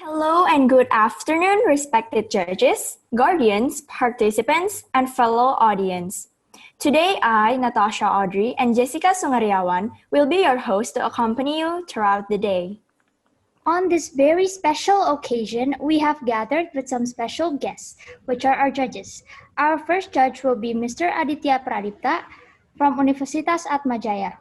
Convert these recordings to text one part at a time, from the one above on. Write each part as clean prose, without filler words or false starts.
Hello and good afternoon, respected judges, guardians, participants, and fellow audience. Today, I, Natasha Audrey, and Jessica Sungariawan will be your host to accompany you throughout the day. On this very special occasion, we have gathered with some special guests, which are our judges. Our first judge will be Mr. Aditya Pradipta from Universitas Atmajaya.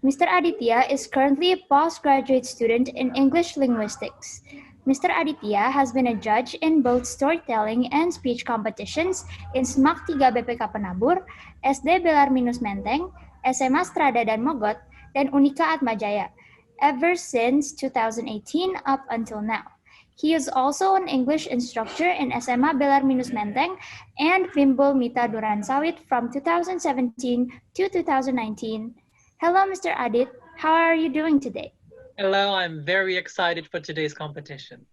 Mr. Aditya is currently a postgraduate student in English linguistics. Mr. Aditya has been a judge in both storytelling and speech competitions in SMAK 3 BPK Penabur, SD Belar Minus Menteng, SMA Strada dan Mogot, dan Unika Atmajaya, ever since 2018 up until now. He is also an English instructor in SMA Belar Minus Menteng and Bimbel Mita Duransawit from 2017 to 2019. Hello, Mr. Adit. How are you doing today? Hello, I'm very excited for today's competition.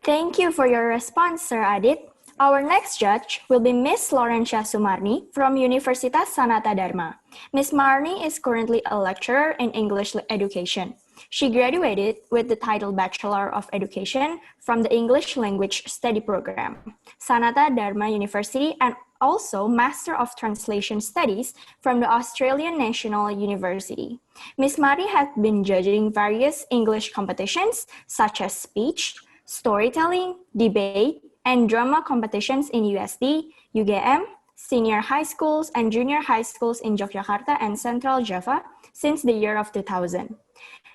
Thank you for your response, Sir Adit. Our next judge will be Miss Laurencia Sumarni from Universitas Sanata Dharma. Miss Marni is currently a lecturer in English education. She graduated with the title Bachelor of Education from the English Language Study Program, Sanata Dharma University, and also Master of Translation Studies from the Australian National University. Ms. Mari has been judging various English competitions such as speech, storytelling, debate, and drama competitions in USD, UGM, senior high schools, and junior high schools in Yogyakarta and Central Java since the year of 2000.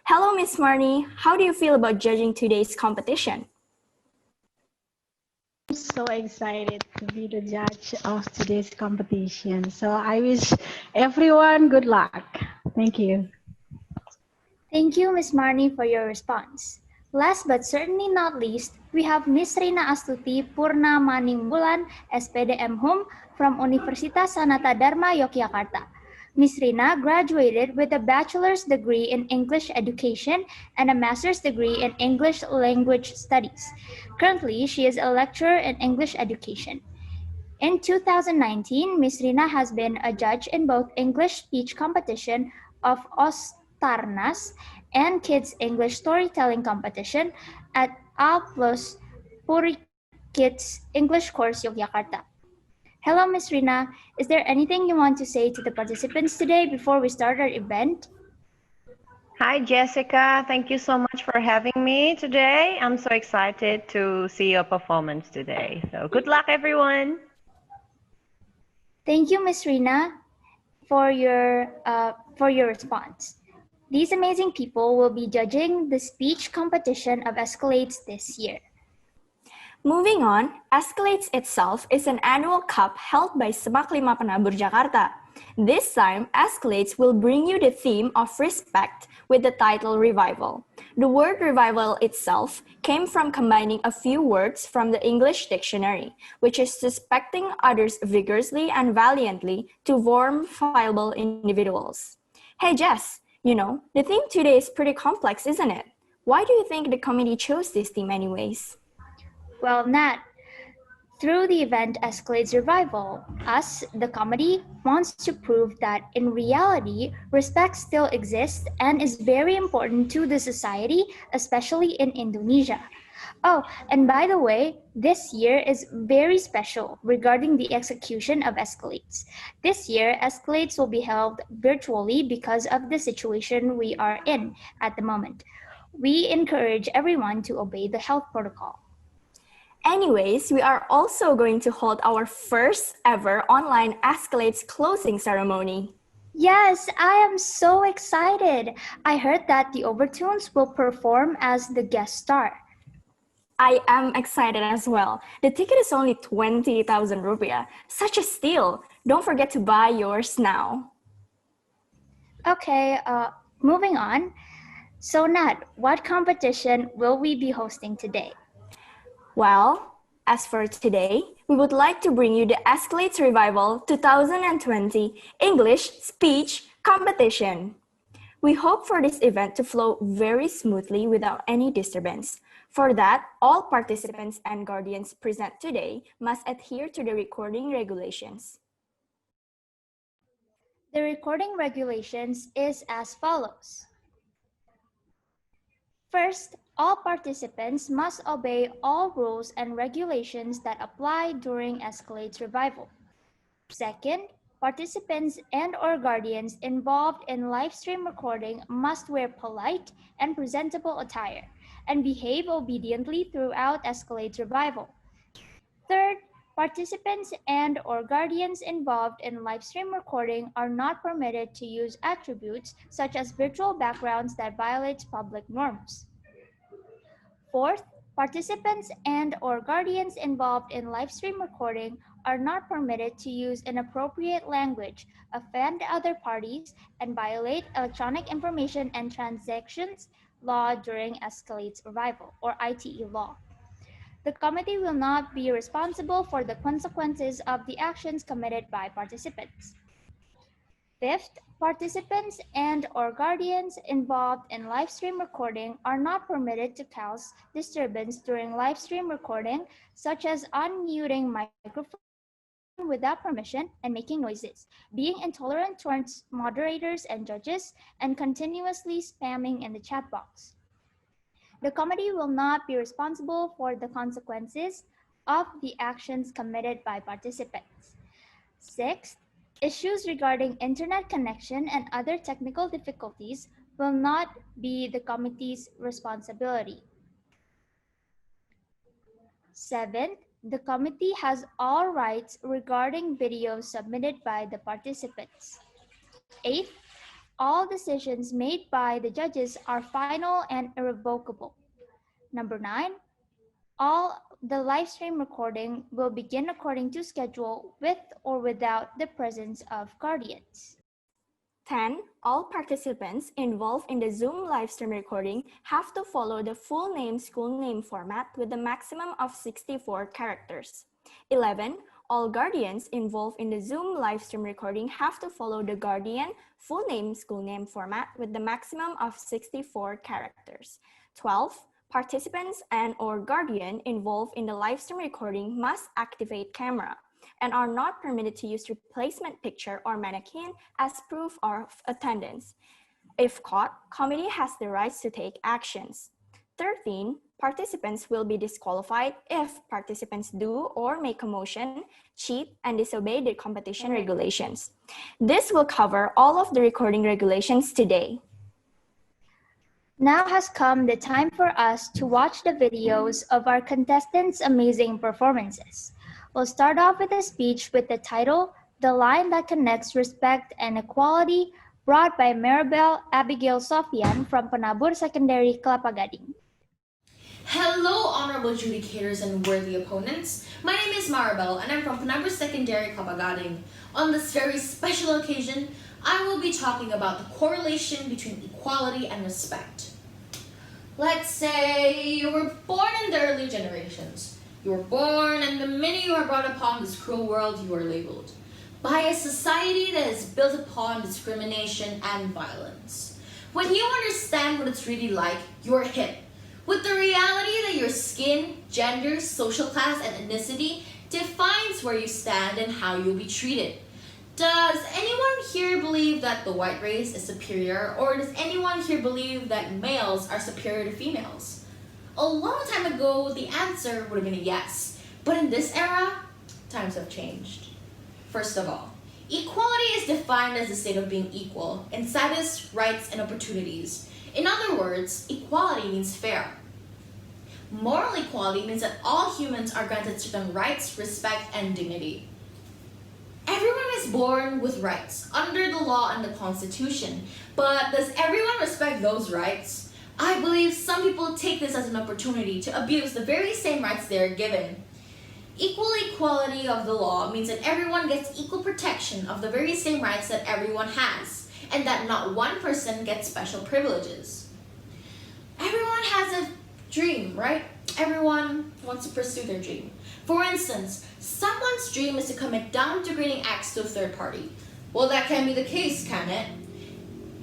Hello, Ms. Marni. How do you feel about judging today's competition? I'm so excited to be the judge of today's competition. So I wish everyone good luck. Thank you. Thank you, Ms. Marni, for your response. Last but certainly not least, we have Ms. Rina Astuti Purna Maningbulan, SPDM Hum from Universitas Sanata Dharma, Yogyakarta. Ms. Rina graduated with a bachelor's degree in English education and a master's degree in English language studies. Currently, she is a lecturer in English education. In 2019, Ms. Rina has been a judge in both English speech competition of Ostarnas and Kids English Storytelling Competition at A+ Puri Kids English Course Yogyakarta. Hello, Ms. Rina. Is there anything you want to say to the participants today before we start our event? Hi, Jessica. Thank you so much for having me today. I'm so excited to see your performance today. So good luck, everyone. Thank you, Ms. Rina, for your response. These amazing people will be judging the speech competition of ESCALADES this year. Moving on, ESCALADES itself is an annual cup held by SMAK 5 Penabur, Jakarta. This time, ESCALADES will bring you the theme of respect with the title Revival. The word revival itself came from combining a few words from the English dictionary, which is suspecting others vigorously and valiantly to warm, viable individuals. Hey Jess, you know, the theme today is pretty complex, isn't it? Why do you think the committee chose this theme anyways? Well, Nat, through the event ESCALADES Revival, us, the committee, wants to prove that in reality, respect still exists and is very important to the society, especially in Indonesia. Oh, and by the way, this year is very special regarding the execution of escalates. This year, escalates will be held virtually because of the situation we are in at the moment. We encourage everyone to obey the health protocol. Anyways, we are also going to hold our first ever online Escalates closing ceremony. Yes, I am so excited. I heard that the Overtones will perform as the guest star. I am excited as well. The ticket is only 20,000 rupiah. Such a steal. Don't forget to buy yours now. Okay, moving on. So Nat, what competition will we be hosting today? Well, as for today, we would like to bring you the Escalates Revival 2020 English Speech Competition. We hope for this event to flow very smoothly without any disturbance. For that, all participants and guardians present today must adhere to the recording regulations. The recording regulations is as follows. First, all participants must obey all rules and regulations that apply during Escalade's revival. Second, participants and/or guardians involved in live stream recording must wear polite and presentable attire and behave obediently throughout Escalade's revival. Third, participants and/or guardians involved in live stream recording are not permitted to use attributes such as virtual backgrounds that violates public norms. Fourth, participants and/or guardians involved in live stream recording are not permitted to use inappropriate language, offend other parties, and violate electronic information and transactions law during Escalade's revival, or ITE law. The committee will not be responsible for the consequences of the actions committed by participants. Fifth, participants and/or guardians involved in live stream recording are not permitted to cause disturbance during live stream recording, such as unmuting microphone without permission and making noises, being intolerant towards moderators and judges, and continuously spamming in the chat box. The committee will not be responsible for the consequences of the actions committed by participants. Sixth, issues regarding internet connection and other technical difficulties will not be the committee's responsibility. Seventh, the committee has all rights regarding videos submitted by the participants. Eighth, all decisions made by the judges are final and irrevocable. Number 9, all the live stream recording will begin according to schedule with or without the presence of guardians. 10. All participants involved in the Zoom live stream recording have to follow the full name school name format with a maximum of 64 characters. 11. All guardians involved in the Zoom live stream recording have to follow the guardian full name school name format with the maximum of 64 characters. 12. Participants and/or guardian involved in the live stream recording must activate camera and are not permitted to use replacement picture or mannequin as proof of attendance. If caught, committee has the rights to take actions. 13. Participants will be disqualified if participants do or make a motion, cheat, and disobey the competition regulations. This will cover all of the recording regulations today. Now has come the time for us to watch the videos of our contestants' amazing performances. We'll start off with a speech with the title, The Line That Connects Respect and Equality, brought by Abigail Sofian from Penabur Secondary, Kelapa, Gading. Hello, honorable adjudicators and worthy opponents. My name is Maribel, and I'm from Penabur Secondary, Kelapa, Gading. On this very special occasion, I will be talking about the correlation between equality and respect. Let's say you were born in the early generations. You were born, and the minute you are brought upon this cruel world, you are labeled by a society that is built upon discrimination and violence. When you understand what it's really like, you're hit with the reality that your skin, gender, social class, and ethnicity defines where you stand and how you'll be treated. Does anyone here believe that the white race is superior, or does anyone here believe that males are superior to females? A long time ago, the answer would have been a yes. But in this era, times have changed. First of all, equality is defined as the state of being equal in status, rights, and opportunities. In other words, equality means fair. Moral equality means that all humans are granted certain rights, respect, and dignity. Everyone is born with rights under the law and the Constitution, but does everyone respect those rights? I believe some people take this as an opportunity to abuse the very same rights they are given. Equal equality of the law means that everyone gets equal protection of the very same rights that everyone has, and that not one person gets special privileges. Everyone has a dream, right? Everyone wants to pursue their dream. For instance, someone's dream is to commit down-degrading acts to a third party. Well, that can be the case, can it?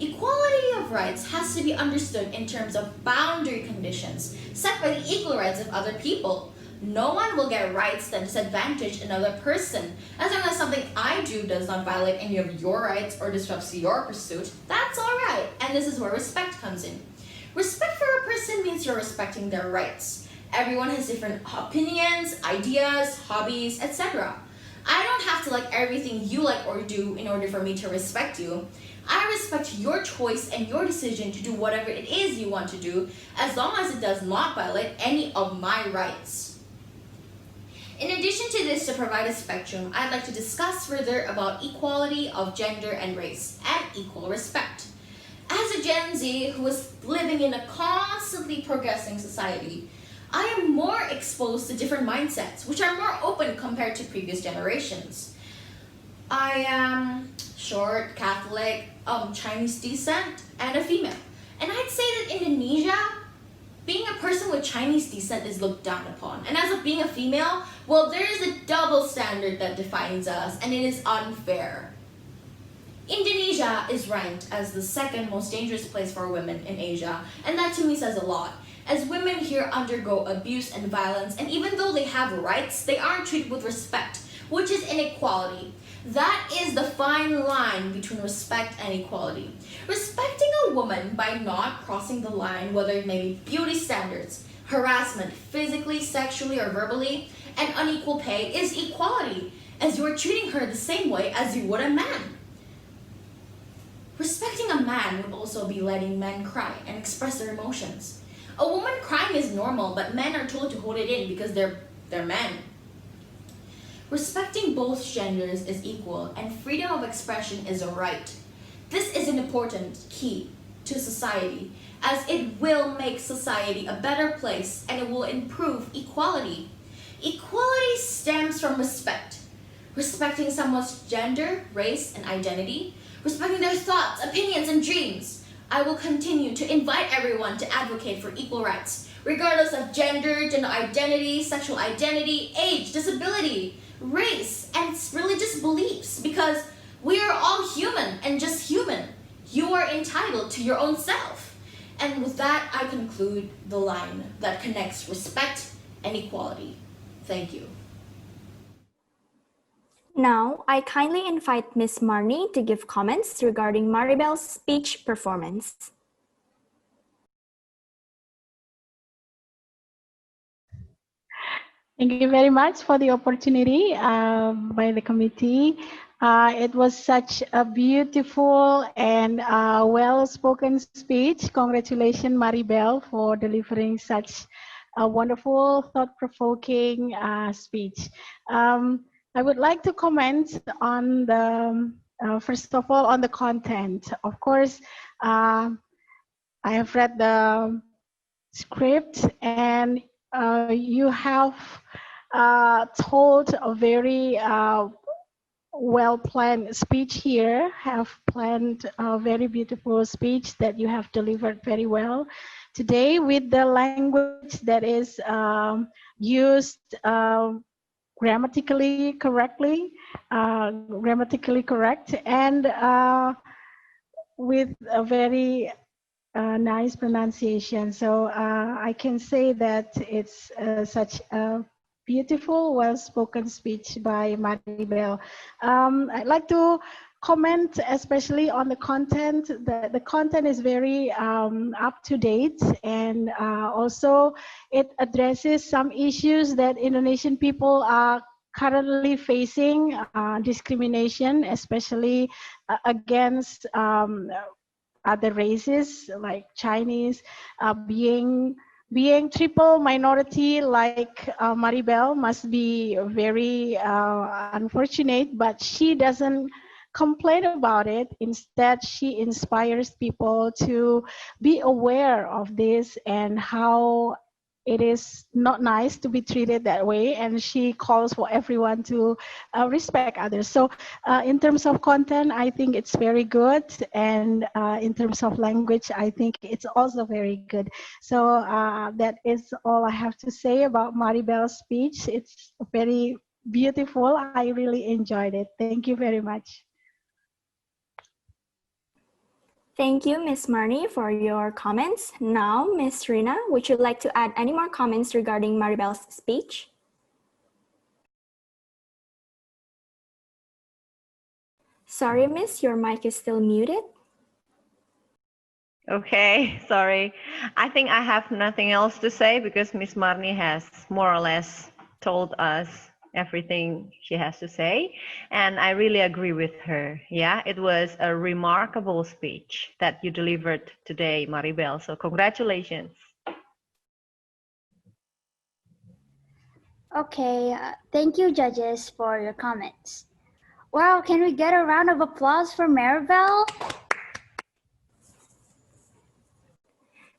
Equality of rights has to be understood in terms of boundary conditions set by the equal rights of other people. No one will get rights that disadvantage another person. As long as something I do does not violate any of your rights or disrupts your pursuit, that's alright. And this is where respect comes in. Respect for a person means you're respecting their rights. Everyone has different opinions, ideas, hobbies, etc. I don't have to like everything you like or do in order for me to respect you. I respect your choice and your decision to do whatever it is you want to do, as long as it does not violate any of my rights. In addition to this, to provide a spectrum, I'd like to discuss further about equality of gender and race and equal respect. As a Gen Z who is living in a constantly progressing society, I am more exposed to different mindsets, which are more open compared to previous generations. I am short, Catholic, Chinese descent, and a female. And I'd say that in Indonesia, being a person with Chinese descent is looked down upon. And as of being a female, well, there is a double standard that defines us, and it is unfair. Indonesia is ranked as the second most dangerous place for women in Asia, and that to me says a lot. As women here undergo abuse and violence, and even though they have rights, they aren't treated with respect, which is inequality. That is the fine line between respect and equality. Respecting a woman by not crossing the line, whether it may be beauty standards, harassment, physically, sexually, or verbally, and unequal pay is equality, as you are treating her the same way as you would a man. Respecting a man would also be letting men cry and express their emotions. A woman crying is normal, but men are told to hold it in because they're men. Respecting both genders is equal, and freedom of expression is a right. This is an important key to society, as it will make society a better place and it will improve equality. Equality stems from respect. Respecting someone's gender, race, and identity. Respecting their thoughts, opinions, and dreams. I will continue to invite everyone to advocate for equal rights, regardless of gender, gender identity, sexual identity, age, disability, race, and religious beliefs, because we are all human and just human. You are entitled to your own self. And with that, I conclude the line that connects respect and equality. Thank you. Now, I kindly invite Ms. Marnie to give comments regarding Maribel's speech performance. Thank you very much for the opportunity by the committee. It was such a beautiful and well-spoken speech. Congratulations, Maribel, for delivering such a wonderful, thought-provoking speech. I would like to comment on the, first of all, on the content. Of course, I have read the script, and you have told a very well-planned speech here, have planned a very beautiful speech that you have delivered very well today with the language that is used grammatically correct, and with a very nice pronunciation. So I can say that it's such a beautiful, well-spoken speech by Maribel. I'd like to comment especially on the content. The content is very up to date, and also it addresses some issues that Indonesian people are currently facing, discrimination, especially against other races like Chinese, being triple minority like Maribel must be very unfortunate, but she doesn't complain about it. Instead, she inspires people to be aware of this and how it is not nice to be treated that way, and she calls for everyone to respect others. So in terms of content, I think it's very good, and in terms of language, I think it's also very good. So that is all I have to say about Maribel's speech. It's very beautiful. I really enjoyed it. Thank you very much. Thank you, Ms. Marnie, for your comments. Now, Ms. Rina, would you like to add any more comments regarding Maribel's speech? Sorry, Miss, your mic is still muted. Okay, sorry. I think I have nothing else to say because Miss Marnie has more or less told us everything she has to say, and I really agree with her. Yeah, it was a remarkable speech that you delivered today, Maribel, so congratulations. Okay, thank you, judges, for your comments. Wow, can we get a round of applause for Maribel?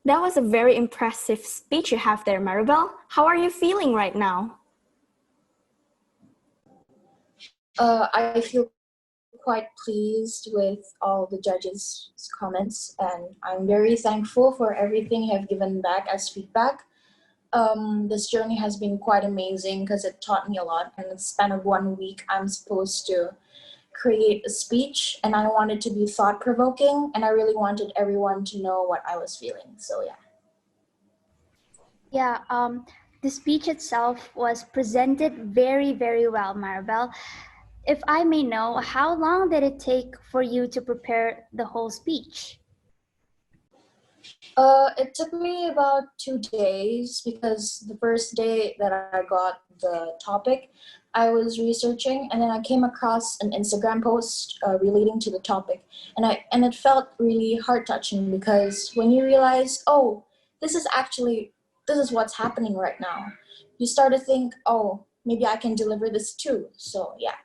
That was a very impressive speech you have there, Maribel. How are you feeling right now? I feel quite pleased with all the judges' comments, and I'm very thankful for everything you have given back as feedback. This journey has been quite amazing because it taught me a lot. In the span of 1 week, I'm supposed to create a speech, and I wanted to be thought-provoking, and I really wanted everyone to know what I was feeling. So yeah. Yeah, the speech itself was presented very, very well, Maribel. If I may know, how long did it take for you to prepare the whole speech? It took me about 2 days because the first day that I got the topic, I was researching, and then I came across an Instagram post relating to the topic, and it felt really heart-touching because when you realize, oh, this is what's happening right now, you start to think, oh, maybe I can deliver this too. So yeah.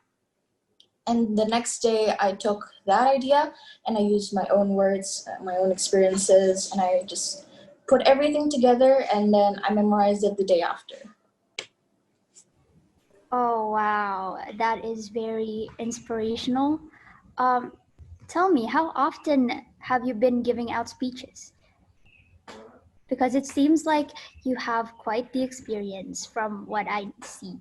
And the next day I took that idea and I used my own words, my own experiences, and I just put everything together, and then I memorized it the day after. Oh, wow, that is very inspirational. Tell me, how often have you been giving out speeches? Because it seems like you have quite the experience from what I see.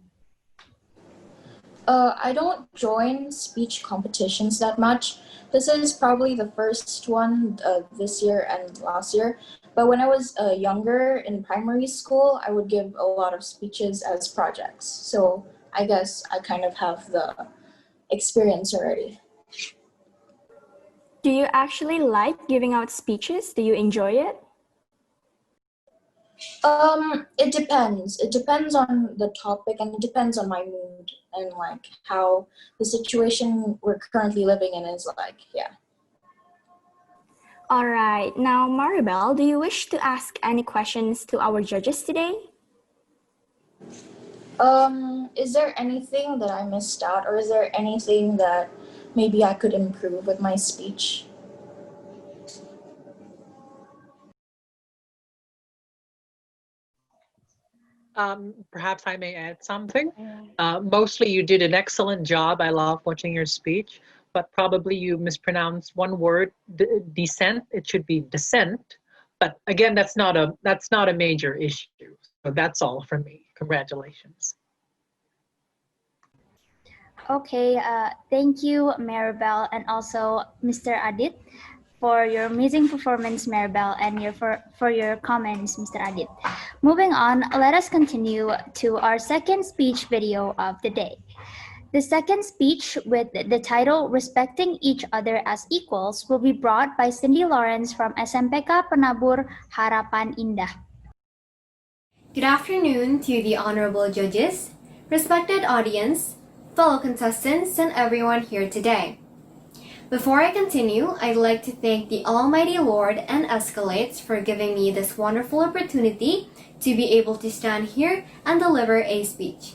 I don't join speech competitions that much. This is probably the first one this year and last year. But when I was younger in primary school, I would give a lot of speeches as projects. So I guess I kind of have the experience already. Do you actually like giving out speeches? Do you enjoy it? It depends. It depends on the topic, and it depends on my mood and like how the situation we're currently living in is like, yeah. All right, now Maribel, do you wish to ask any questions to our judges today? Is there anything that I missed out, or is there anything that maybe I could improve with my speech? Perhaps I may add something. Mostly you did an excellent job. I love watching your speech, but probably you mispronounced one word, descent. It should be descent. But again, that's not a major issue. So that's all from me. Congratulations. Okay, thank you, Maribel, and also Mr. Adit, for your amazing performance, Maribel, and for your comments, Mr. Adit. Moving on, let us continue to our second speech video of the day. The second speech with the title Respecting Each Other as Equals will be brought by Cindy Lauwrence from SMPK Penabur, Harapan, Indah. Good afternoon to the honorable judges, respected audience, fellow contestants, and everyone here today. Before I continue, I'd like to thank the Almighty Lord and ESCALADES for giving me this wonderful opportunity to be able to stand here and deliver a speech.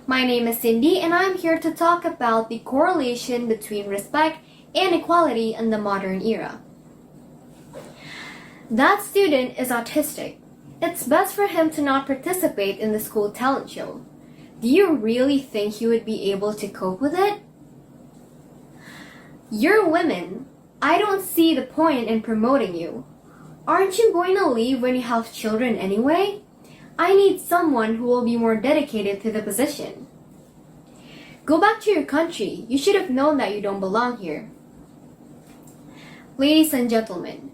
My name is Cindy, and I'm here to talk about the correlation between respect and equality in the modern era. That student is autistic. It's best for him to not participate in the school talent show. Do you really think he would be able to cope with it? You're women. I don't see the point in promoting you. Aren't you going to leave when you have children anyway? I need someone who will be more dedicated to the position. Go back to your country. You should have known that you don't belong here. Ladies and gentlemen,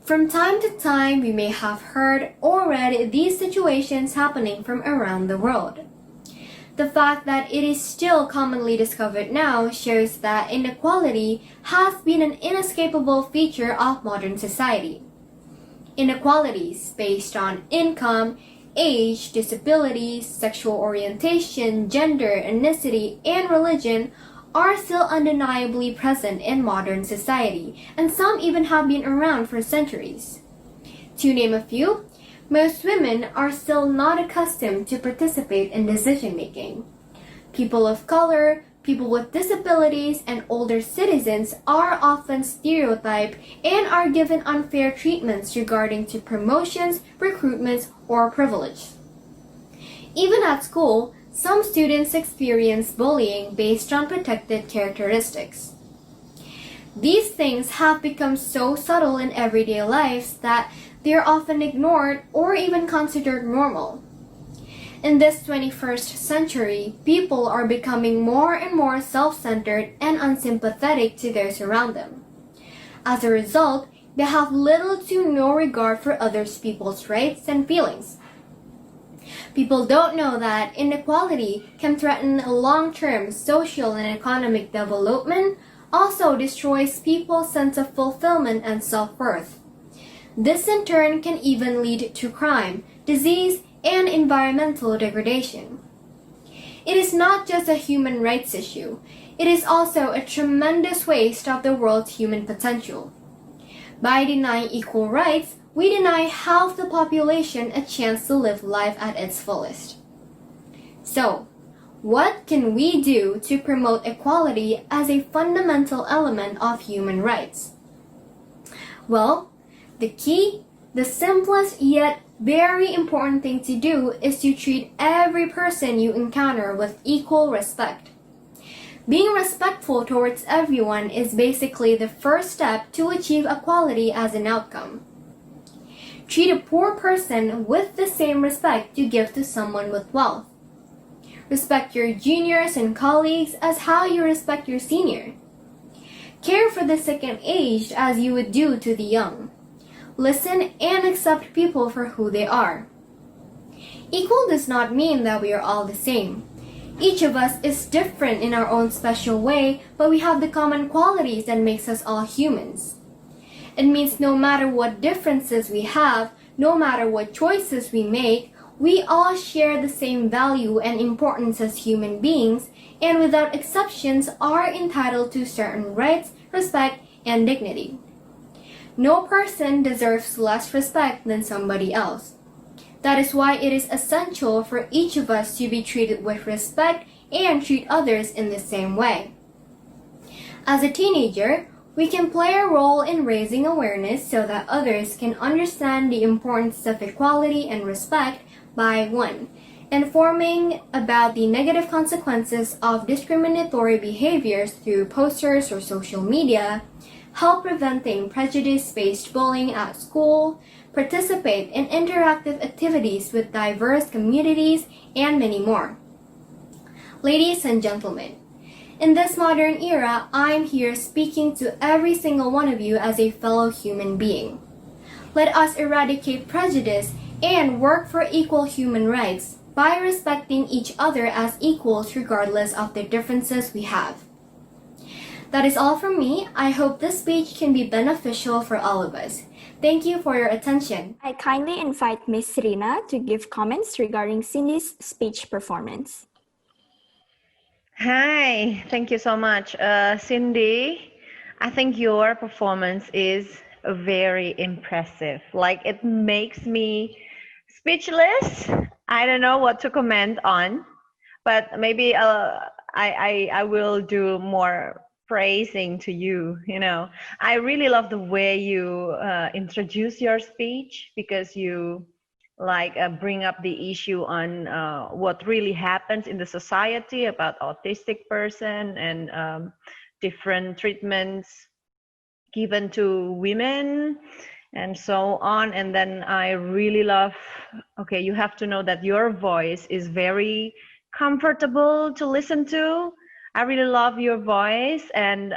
from time to time we may have heard or read these situations happening from around the world. The fact that it is still commonly discovered now shows that inequality has been an inescapable feature of modern society. Inequalities based on income, age, disability, sexual orientation, gender, ethnicity, and religion are still undeniably present in modern society, and some even have been around for centuries. To name a few, most women are still not accustomed to participate in decision-making. People of color, people with disabilities, and older citizens are often stereotyped and are given unfair treatments regarding to promotions, recruitments, or privilege. Even at school, some students experience bullying based on protected characteristics. These things have become so subtle in everyday lives that they are often ignored or even considered normal. In this 21st century, people are becoming more and more self-centered and unsympathetic to those around them. As a result, they have little to no regard for other people's rights and feelings. People don't know that inequality can threaten long-term social and economic development, also destroys people's sense of fulfillment and self-worth. This in turn can even lead to crime, disease, and environmental degradation. It is not just a human rights issue, it is also a tremendous waste of the world's human potential. By denying equal rights, we deny half the population a chance to live life at its fullest. So, what can we do to promote equality as a fundamental element of human rights? Well, the simplest yet very important thing to do is to treat every person you encounter with equal respect. Being respectful towards everyone is basically the first step to achieve equality as an outcome. Treat a poor person with the same respect you give to someone with wealth. Respect your juniors and colleagues as how you respect your senior. Care for the sick and aged as you would do to the young. Listen and accept people for who they are. Equal does not mean that we are all the same. Each of us is different in our own special way, but we have the common qualities that makes us all humans. It means no matter what differences we have, no matter what choices we make, we all share the same value and importance as human beings, and without exceptions are entitled to certain rights, respect, and dignity. No person deserves less respect than somebody else. That is why it is essential for each of us to be treated with respect and treat others in the same way. As a teenager, we can play a role in raising awareness so that others can understand the importance of equality and respect by 1. Informing about the negative consequences of discriminatory behaviors through posters or social media, help preventing prejudice-based bullying at school, participate in interactive activities with diverse communities, and many more. Ladies and gentlemen, in this modern era, I'm here speaking to every single one of you as a fellow human being. Let us eradicate prejudice and work for equal human rights by respecting each other as equals regardless of the differences we have. That is all from me. I hope this speech can be beneficial for all of us. Thank you for your attention. I kindly invite Miss Rina to give comments regarding Cindy's speech performance. Hi, thank you so much. Cindy, I think your performance is very impressive. Like, it makes me speechless. I don't know what to comment on, but maybe I will do more praising to you. You know, I really love the way you introduce your speech, because you bring up the issue on what really happens in the society about autistic person, and different treatments given to women and so on. And then I really love, okay, you have to know that your voice is very comfortable to listen to. I really love your voice. And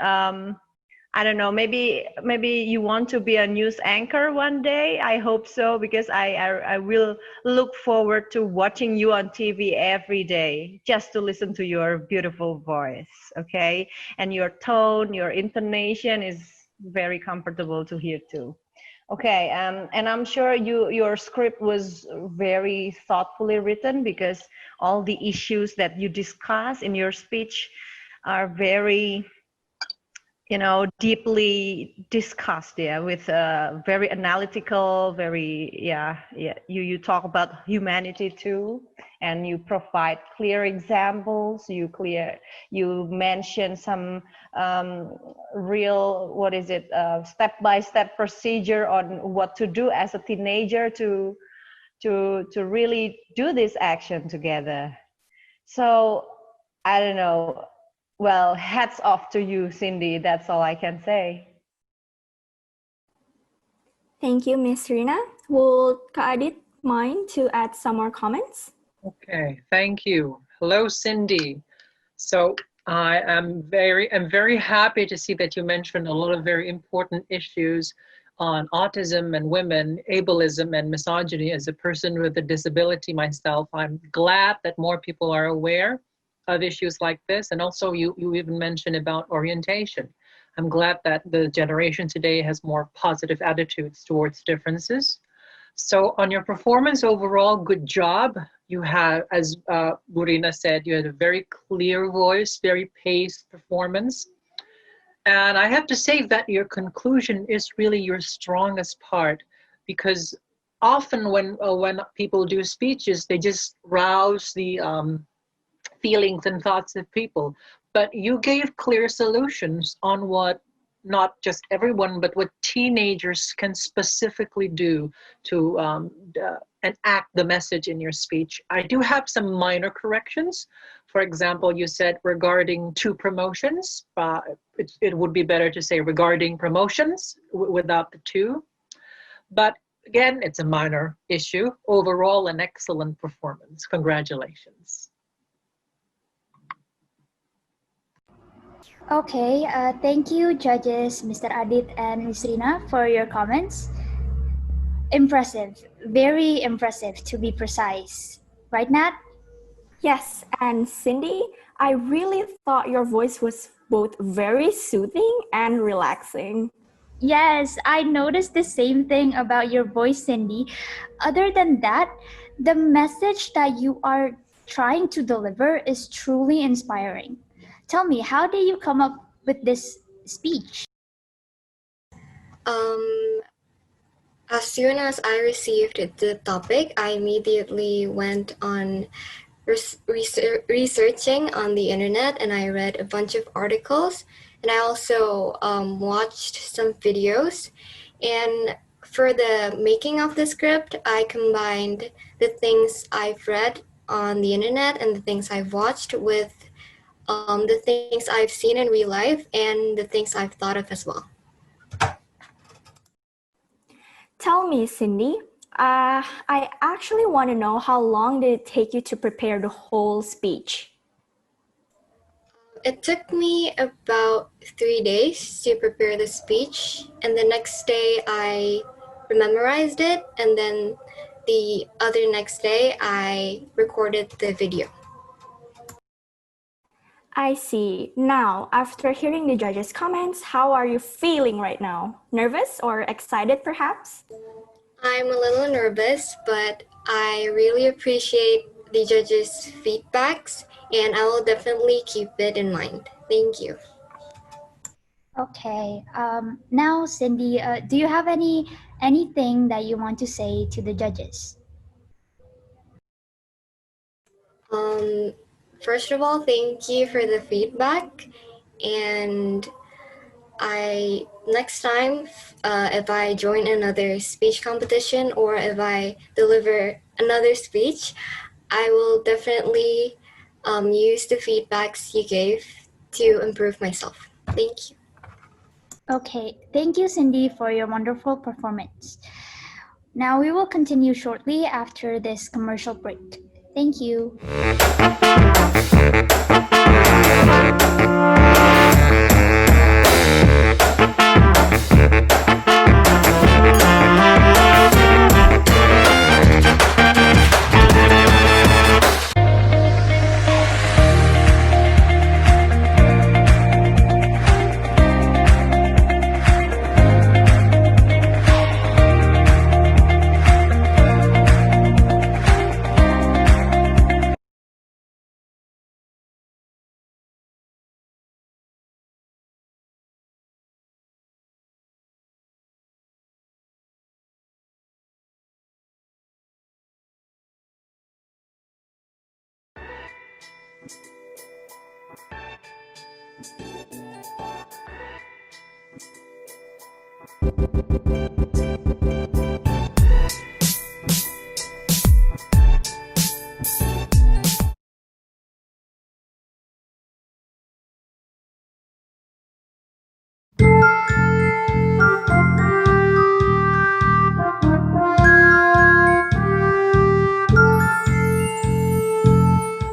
I don't know, maybe you want to be a news anchor one day. I hope so, because I will look forward to watching you on TV every day just to listen to your beautiful voice, okay? And your tone, your intonation is very comfortable to hear too. Okay, and I'm sure your script was very thoughtfully written, because all the issues that you discuss in your speech are very, you know, deeply discussed, yeah, with very analytical, very, yeah. You talk about humanity too, and you provide clear examples. You mention some real, what is it, step-by-step procedure on what to do as a teenager to really do this action together. So I don't know. Well, hats off to you, Cindy. That's all I can say. Thank you, Miss Rina. Would Kak Adit mind to add some more comments? Okay, thank you. Hello, Cindy. So I'm very happy to see that you mentioned a lot of very important issues on autism and women, ableism and misogyny. As a person with a disability myself, I'm glad that more people are aware of issues like this. And also you even mentioned about orientation. I'm glad that the generation today has more positive attitudes towards differences. So on your performance overall, good job. You have, as Burina said, you had a very clear voice, very paced performance. And I have to say that your conclusion is really your strongest part, because often when people do speeches, they just rouse the feelings and thoughts of people. But you gave clear solutions on what not just everyone, but what teenagers can specifically do to enact the message in your speech. I do have some minor corrections. For example, you said regarding to promotions. It would be better to say regarding promotions without the to. But again, it's a minor issue. Overall, an excellent performance. Congratulations. Okay, thank you, judges, Mr. Adit and Ms. Rina, for your comments. Impressive, very impressive to be precise. Right, Nat? Yes, and Cindy, I really thought your voice was both very soothing and relaxing. Yes, I noticed the same thing about your voice, Cindy. Other than that, the message that you are trying to deliver is truly inspiring. Tell me, how did you come up with this speech? As soon as I received the topic, I immediately went on researching on the internet, and I read a bunch of articles, and I also watched some videos. And for the making of the script, I combined the things I've read on the internet and the things I've watched with the things I've seen in real life and the things I've thought of as well. Tell me, Cindy, I actually want to know, how long did it take you to prepare the whole speech? It took me about 3 days to prepare the speech, and the next day I memorized it, and then the other next day, I recorded the video. I see. Now, after hearing the judges' comments, how are you feeling right now? Nervous or excited, perhaps? I'm a little nervous, but I really appreciate the judges' feedbacks, and I will definitely keep it in mind. Thank you. Okay. Now, Cindy, do you have anything that you want to say to the judges? First of all, thank you for the feedback, and next time, if I join another speech competition or if I deliver another speech, I will definitely use the feedbacks you gave to improve myself. Thank you. Okay. Thank you, Cindy, for your wonderful performance. Now we will continue shortly after this commercial break. Thank you.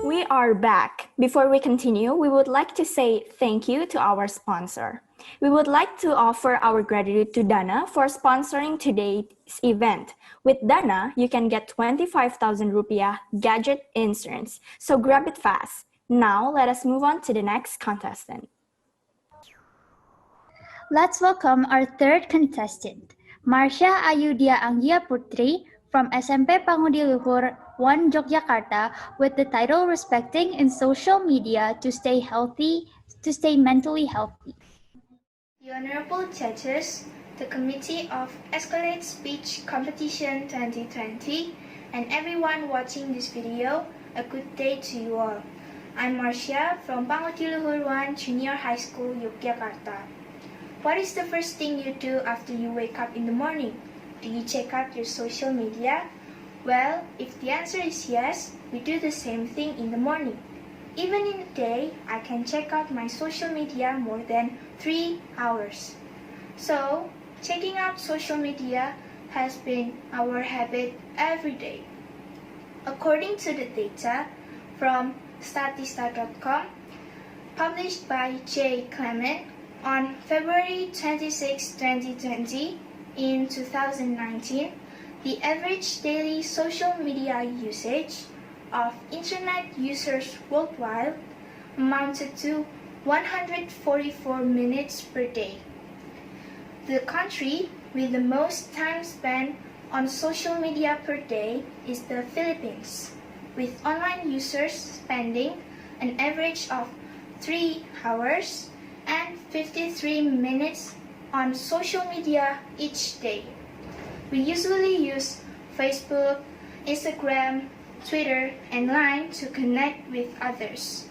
We are back. Before we continue, we would like to say thank you to our sponsor. We would like to offer our gratitude to Dana for sponsoring today's event. With Dana, you can get 25,000 rupiah gadget insurance. So grab it fast. Now, let us move on to the next contestant. Let's welcome our third contestant, Marsya Ayudya Anggia Putri from SMP Pangudi Luhur 1 Yogyakarta with the title Respecting in Social Media to Stay Mentally Healthy. The Honorable Judges, the Committee of ESCALADES Speech Competition 2020, and everyone watching this video, a good day to you all. I'm Marsya from Pangudi Luhur 1 Junior High School, Yogyakarta. What is the first thing you do after you wake up in the morning? Do you check out your social media? Well, if the answer is yes, we do the same thing in the morning. Even in a day, I can check out my social media more than 3 hours. So, checking out social media has been our habit every day. According to the data from statista.com, published by J. Clement on February 26, 2020, in 2019, the average daily social media usage of Internet users worldwide amounted to 144 minutes per day. The country with the most time spent on social media per day is the Philippines, with online users spending an average of 3 hours and 53 minutes on social media each day. We usually use Facebook, Instagram, Twitter, and Line to connect with others.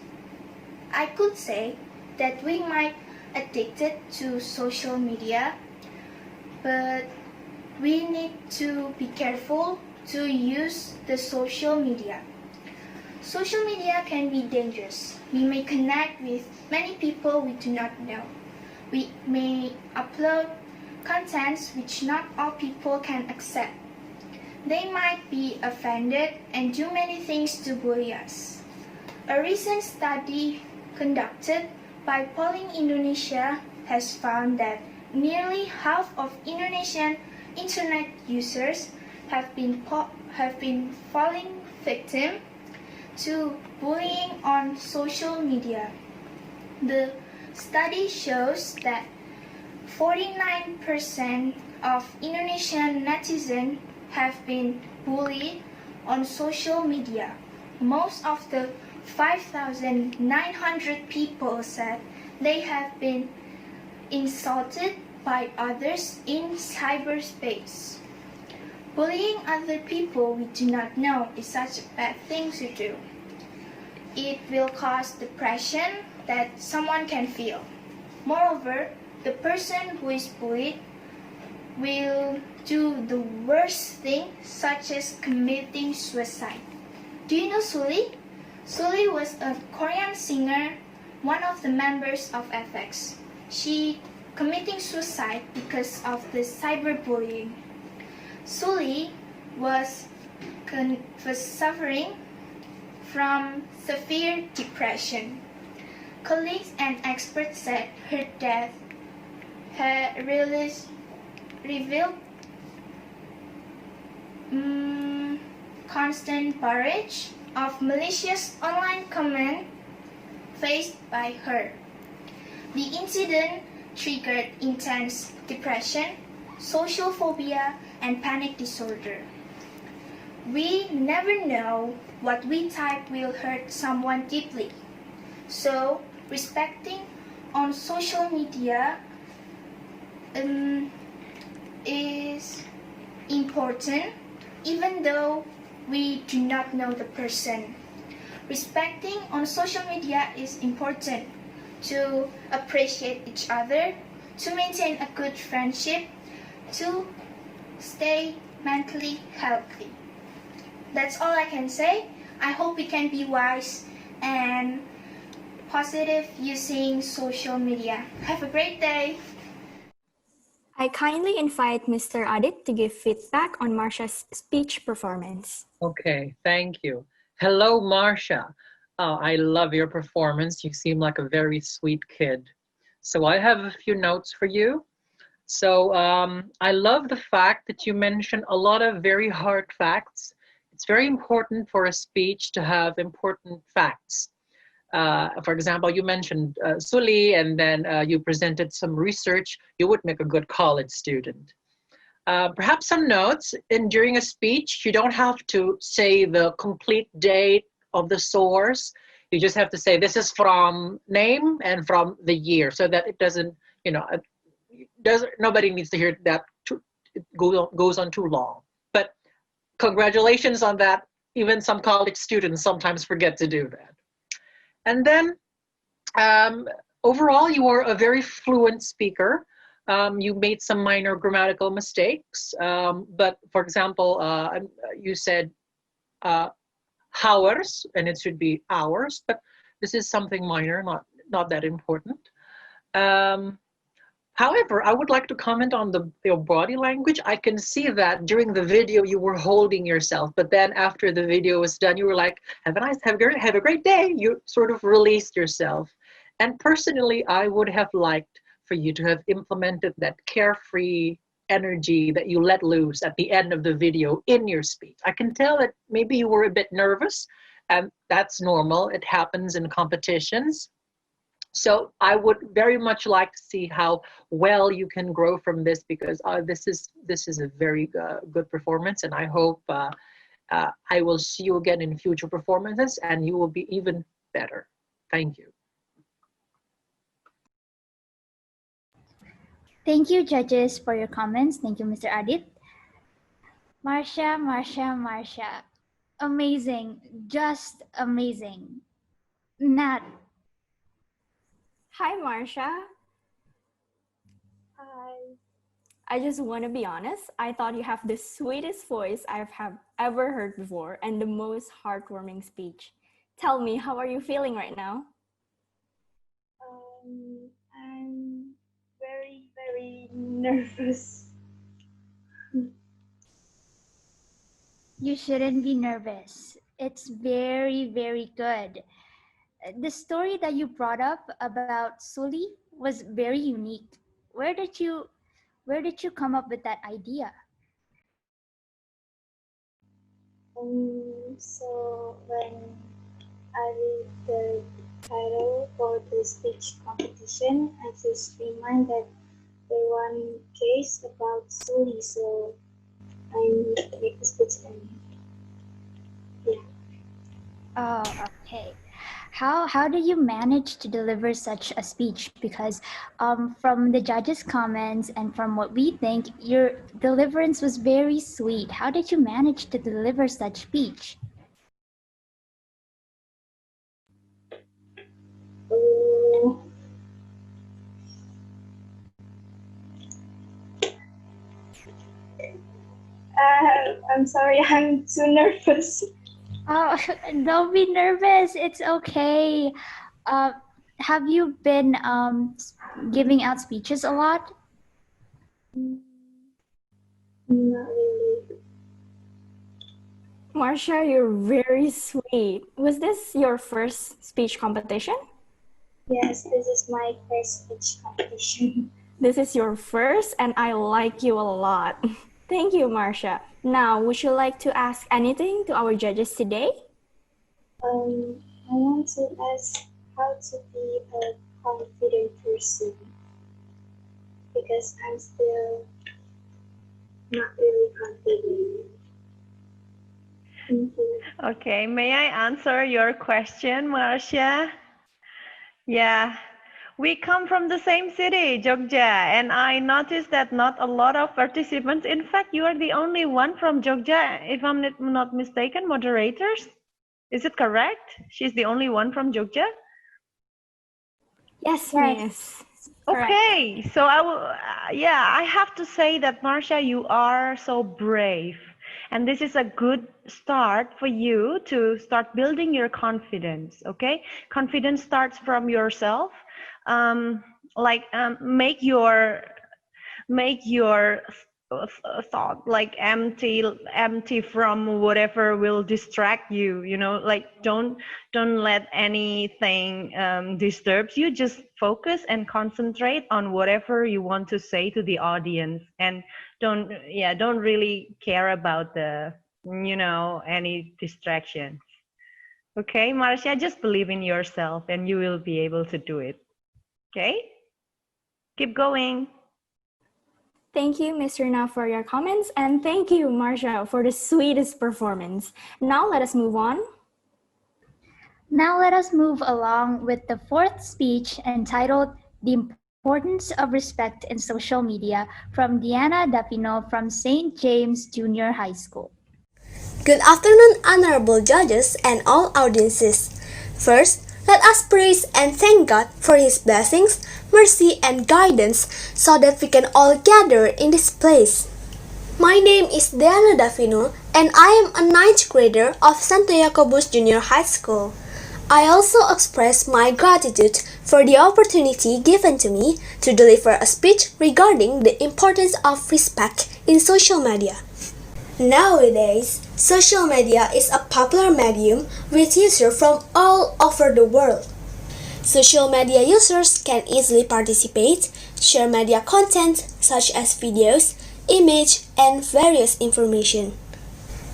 I could say that we might addicted to social media, but we need to be careful to use the social media. Social media can be dangerous. We may connect with many people we do not know. We may upload contents which not all people can accept. They might be offended and do many things to bully us. A recent study conducted by Polling Indonesia has found that nearly half of Indonesian internet users have have been falling victim to bullying on social media. The study shows that 49% of Indonesian netizens have been bullied on social media. Most of the 5,900 people said they have been insulted by others in cyberspace. Bullying other people we do not know is such a bad thing to do. It will cause depression that someone can feel. Moreover, the person who is bullied will do the worst thing, such as committing suicide. Do you know Sully? Sully was a Korean singer, one of the members of FX. She committing suicide because of the cyberbullying. Sully was suffering from severe depression. Colleagues and experts said her death had revealed constant barrage of malicious online comment faced by her. The incident triggered intense depression, social phobia, and panic disorder. We never know what we type will hurt someone deeply. So, respecting on social media is important, even though we do not know the person. Respecting on social media is important to appreciate each other, to maintain a good friendship, to stay mentally healthy. That's all I can say. I hope we can be wise and positive using social media. Have a great day. I kindly invite Mr. Adit to give feedback on Marsya's speech performance. Okay, thank you. Hello, Marsya. I love your performance. You seem like a very sweet kid. So I have a few notes for you. So I love the fact that you mentioned a lot of very hard facts. It's very important for a speech to have important facts. For example, you mentioned Sully, and then you presented some research. You would make a good college student. Perhaps some notes. During a speech, you don't have to say the complete date of the source. You just have to say this is from name and from the year, so that it doesn't, nobody needs to hear that it goes on too long. But congratulations on that. Even some college students sometimes forget to do that. And then overall, you are a very fluent speaker. You made some minor grammatical mistakes. But for example, you said hours, and it should be hours, but this is something minor, not that important. However, I would like to comment on your body language. I can see that during the video you were holding yourself, but then after the video was done, you were like, have a great day. You sort of released yourself. And personally, I would have liked for you to have implemented that carefree energy that you let loose at the end of the video in your speech. I can tell that maybe you were a bit nervous, and that's normal. It happens in competitions. So I would very much like to see how well you can grow from this, because this is a very good performance, and I hope I will see you again in future performances and you will be even better. Thank you. Thank you, judges, for your comments. Thank you, Mr. Adit. Marsya. Amazing, just amazing. Nat. Hi, Marsya. Hi. I just want to be honest. I thought you have the sweetest voice I've ever heard before and the most heartwarming speech. Tell me, how are you feeling right now? I'm very, very nervous. You shouldn't be nervous. It's very, very good. The story that you brought up about Sully was very unique. Where did you come up with that idea? So when I read the title for the speech competition, I just remind that there one case about Sully, so I need to make the speech and yeah. Oh, okay. How do you manage to deliver such a speech? Because from the judges' comments and from what we think, your deliverance was very sweet. How did you manage to deliver such speech? Oh, I'm sorry, I'm too nervous. Oh, don't be nervous. It's okay. Uh, have you been giving out speeches a lot? Not really. Marsha, you're very sweet. Was this your first speech competition? Yes, this is my first speech competition. This is your first, and I like you a lot. Thank you, Marsha. Now, would you like to ask anything to our judges today? I want to ask how to be a confident person because I'm still not really confident. Thank you. Okay, may I answer your question, Marsha? Yeah, we come from the same city, Jogja, and I noticed that not a lot of participants. In fact, you are the only one from Jogja, if I'm not mistaken, moderators. Is it correct? She's the only one from Jogja? Yes, Yes. miss. Okay, so I will, yeah, I have to say that Marsha, you are so brave. And this is a good start for you to start building your confidence, okay? Confidence starts from yourself. Make your thought like empty from whatever will distract you, like don't let anything disturbs you. Just focus and concentrate on whatever you want to say to the audience, and don't really care about the any distraction. Okay, Marsha, just believe in yourself and you will be able to do it. Okay, keep going. Thank you, Ms. Rina, for your comments, and thank you, Marsha, for the sweetest performance. Now let us move on. Now let us move along with the fourth speech entitled The Importance of Respect in Social Media from Deanna Davino from St. James Junior High School. Good afternoon, honorable judges and all audiences. First, let us praise and thank God for His blessings, mercy, and guidance so that we can all gather in this place. My name is Deanna Davino and I am a 9th grader of Santo Yakobus Junior High School. I also express my gratitude for the opportunity given to me to deliver a speech regarding the importance of respect in social media. Nowadays, social media is a popular medium with users from all over the world. Social media users can easily participate, share media content such as videos, image, and various information.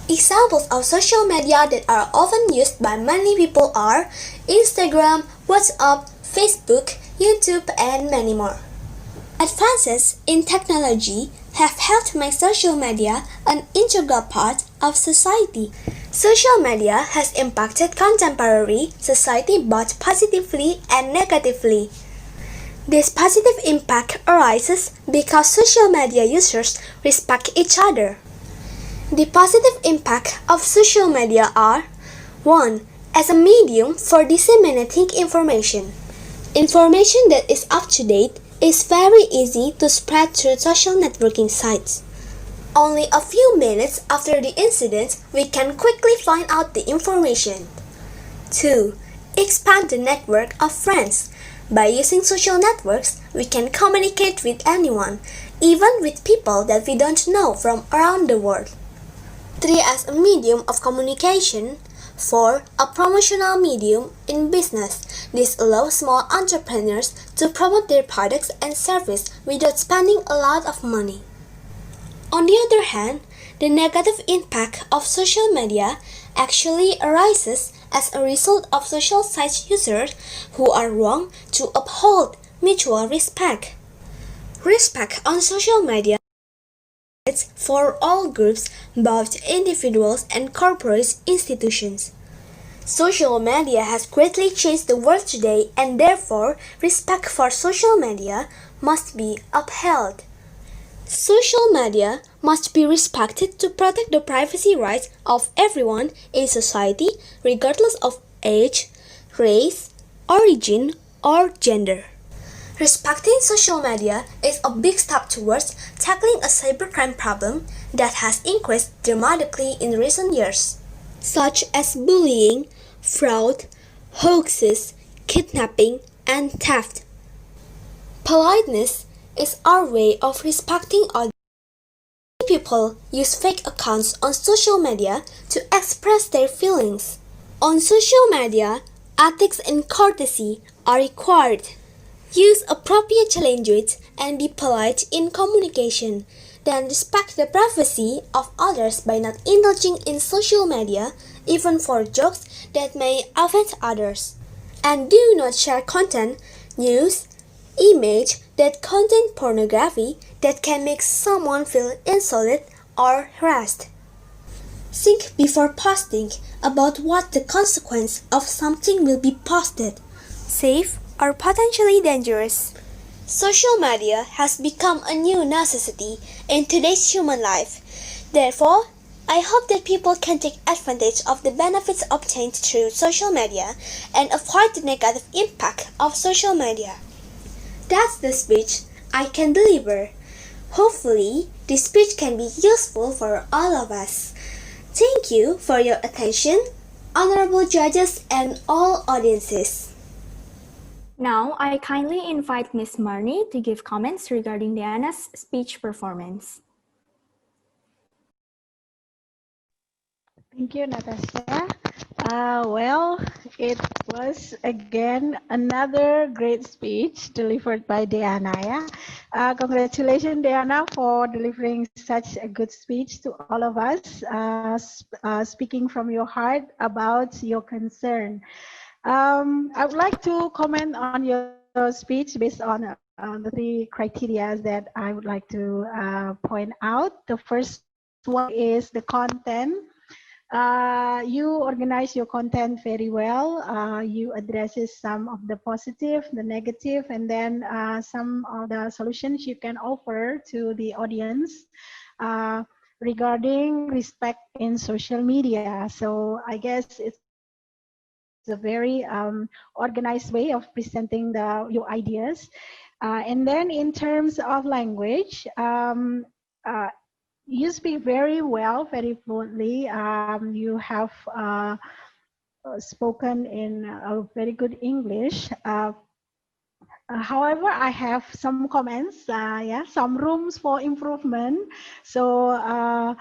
Examples of social media that are often used by many people are Instagram, WhatsApp, Facebook, YouTube, and many more. Advances in technology have helped make social media an integral part of society. Social media has impacted contemporary society both positively and negatively. This positive impact arises because social media users respect each other. The positive impact of social media are 1. As a medium for disseminating information. Information that is up to date is very easy to spread through social networking sites. Only a few minutes after the incident, we can quickly find out the information. 2. Expand the network of friends. By using social networks, we can communicate with anyone, even with people that we don't know from around the world. 3. As a medium of communication. 4. A promotional medium in business. This allows small entrepreneurs to promote their products and service without spending a lot of money. On the other hand, The negative impact of social media actually arises as a result of social site users who are wrong to uphold mutual respect. Respect on social media is for all groups, both individuals and corporate institutions. Social media has greatly changed the world today, and therefore respect for social media must be upheld. Social media must be respected to protect the privacy rights of everyone in society, regardless of age, race, origin, or gender. Respecting social media is a big step towards tackling a cybercrime problem that has increased dramatically in recent years, such as bullying, fraud, hoaxes, kidnapping, and theft. Politeness is our way of respecting others. People use fake accounts on social media to express their feelings. On social media, ethics and courtesy are required. Use appropriate language and be polite in communication. Then respect the privacy of others by not indulging in social media, even for jokes that may offend others. And do not share content, news, image that contain pornography that can make someone feel insulted or harassed. Think before posting about what the consequence of something will be posted, safe or potentially dangerous. Social media has become a new necessity in today's human life. Therefore, I hope that people can take advantage of the benefits obtained through social media and avoid the negative impact of social media. That's the speech I can deliver. Hopefully, this speech can be useful for all of us. Thank you for your attention, honorable judges and all audiences. Now, I kindly invite Ms. Marnie to give comments regarding Deanna's speech performance. Thank you, Natasha. Well, it was again another great speech delivered by Deanna. Yeah? Congratulations, Deanna, for delivering such a good speech to all of us, speaking from your heart about your concern. I would like to comment on your speech based on the three criteria that I would like to point out. The first one is the content. You organize your content very well. You addresses some of the positive, the negative, and then some of the solutions you can offer to the audience regarding respect in social media. So I guess it's a very organized way of presenting your ideas. And then in terms of language, you speak very well, very fluently. You have spoken in very good English. However, I have some comments, some rooms for improvement. So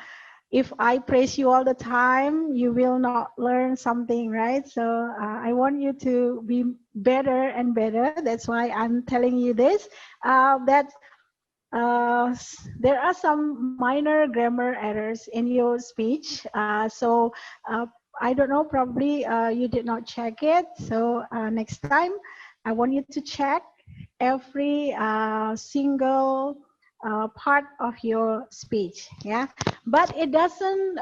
if I praise you all the time, you will not learn something, right? So I want you to be better and better. That's why I'm telling you this, that there are some minor grammar errors in your speech. So I don't know, probably you did not check it. So next time, I want you to check every single part of your speech. Yeah, but it doesn't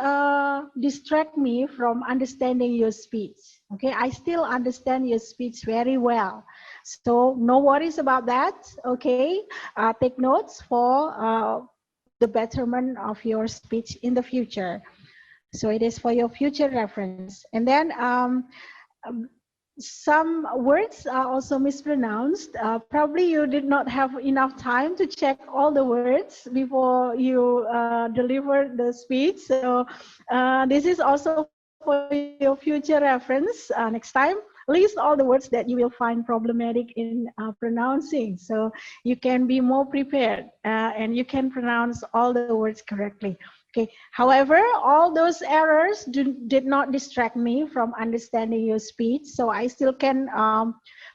distract me from understanding your speech. Okay, I still understand your speech very well. So no worries about that. Okay, take notes for the betterment of your speech in the future. So it is for your future reference. And then some words are also mispronounced. Probably you did not have enough time to check all the words before you delivered the speech. So this is also for your future reference. Next time, list all the words that you will find problematic in pronouncing. So you can be more prepared and you can pronounce all the words correctly. Okay. However, all those errors did not distract me from understanding your speech. So I still can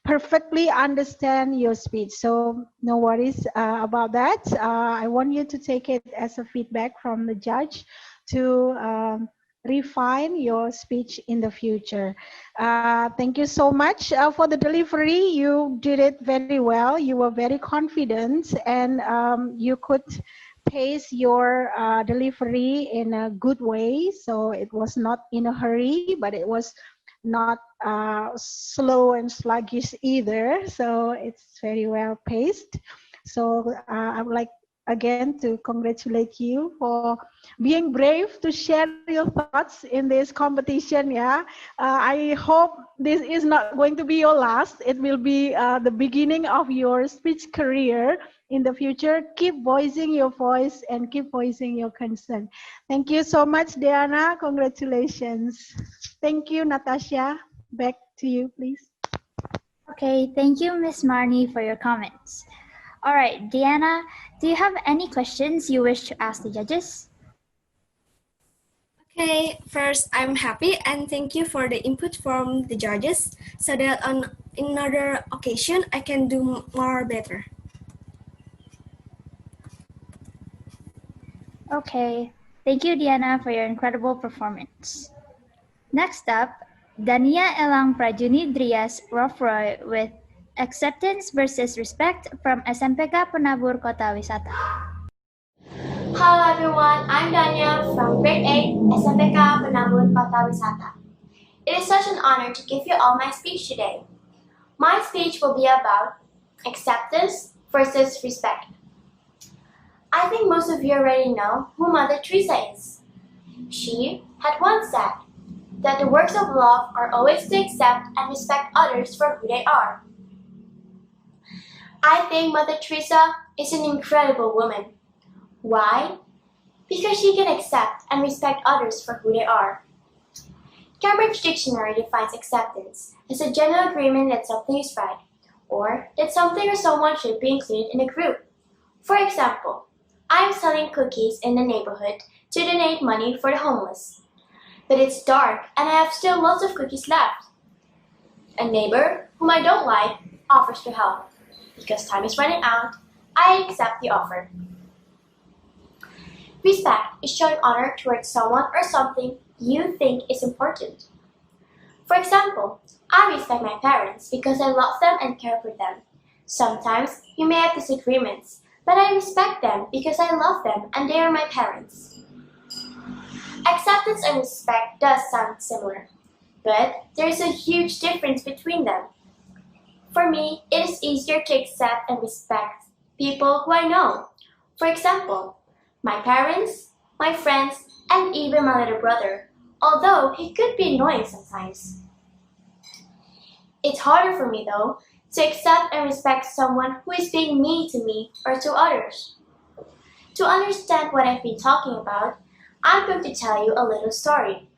perfectly understand your speech. So no worries about that. I want you to take it as a feedback from the judge to refine your speech in the future. Thank you so much for the delivery. You did it very well. You were very confident, and you could pace your delivery in a good way. So it was not in a hurry, but it was not slow and sluggish either. So it's very well paced. So I would like again to congratulate you for being brave to share your thoughts in this competition. Yeah, I hope this is not going to be your last. It will be the beginning of your speech career in the future. Keep voicing your voice and keep voicing your concern. Thank you so much, Deanna. Congratulations. Thank you, Natasha. Back to you, please. Okay, thank you, Miss Marnie, for your comments. All right, Deanna, do you have any questions you wish to ask the judges? Okay, first I'm happy and thank you for the input from the judges so that on another occasion I can do more better. Okay, thank you, Deanna, for your incredible performance. Next up, Dania, Elang, Prajuni, Drias, Rovroy with Acceptance versus Respect from SMPK Penabur, Kota, Wisata. Hello everyone, I'm Dania from grade 8 SMPK Penabur, Kota, Wisata. It is such an honor to give you all my speech today. My speech will be about acceptance versus respect. I think most of you already know who Mother Teresa is. She had once said that the works of love are always to accept and respect others for who they are. I think Mother Teresa is an incredible woman. Why? Because she can accept and respect others for who they are. Cambridge Dictionary defines acceptance as a general agreement that something is right, or that something or someone should be included in a group. For example, I am selling cookies in the neighborhood to donate money for the homeless. But it's dark and I have still lots of cookies left. A neighbor, whom I don't like, offers to help. Because time is running out, I accept the offer. Respect is showing honor towards someone or something you think is important. For example, I respect my parents because I love them and care for them. Sometimes you may have disagreements, but I respect them because I love them and they are my parents. Acceptance and respect does sound similar, but there is a huge difference between them. For me, it is easier to accept and respect people who I know. For example, my parents, my friends, and even my little brother, although he could be annoying sometimes. It's harder for me, though, to accept and respect someone who is being mean to me or to others. To understand what I've been talking about, I'm going to tell you a little story.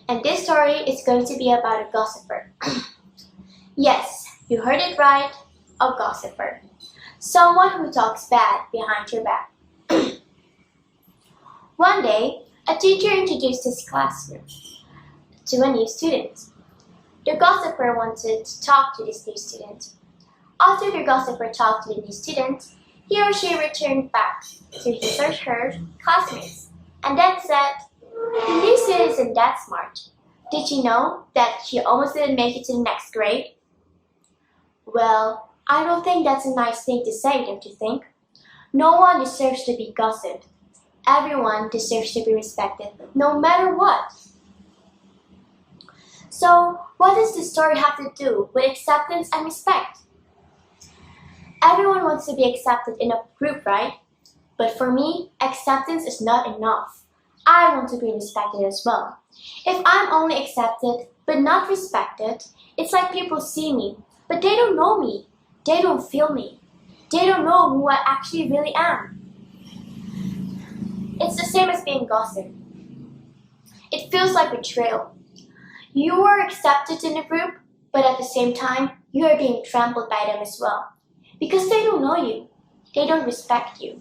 And this story is going to be about a gossiper. Yes, you heard it right, a gossiper. Someone who talks bad behind your back. One day, a teacher introduced his classroom to a new student. The gossiper wanted to talk to this new student. After the gossiper talked to the new student, he or she returned back to his or her classmates and then said, "The new student isn't that smart. Did you know that she almost didn't make it to the next grade?" Well, I don't think that's a nice thing to say, don't you think? No one deserves to be gossiped. Everyone deserves to be respected, no matter what. So, what does this story have to do with acceptance and respect? Everyone wants to be accepted in a group, right? But for me, acceptance is not enough. I want to be respected as well. If I'm only accepted but not respected, it's like people see me, but they don't know me. They don't feel me. They don't know who I actually really am. It's the same as being gossiped. It feels like betrayal. You are accepted in a group, but at the same time, you are being trampled by them as well. Because they don't know you. They don't respect you.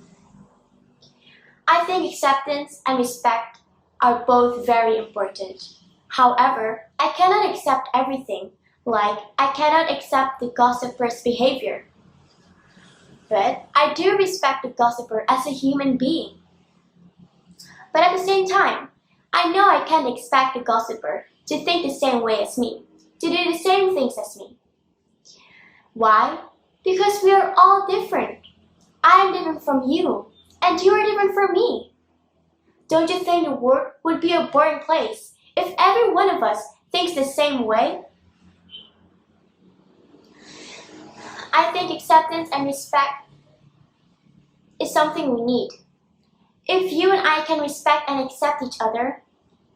I think acceptance and respect are both very important. However, I cannot accept everything, like I cannot accept the gossiper's behavior. But I do respect the gossiper as a human being. But at the same time, I know I can't expect the gossiper to think the same way as me, to do the same things as me. Why? Because we are all different. I am different from you, and you are different from me. Don't you think the world would be a boring place if every one of us thinks the same way? I think acceptance and respect is something we need. If you and I can respect and accept each other,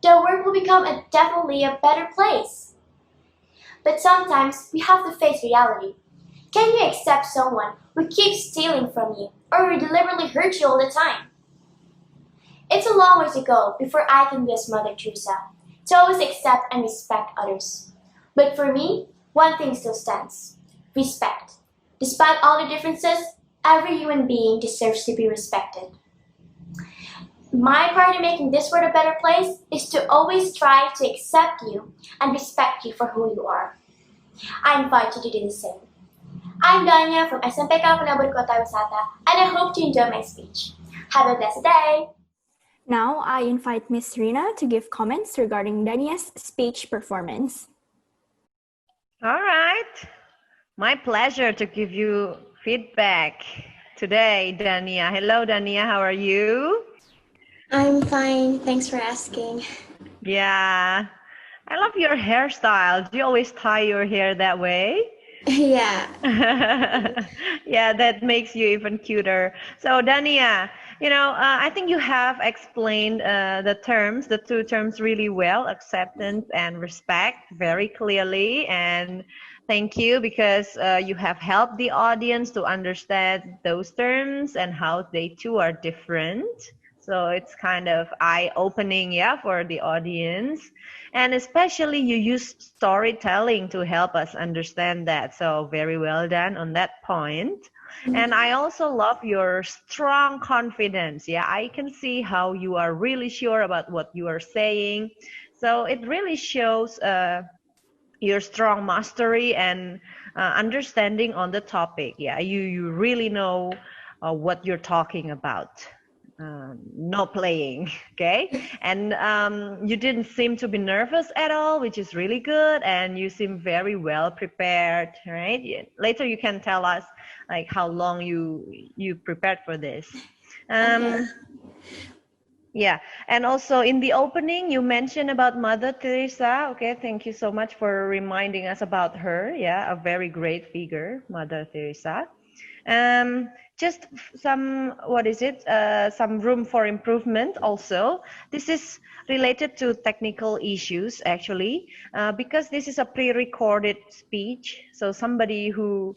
the world will become definitely a better place. But sometimes we have to face reality. Can you accept someone who keeps stealing from you or who deliberately hurts you all the time? It's a long way to go before I can be as Mother Teresa, to always accept and respect others. But for me, one thing still stands: respect. Despite all the differences, every human being deserves to be respected. My part in making this world a better place is to always try to accept you and respect you for who you are. I invite you to do the same. I'm Dania from SMPK Penabur Kota Wisata, and I hope you enjoy my speech. Have a blessed day! Now I invite Miss Rina to give comments regarding Dania's speech performance. All right. My pleasure to give you feedback today, Dania. Hello, Dania. How are you? I'm fine. Thanks for asking. Yeah. I love your hairstyle. Do you always tie your hair that way? Yeah. Yeah, that makes you even cuter. So, Dania, I think you have explained the two terms really well, acceptance and respect, very clearly. And thank you because you have helped the audience to understand those terms and how they too are different. So it's kind of eye-opening, yeah, for the audience. And especially you use storytelling to help us understand that. So very well done on that point. And I also love your strong confidence. Yeah, I can see how you are really sure about what you are saying. So it really shows your strong mastery and understanding on the topic. Yeah, you really know what you're talking about. No playing, okay? And you didn't seem to be nervous at all, which is really good, and you seem very well prepared, right? Later you can tell us like how long you prepared for this. Yeah, and also in the opening you mentioned about Mother Teresa. Okay, thank you so much for reminding us about her. Yeah, a very great figure, Mother Teresa. Just some some room for improvement also. This is related to technical issues actually, because this is a pre-recorded speech. So somebody who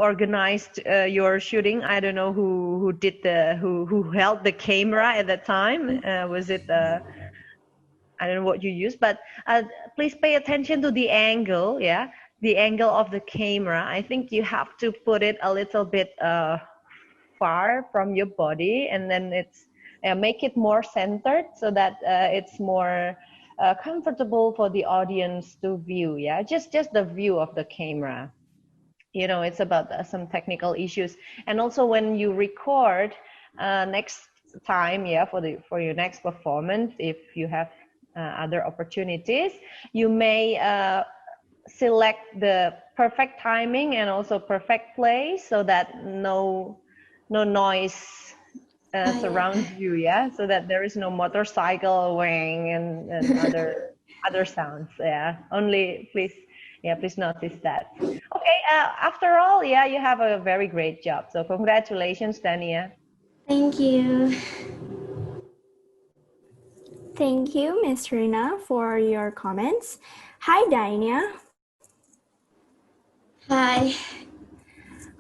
organized your shooting, I don't know who held the camera at that time. Was it I don't know what you used, but please pay attention to the angle. Yeah, the angle of the camera. I think you have to put it a little bit far from your body, and then it's make it more centered so that it's more comfortable for the audience to view. Yeah, just the view of the camera. It's about some technical issues. And also when you record next time, yeah, for your next performance, if you have other opportunities, you may select the perfect timing and also perfect place so that no noise surrounds you, yeah, so that there is no motorcycle wang and other sounds. Yeah, only please notice that. Okay, after all, yeah, you have a very great job, so congratulations, Dania. Thank you. Thank you, Ms. Rina, for your comments. Hi, Dania. Hi.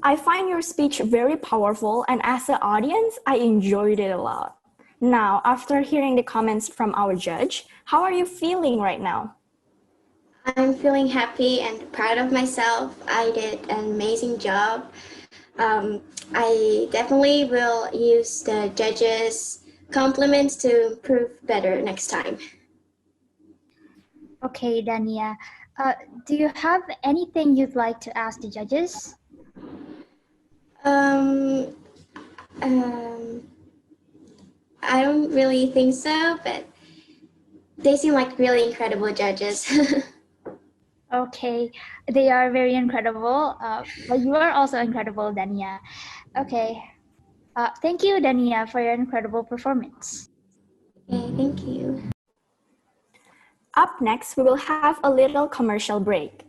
I find your speech very powerful, and as an audience, I enjoyed it a lot. Now, after hearing the comments from our judge, how are you feeling right now? I'm feeling happy and proud of myself. I did an amazing job. I definitely will use the judges' compliments to improve better next time. Okay, Dania. Do you have anything you'd like to ask the judges? Um, um, I don't really think so, but they seem like really incredible judges. Okay, they are very incredible, but you are also incredible, Dania. Okay, thank you, Dania, for your incredible performance. Okay, thank you. Up next, we will have a little commercial break.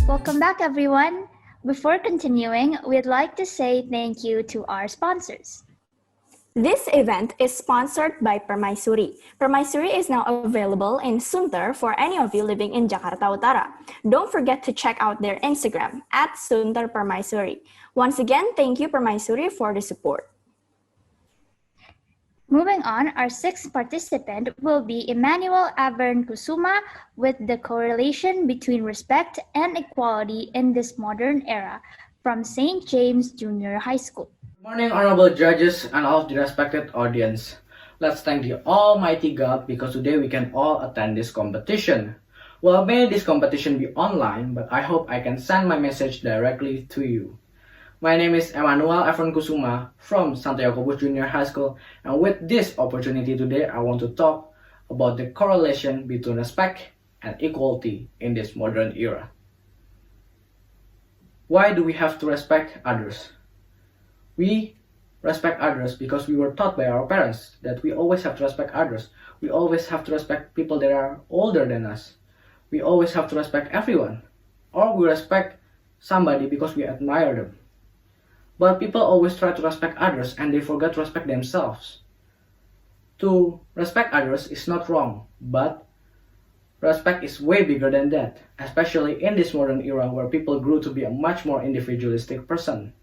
Welcome back, everyone. Before continuing, we'd like to say thank you to our sponsors. This event is sponsored by Permaisuri. Permaisuri is now available in Sunter for any of you living in Jakarta Utara. Don't forget to check out their Instagram @Sunter Permaisuri. Once again, thank you Permaisuri for the support. Moving on, our sixth participant will be Emmanuele Avern Kusuma with the correlation between respect and equality in this modern era from St. James Junior High School. Good morning, honorable judges and all of the respected audience. Let's thank the Almighty God because today we can all attend this competition. Well, may this competition be online, but I hope I can send my message directly to you. My name is Emmanuele Avern Kusuma from Santo Yakobus Junior High School, and with this opportunity today, I want to talk about the correlation between respect and equality in this modern era. Why do we have to respect others? We respect others because we were taught by our parents that we always have to respect others. We always have to respect people that are older than us. We always have to respect everyone. Or we respect somebody because we admire them. But people always try to respect others and they forget to respect themselves. To respect others is not wrong, but respect is way bigger than that, especially in this modern era where people grew to be a much more individualistic person.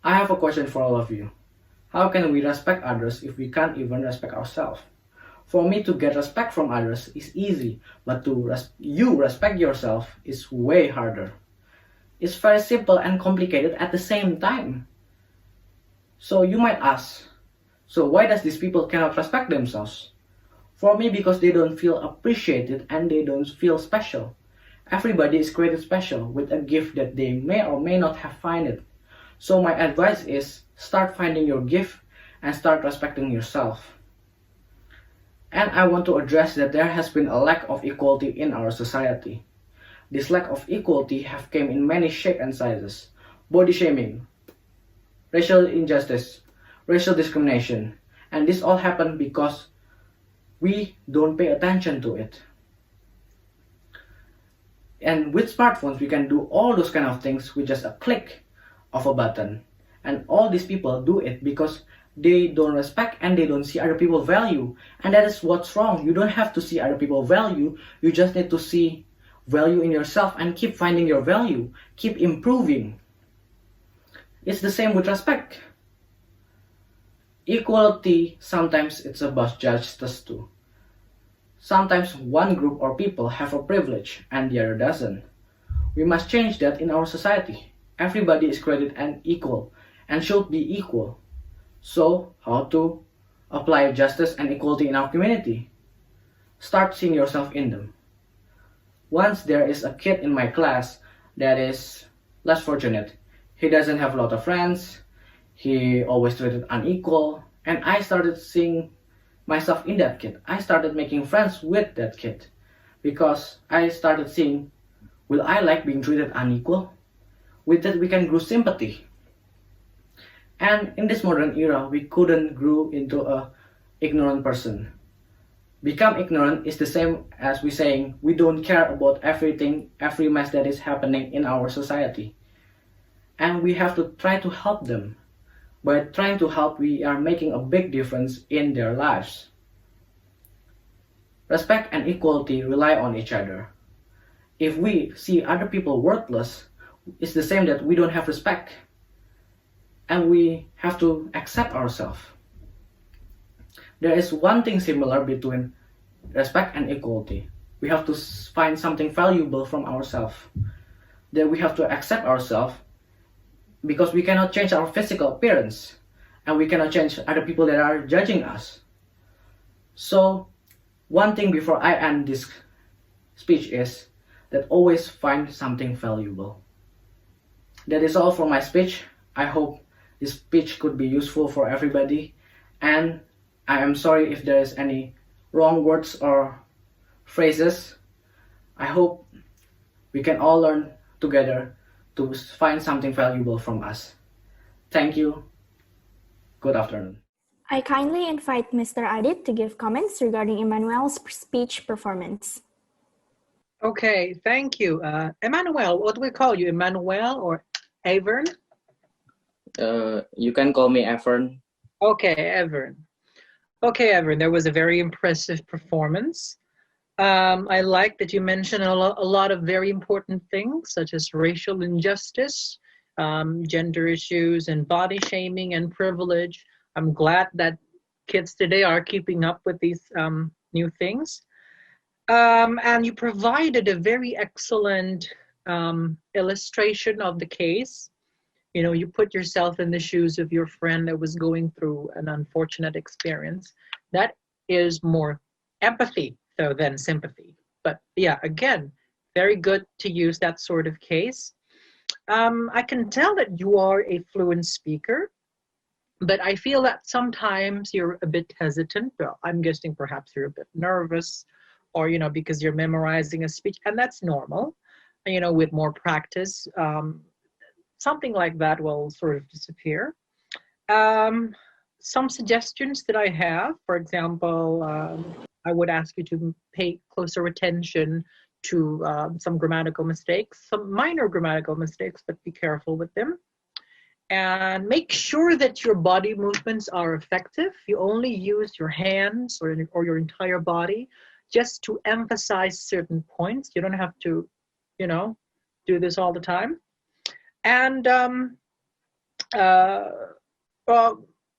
I have a question for all of you. How can we respect others if we can't even respect ourselves? For me to get respect from others is easy, but to respect yourself is way harder. It's very simple and complicated at the same time. So you might ask, so why does these people cannot respect themselves? For me, because they don't feel appreciated and they don't feel special. Everybody is created special with a gift that they may or may not have found it. So my advice is start finding your gift and start respecting yourself. And I want to address that there has been a lack of equality in our society. This lack of equality have came in many shapes and sizes. Body shaming, racial injustice, racial discrimination, and this all happened because we don't pay attention to it. And with smartphones, we can do all those kind of things with just a click of a button. And all these people do it because they don't respect and they don't see other people's value. And that is what's wrong. You don't have to see other people's value. You just need to see value in yourself and keep finding your value. Keep improving. It's the same with respect. Equality, sometimes it's about justice too. Sometimes one group or people have a privilege and the other doesn't. We must change that in our society. Everybody is created and equal and should be equal. So, how to apply justice and equality in our community? Start seeing yourself in them. Once there is a kid in my class that is less fortunate. He doesn't have a lot of friends. He always treated unequal. And I started seeing myself in that kid. I started making friends with that kid. Because I started seeing, will I like being treated unequal? With that, we can grow sympathy. And in this modern era, we couldn't grow into a ignorant person. Become ignorant is the same as we saying we don't care about everything, every mess that is happening in our society. And we have to try to help them. By trying to help, we are making a big difference in their lives. Respect and equality rely on each other. If we see other people worthless, it's the same that we don't have respect. And we have to accept ourselves. There is one thing similar between respect and equality. We have to find something valuable from ourselves. That we have to accept ourselves because we cannot change our physical appearance and we cannot change other people that are judging us. So, one thing before I end this speech is that always find something valuable. That is all for my speech. I hope this speech could be useful for everybody, and I am sorry if there is any wrong words or phrases. I hope we can all learn together to find something valuable from us. Thank you. Good afternoon. I kindly invite Mr. Adit to give comments regarding Emmanuelle's speech performance. Okay, thank you. Emmanuele, what do we call you? Emmanuele or Avern? You can call me Avern. Okay, Avern. Okay, Avern, there was a very impressive performance. I like that you mentioned a lot of very important things, such as racial injustice, gender issues, and body shaming and privilege. I'm glad that kids today are keeping up with these new things. And you provided a very excellent illustration of the case. You know, you put yourself in the shoes of your friend that was going through an unfortunate experience. That is more empathy, though, than sympathy. But yeah, again, very good to use that sort of case. I can tell that you are a fluent speaker, but I feel that sometimes you're a bit hesitant. Well, I'm guessing perhaps you're a bit nervous, or, you know, because you're memorizing a speech, and that's normal. You know, with more practice, something like that will sort of disappear. Some suggestions that I have, for example, I would ask you to pay closer attention to some grammatical mistakes, some minor grammatical mistakes, but be careful with them. And make sure that your body movements are effective. You only use your hands or your entire body just to emphasize certain points. You don't have to, you know, do this all the time. And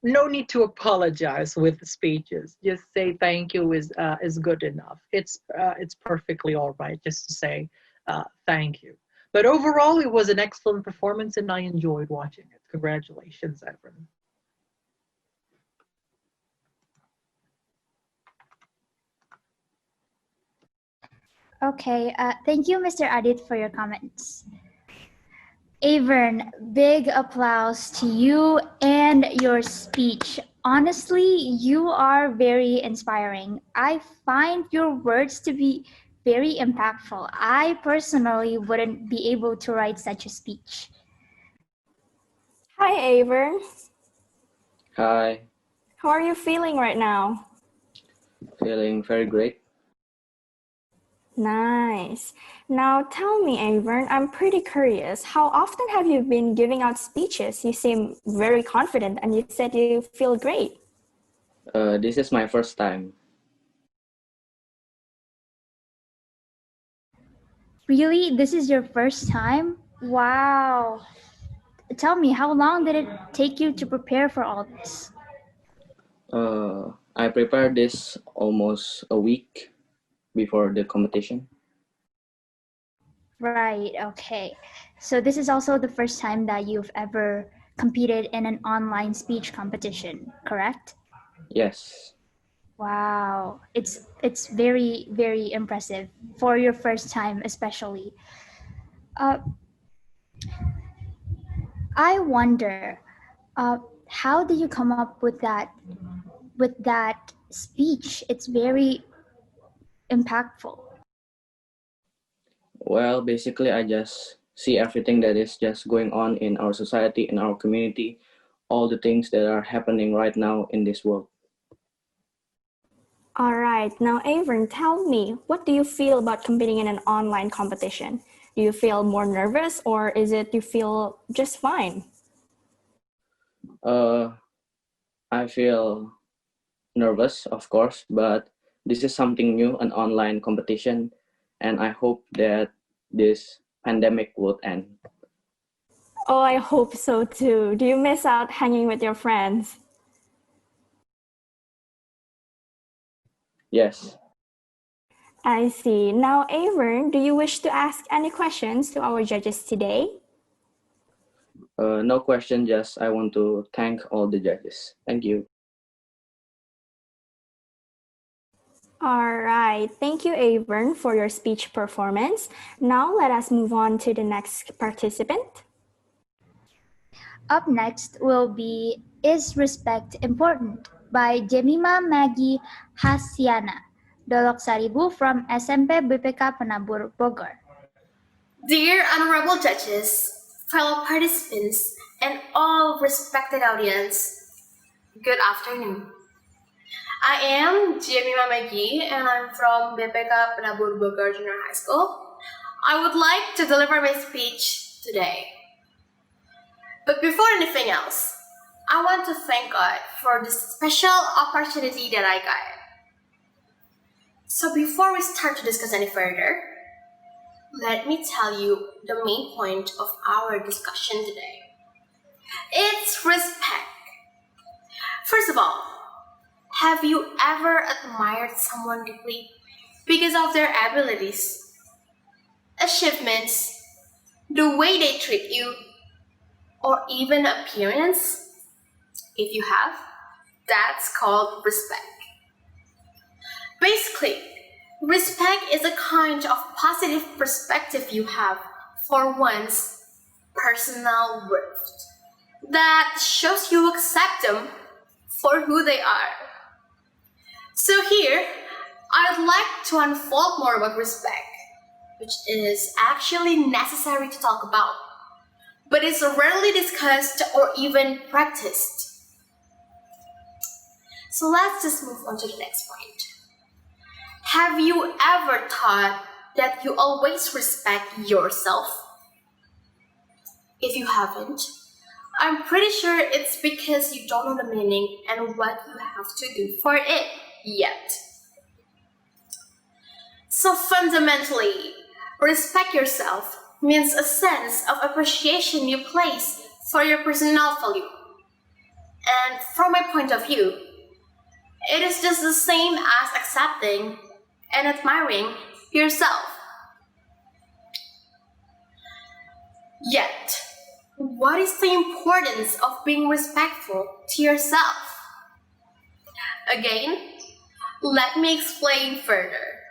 no need to apologize with the speeches. Just say thank you is good enough. It's perfectly all right just to say thank you. But overall, it was an excellent performance, and I enjoyed watching it. Congratulations, Avern. Okay, thank you, Mr. Adit, for your comments. Avern, big applause to you and your speech. Honestly, you are very inspiring. I find your words to be very impactful. I personally wouldn't be able to write such a speech. Hi, Avern. Hi. How are you feeling right now? Feeling very great. Nice. Now tell me, Avern, I'm pretty curious. How often have you been giving out speeches? You seem very confident and you said you feel great. This is my first time. Really? This is your first time? Wow. Tell me, how long did it take you to prepare for all this? I prepared this almost a week before the competition. Right, okay. So this is also the first time that you've ever competed in an online speech competition, correct? Yes. Wow, it's very, very impressive for your first time especially. I wonder, how did you come up with that speech? It's very impactful. Well, basically, I just see everything that is just going on in our society, in our community, all the things that are happening right now in this world. All right, now Avern, tell me, what do you feel about competing in an online competition? Do you feel more nervous, or is it you feel just fine? I feel nervous, of course, but this is something new, an online competition, and I hope that this pandemic would end. Oh, I hope so too. Do you miss out hanging with your friends? Yes. I see. Now, Avern, do you wish to ask any questions to our judges today? No question, just I want to thank all the judges. Thank you. All right. Thank you, Avern, for your speech performance. Now, let us move on to the next participant. Up next will be Is Respect Important? By Jemima Maggie Hasiana, Dolok Saribu from SMP BPK Penabur, Bogor. Dear honorable judges, fellow participants, and all respected audience, good afternoon. I am Jemima Maggie and I'm from BPK Penabur Bogor Junior High School. I would like to deliver my speech today. But before anything else, I want to thank God for this special opportunity that I got. So before we start to discuss any further, let me tell you the main point of our discussion today. It's respect. First of all, have you ever admired someone deeply because of their abilities, achievements, the way they treat you, or even appearance? If you have, that's called respect. Basically, respect is a kind of positive perspective you have for one's personal worth that shows you accept them for who they are. So here, I'd like to unfold more about respect, which is actually necessary to talk about, but it's rarely discussed or even practiced. So let's just move on to the next point. Have you ever thought that you always respect yourself? If you haven't, I'm pretty sure it's because you don't know the meaning and what you have to do for it yet. So fundamentally, respect yourself means a sense of appreciation you place for your personal value. And from my point of view, it is just the same as accepting and admiring yourself. Yet, what is the importance of being respectful to yourself? Again, let me explain further.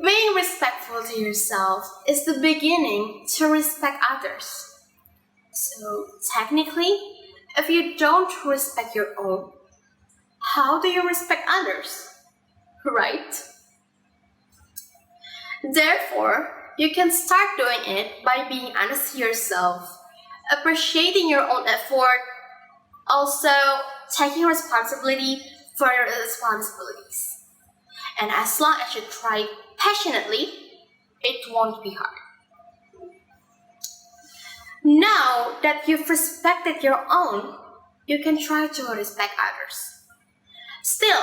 Being respectful to yourself is the beginning to respect others. So, technically, if you don't respect your own, how do you respect others? Right? Therefore, you can start doing it by being honest to yourself, appreciating your own effort, also taking responsibility for your responsibilities. And as long as you try passionately, it won't be hard. Now that you've respected your own, you can try to respect others. Still,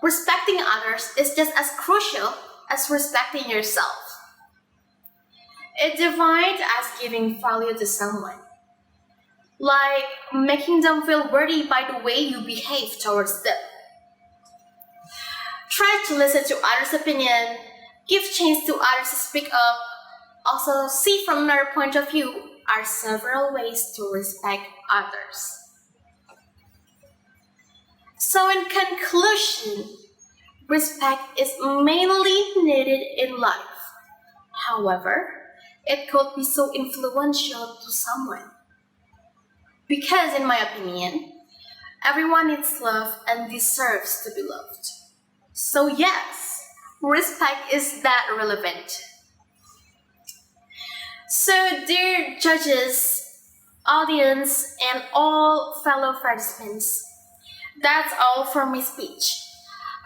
respecting others is just as crucial as respecting yourself. It's defined as giving value to someone, like making them feel worthy by the way you behave towards them. Try to listen to others' opinion, give chance to others to speak up, also see from another point of view are several ways to respect others. So in conclusion, respect is mainly needed in life. However, it could be so influential to someone. Because in my opinion, everyone needs love and deserves to be loved. So yes, respect is that relevant. So, dear judges, audience, and all fellow participants, that's all for my speech.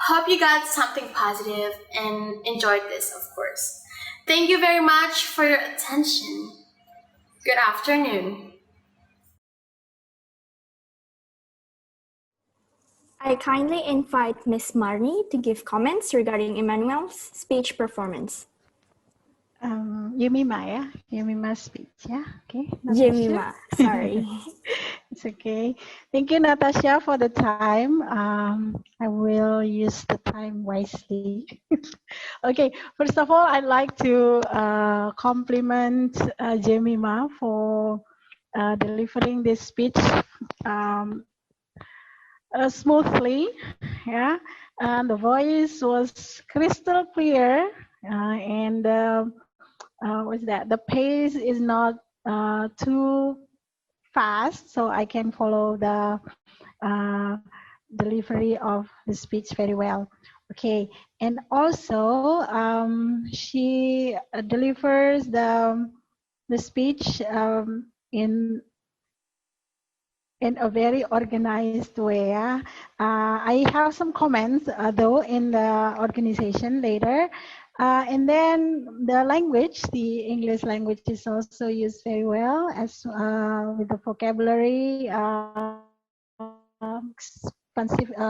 Hope you got something positive and enjoyed this, of course. Thank you very much for your attention. Good afternoon. I kindly invite Miss Marnie to give comments regarding Emmanuel's speech performance. Jemima ya, Jemima speech ya. Okay, Jemima, sorry. It's okay. Thank you, Natasha, for the time. I will use the time wisely. Okay, first of all, I'd like to compliment Jemima for delivering this speech smoothly. Yeah, and the voice was crystal clear, and what's that? The pace is not too fast, so I can follow the uh, delivery of the speech very well. Okay, and also she delivers the speech in a very organized way. Yeah? I have some comments though in the organization later. And then the language, the English language is also used very well as with the vocabulary,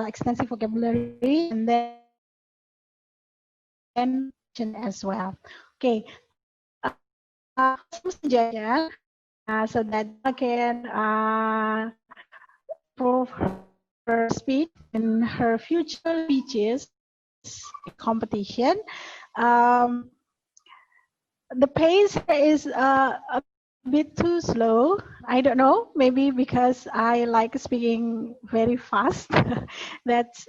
extensive vocabulary, and then as well. Okay, some suggestion so that I can improve her speech in her future speeches competition. The pace is a bit too slow. I don't know, maybe because I like speaking very fast. That's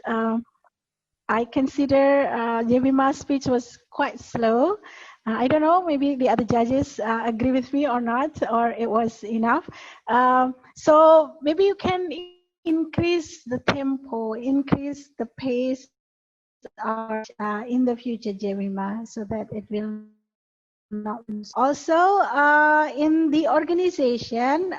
I consider Jemima's speech was quite slow. I don't know, maybe the other judges agree with me or not, or it was enough. So maybe you can increase the tempo, increase the pace in the future, Jemima, so that it will not lose. Also, in the organization,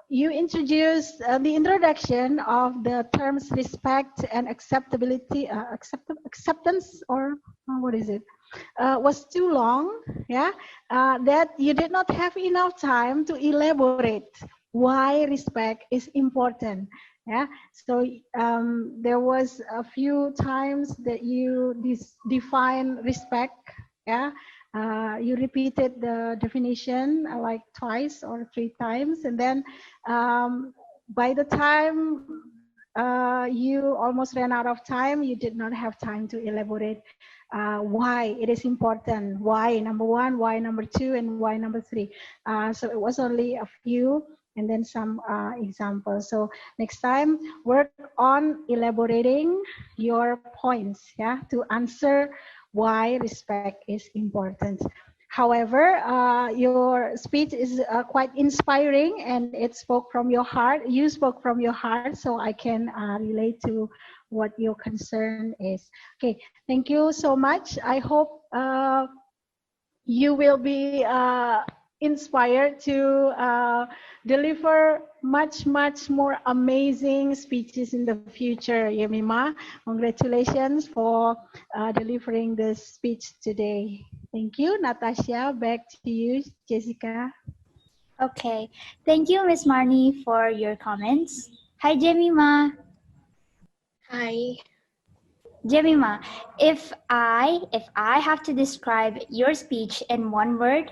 you introduced the introduction of the terms respect and acceptability, acceptance, or what is it? Was too long, yeah, that you did not have enough time to elaborate why respect is important. Yeah, so there was a few times that you define respect. Yeah, you repeated the definition like twice or three times, and then by the time you almost ran out of time, you did not have time to elaborate why it is important, why number one, why number two, and why number three. So it was only a few and then some examples. So next time, work on elaborating your points, yeah, to answer why respect is important. However, your speech is quite inspiring and it spoke from your heart. You spoke from your heart, so I can relate to what your concern is. Okay, thank you so much. I hope you will be inspired to deliver much more amazing speeches in the future, Jemima. Congratulations for delivering this speech today. Thank you, Natasha. Back to you, Jessica. Okay, thank you, Miss Marnie, for your comments. Hi, Jemima. Hi. Jemima, if I have to describe your speech in one word,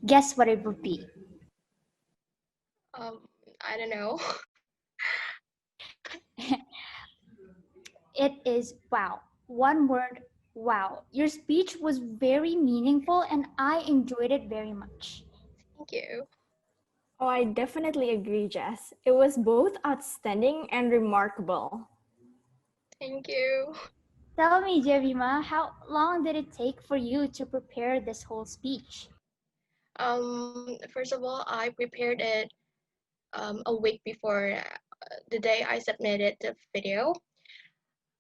guess what it would be? I don't know. It is wow. One word, wow. Your speech was very meaningful and I enjoyed it very much. Thank you. Oh, I definitely agree, Jess. It was both outstanding and remarkable. Thank you. Tell me, Jemima, how long did it take for you to prepare this whole speech? First of all, I prepared it a week before the day I submitted the video.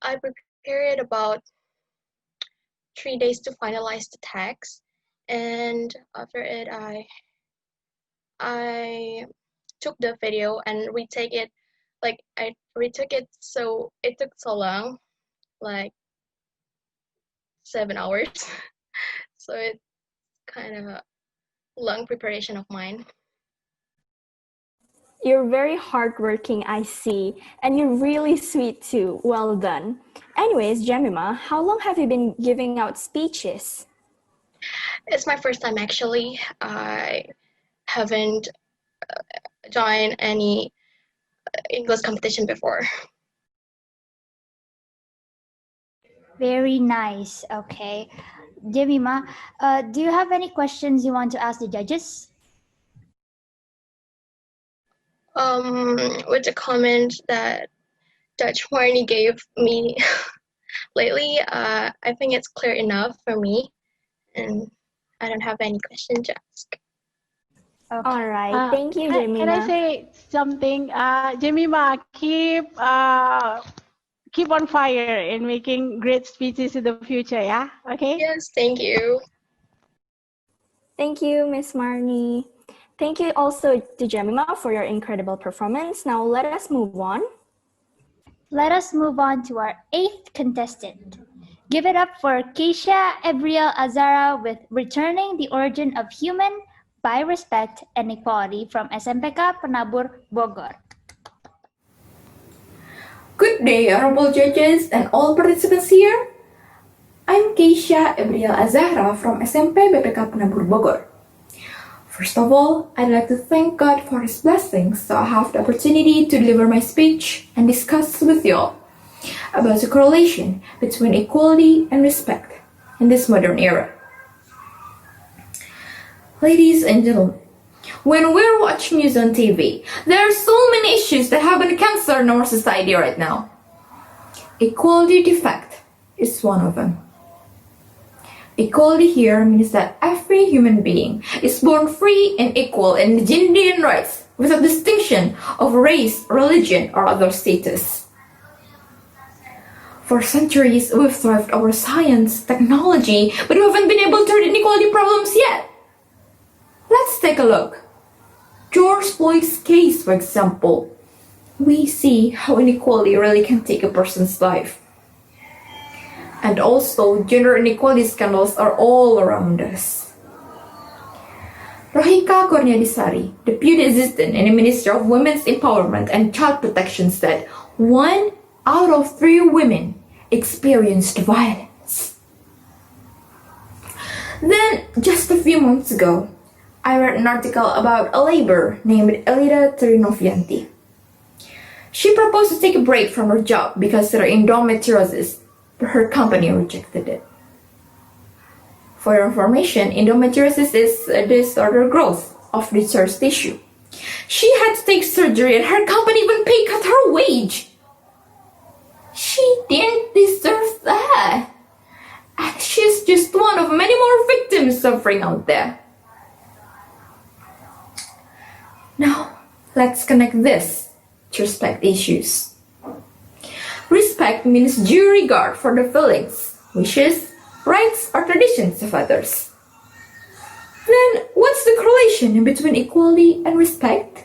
I prepared it about 3 days to finalize the text, And after it, I took the video and retake it. Like I retook it, so it took so long, like 7 hours. So it's kind of a long preparation of mine. You're very hardworking, I see, and you're really sweet too. Well done. Anyways, Jemima, how long have you been giving out speeches? It's my first time actually. I haven't joined any English competition before. Very nice. Okay. Jemima, do you have any questions you want to ask the judges? With the comment that Judge Marnie gave me lately, I think it's clear enough for me, and I don't have any question to ask. Okay. All right. Thank you, Jemima. Can I say something? Jemima, keep on fire in making great speeches in the future, yeah? Okay? Yes, thank you. Thank you, Miss Marnie. Thank you also to Jemima for your incredible performance. Now let us move on. Let us move on to our 8th contestant. Give it up for Keisha Abigail Azara with Returning the Origin of Human by Respect and Equality from SMPK Penabur, Bogor. Good day, honorable judges and all participants here. I'm Keisha Abigail Azara from SMP BPK Penabur, Bogor. First of all, I'd like to thank God for His blessings so I have the opportunity to deliver my speech and discuss with you all about the correlation between equality and respect in this modern era. Ladies and gentlemen, when we're watching news on TV, there are so many issues that have been cancer in our society right now. Equality defect is one of them. Equality here means that every human being is born free and equal in dignity and rights without distinction of race, religion, or other status. For centuries, we've thrived over science, technology, but we haven't been able to read inequality problems yet. Let's take a look. George Floyd's case, for example. We see how inequality really can take a person's life. And also, gender inequality scandals are all around us. Rahika Kurniadisari, Deputy Assistant in the Ministry of Women's Empowerment and Child Protection said 1 out of 3 women experienced violence. Then, just a few months ago, I read an article about a laborer named Elida Trinovianti. She proposed to take a break from her job because of her endometriosis, but her company rejected it. For your information, endometriosis is a disordered growth of the uterus tissue. She had to take surgery and her company even cut her wage. She didn't deserve that. And she's just one of many more victims suffering out there. Now, let's connect this to respect issues. Respect means due regard for the feelings, wishes, rights, or traditions of others. Then, what's the correlation between equality and respect?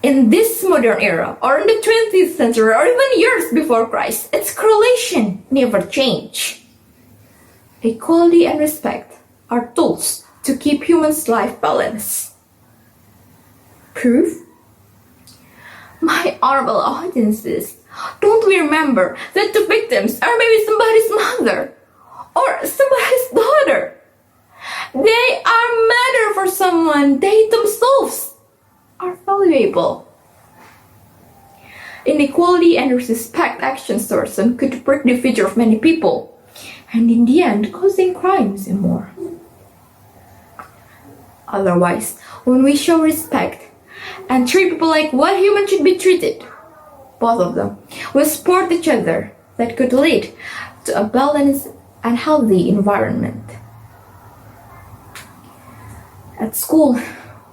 In this modern era, or in the 20th century, or even years before Christ, its correlation never changed. Equality and respect are tools to keep humans' life balanced. Proof? My honorable audiences, don't we remember that the victims are maybe somebody's mother or somebody's daughter? They are matter for someone. They themselves are valuable. Inequality and respect actions towards them could break the future of many people, and in the end, causing crimes and more. Otherwise, when we show respect and treat people like what humans should be treated, both of them will support each other. That could lead to a balanced and healthy environment. At school,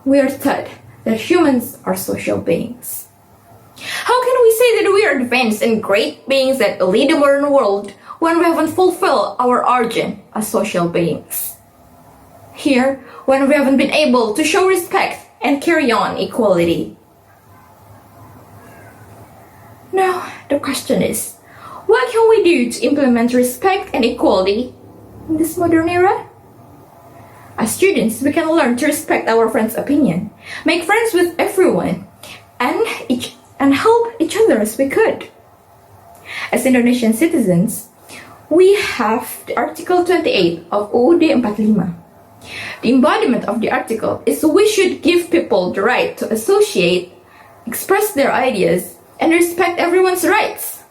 we are taught that humans are social beings. How can we say that we are advanced and great beings that lead the modern world when we haven't fulfilled our origin as social beings. Here, when we haven't been able to show respect and carry on equality. Now, the question is, what can we do to implement respect and equality in this modern era? As students, we can learn to respect our friends' opinion, make friends with everyone, and help each other as we could. As Indonesian citizens, we have the Article 28 of UUD 45. The embodiment of the article is we should give people the right to associate, express their ideas, and respect everyone's rights.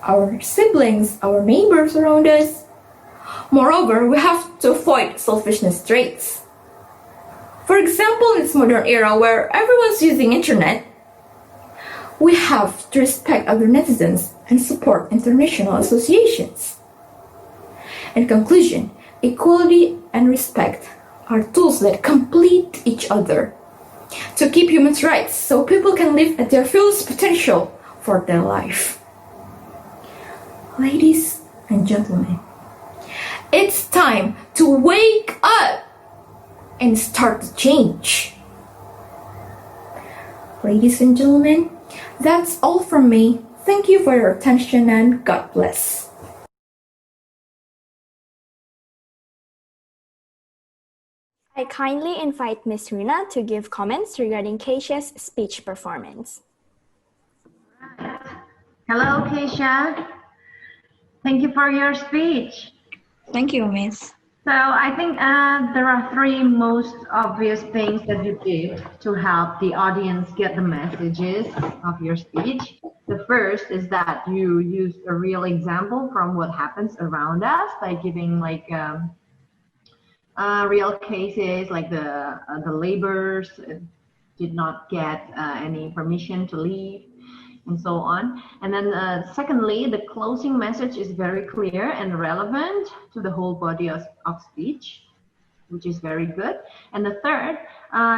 Our siblings, our neighbors around us. Moreover, we have to avoid selfishness traits. For example, in this modern era where everyone's using internet, we have to respect other netizens and support international associations. In conclusion, equality and respect are tools that complete each other to keep human rights so people can live at their fullest potential for their life. Ladies and gentlemen, it's time to wake up and start to change. Ladies and gentlemen, that's all from me. Thank you for your attention and God bless. I kindly invite Ms. Rina to give comments regarding Keisha's speech performance. Hello, Keisha. Thank you for your speech. Thank you, Miss. So I think there are three most obvious things that you did to help the audience get the messages of your speech. The first is that you used a real example from what happens around us by giving like real cases, like the laborers did not get any permission to leave, and so on. And then secondly, the closing message is very clear and relevant to the whole body of speech, which is very good. And the third,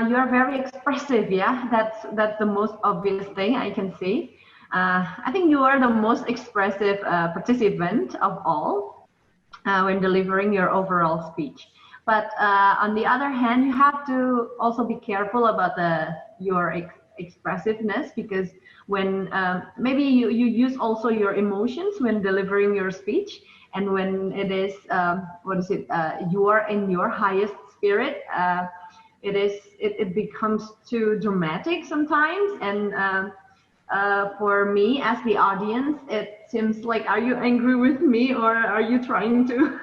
you are very expressive. Yeah, that's the most obvious thing I can see. I think you are the most expressive participant of all when delivering your overall speech. But on the other hand, you have to also be careful about your expressiveness, because when maybe you use also your emotions when delivering your speech, and when it is you are in your highest spirit, it becomes too dramatic sometimes. And for me as the audience, it seems like, are you angry with me, or are you trying to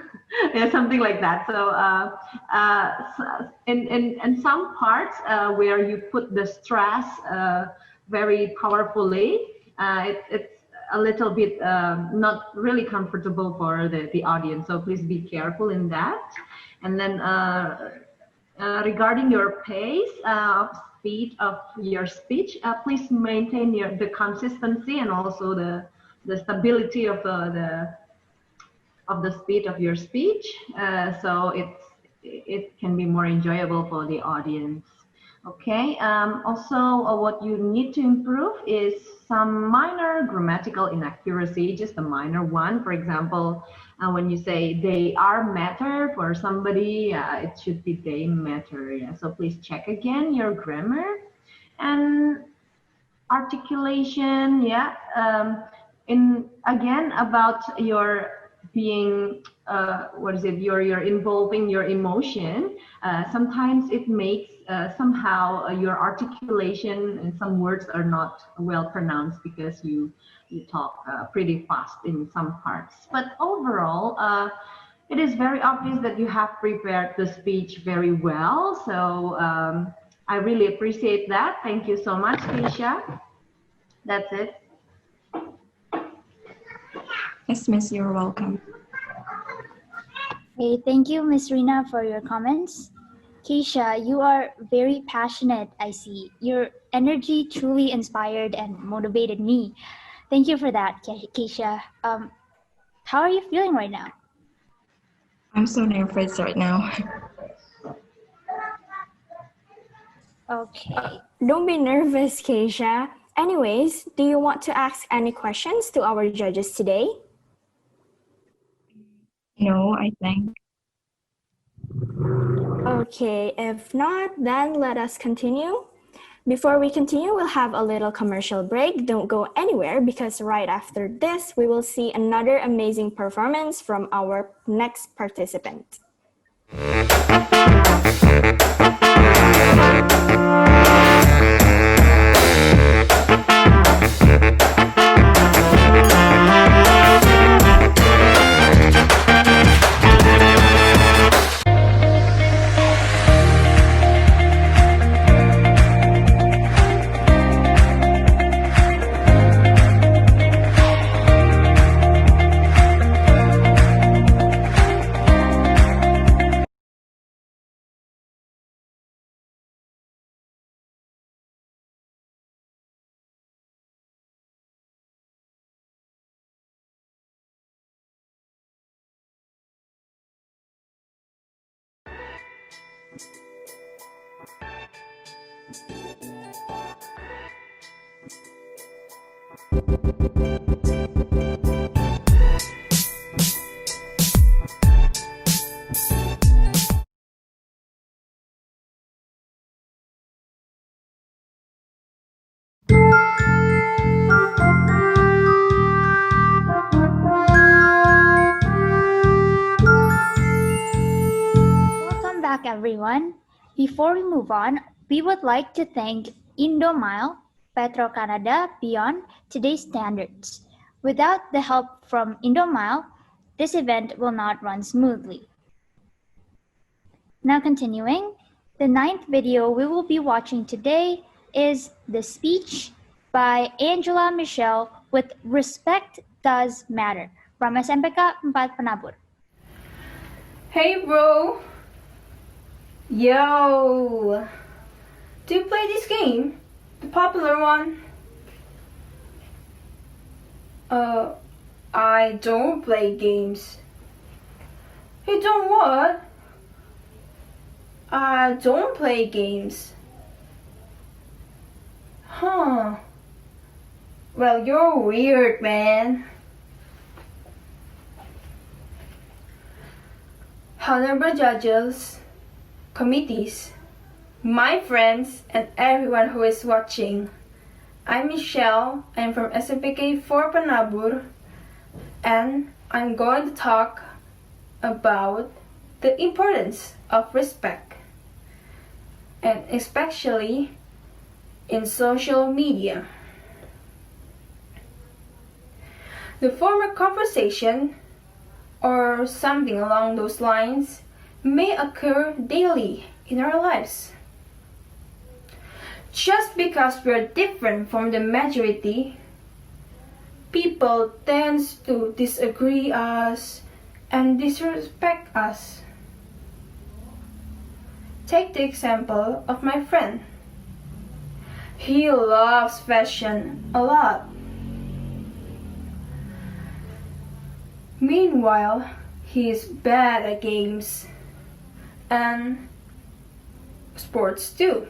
yeah, something like that. So in some parts where you put the stress very powerfully, it's a little bit not really comfortable for the audience. So please be careful in that. And then regarding your pace of speed of your speech, please maintain the consistency and also the stability of the speed of your speech, so it can be more enjoyable for the audience. Okay. Also, what you need to improve is some minor grammatical inaccuracy, just a minor one. For example, when you say they are matter for somebody, it should be they matter. Yeah. So please check again your grammar and articulation. Yeah. Again about your being you're involving your emotion. Sometimes it makes somehow your articulation and some words are not well pronounced because you talk pretty fast in some parts. But overall, it is very obvious that you have prepared the speech very well. So I really appreciate that. Thank you so much, Keisha. That's it. Yes, Miss, you're welcome. Okay, thank you, Ms. Rina, for your comments. Keisha, you are very passionate, I see. Your energy truly inspired and motivated me. Thank you for that, Keisha. How are you feeling right now? I'm so nervous right now. Okay. Don't be nervous, Keisha. Anyways, do you want to ask any questions to our judges today? No, I think. Okay, if not, then let us continue. Before we continue, we'll have a little commercial break. Don't go anywhere because right after this, we will see another amazing performance from our next participant. Welcome back, everyone. Before we move on, we would like to thank Indomile, Petro-Canada Beyond Today's Standards. Without the help from Indomile, this event will not run smoothly. Now continuing, the 9th video we will be watching today is The Speech by Angela Michelle with Respect Does Matter from SMPK 4 Penabur. Hey bro! Yo! Do you play this game? The popular one? I don't play games. You don't what? I don't play games. Huh. Well, you're weird, man. Honorable judges, committees, my friends, and everyone who is watching. I'm Michelle. I'm from SMPK 4 Penabur, and I'm going to talk about the importance of respect, and especially in social media. The former conversation or something along those lines may occur daily in our lives. Just because we're different from the majority, people tend to disagree us and disrespect us. Take the example of my friend. He loves fashion a lot. Meanwhile, he is bad at games and sports too.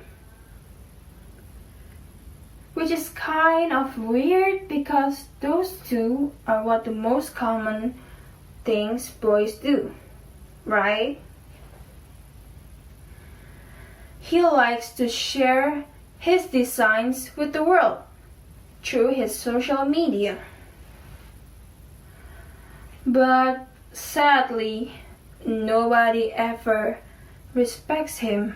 Which is kind of weird because those two are what the most common things boys do, right? He likes to share his designs with the world through his social media. But sadly, nobody ever respects him.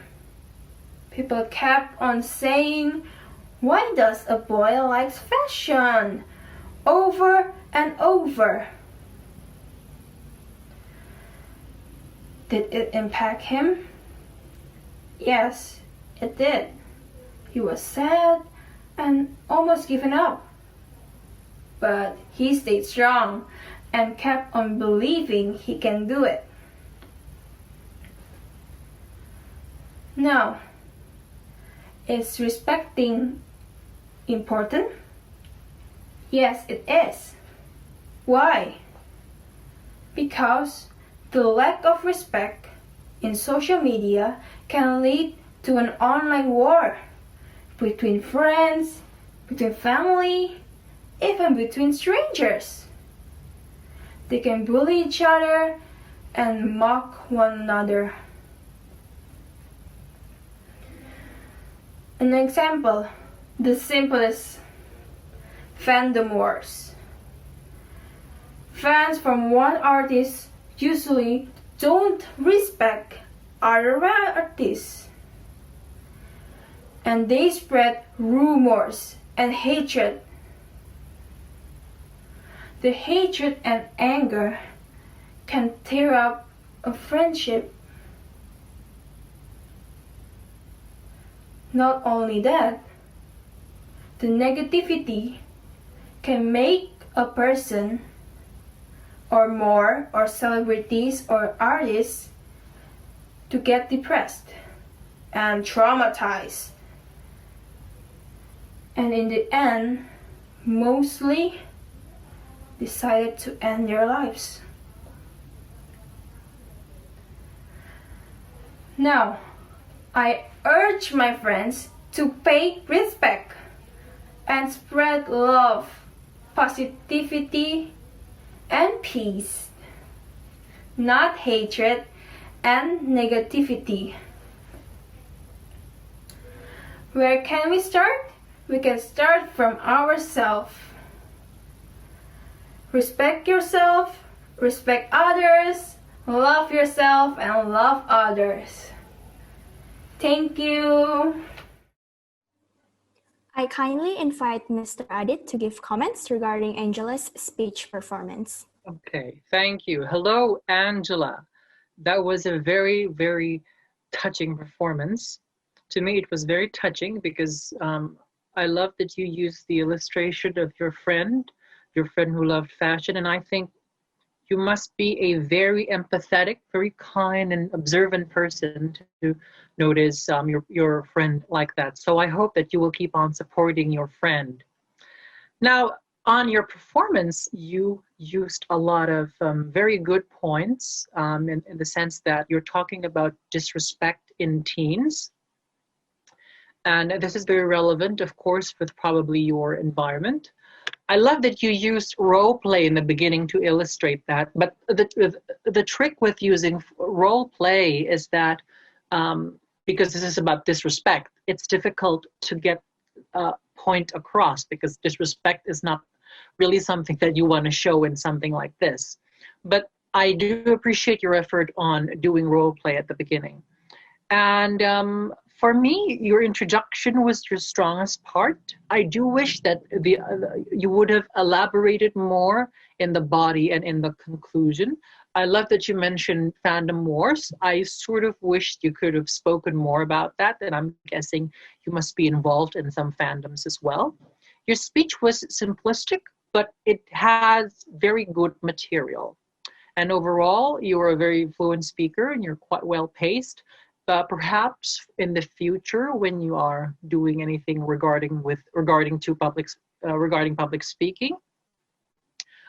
People kept on saying, "Why does a boy like fashion?" over and over. Did it impact him? Yes, it did. He was sad and almost given up. But he stayed strong and kept on believing he can do it. Now, is respecting important? Yes, it is. Why? Because the lack of respect in social media can lead to an online war between friends, between family, even between strangers. They can bully each other and mock one another. An example, the simplest fandom wars. Fans from one artist usually don't respect other artists, and they spread rumors and hatred. The hatred and anger can tear up a friendship. Not only that, the negativity can make a person or more or celebrities or artists to get depressed and traumatized. And in the end, mostly decided to end their lives. Now, I urge my friends to pay respect and spread love, positivity, and peace, not hatred and negativity. Where can we start? We can start from ourselves. Respect yourself, respect others, love yourself, and love others. Thank you. I kindly invite Mr. Adit to give comments regarding Angela's speech performance. Okay, thank you. Hello, Angela. That was a very, very touching performance. To me, it was very touching because I love that you used the illustration of your friend who loved fashion, and I think you must be a very empathetic, very kind and observant person to notice your friend like that. So I hope that you will keep on supporting your friend. Now, on your performance, you used a lot of very good points in the sense that you're talking about disrespect in teens. And this is very relevant, of course, with probably your environment. I love that you used role play in the beginning to illustrate that. But the trick with using role play is that because this is about disrespect, it's difficult to get a point across because disrespect is not really something that you want to show in something like this. But I do appreciate your effort on doing role play at the beginning. And for me, your introduction was your strongest part. I do wish that you would have elaborated more in the body and in the conclusion. I love that you mentioned fandom wars. I sort of wished you could have spoken more about that, and I'm guessing you must be involved in some fandoms as well. Your speech was simplistic, but it has very good material. And overall, you are a very fluent speaker and you're quite well paced. Perhaps in the future, when you are doing anything regarding public speaking,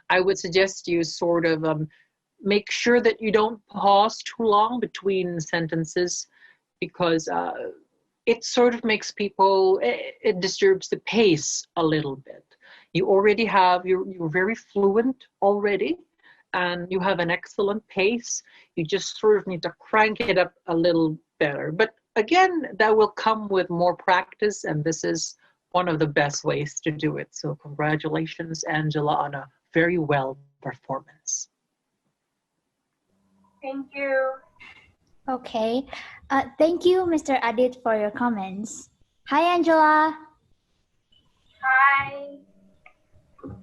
I would suggest you sort of make sure that you don't pause too long between sentences, because it sort of makes it disturbs the pace a little bit. You already have, you're very fluent already, and you have an excellent pace. You just sort of need to crank it up a little better. But again, that will come with more practice, and this is one of the best ways to do it. So congratulations, Angela, on a very well performance. Thank you. Okay. Thank you, Mr. Adit, for your comments. Hi, Angela. Hi.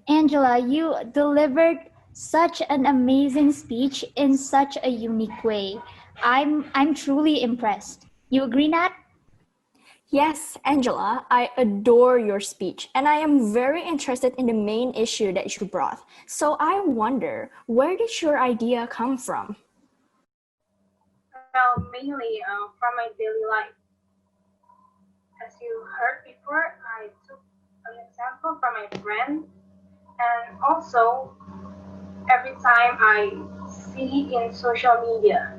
Angela, you delivered such an amazing speech in such a unique way. I'm truly impressed. You agree, Nat? Yes, Angela, I adore your speech, and I am very interested in the main issue that you brought. So I wonder, where did your idea come from? Well, mainly from my daily life. As you heard before, I took an example from my friend, and also every time I see in social media,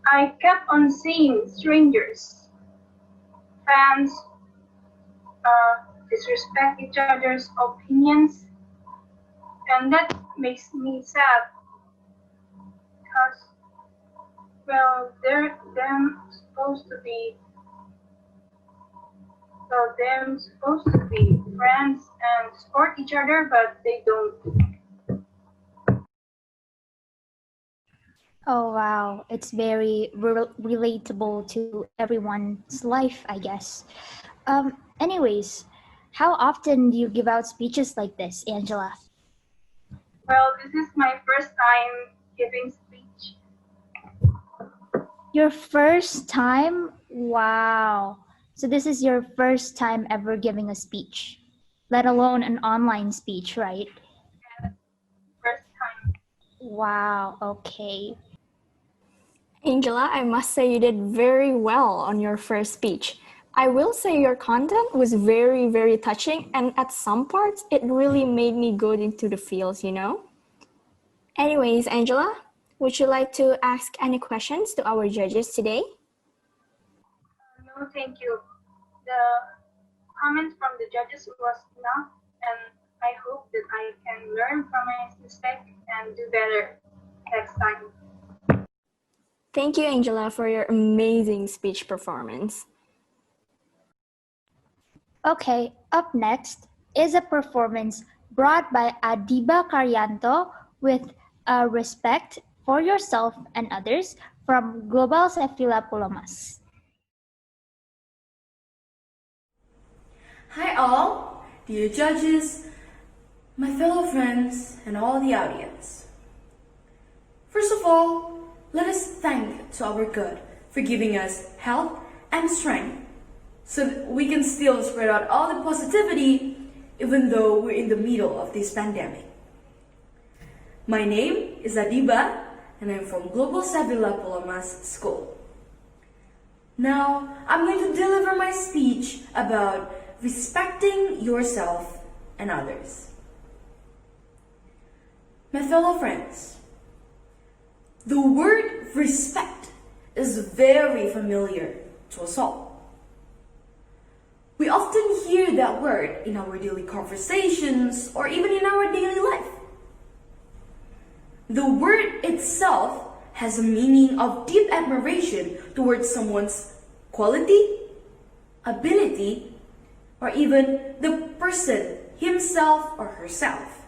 I kept on seeing strangers, fans, disrespect each other's opinions, and that makes me sad. because, well, them supposed to be friends and support each other, but they don't. Oh wow, it's very relatable to everyone's life, I guess. Anyways, how often do you give out speeches like this, Angela? Well, this is my first time giving speech. Your first time? Wow. So this is your first time ever giving a speech, let alone an online speech, right? First time. Wow, okay. Angela, I must say you did very well on your first speech. I will say your content was very, very touching, and at some parts, it really made me go into the feels, you know? Anyways, Angela, would you like to ask any questions to our judges today? No, thank you. The comments from the judges was enough, and I hope that I can learn from my mistake and do better next time. Thank you, Angela, for your amazing speech performance. Okay, up next is a performance brought by Adiba Karyanto with Respect for Yourself and Others from Global Sevilla Pulomas. Hi all, dear judges, my fellow friends, and all the audience. First of all, let us thank to our God for giving us health and strength so that we can still spread out all the positivity even though we're in the middle of this pandemic. My name is Adiba and I'm from Global Sevilla Pulomas School. Now, I'm going to deliver my speech about respecting yourself and others. My fellow friends, the word respect is very familiar to us all. We often hear that word in our daily conversations or even in our daily life. The word itself has a meaning of deep admiration towards someone's quality, ability, or even the person himself or herself.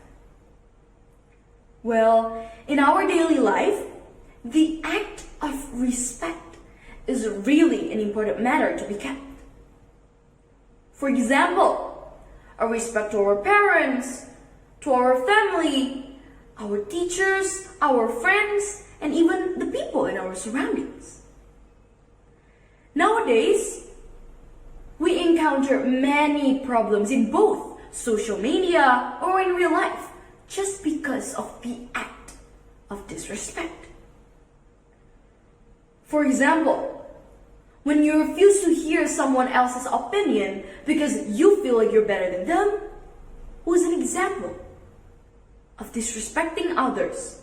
Well, in our daily life, the act of respect is really an important matter to be kept. For example, a respect to our parents, to our family, our teachers, our friends, and even the people in our surroundings. Nowadays, we encounter many problems in both social media or in real life just because of the act of disrespect. For example, when you refuse to hear someone else's opinion because you feel like you're better than them, was an example of disrespecting others.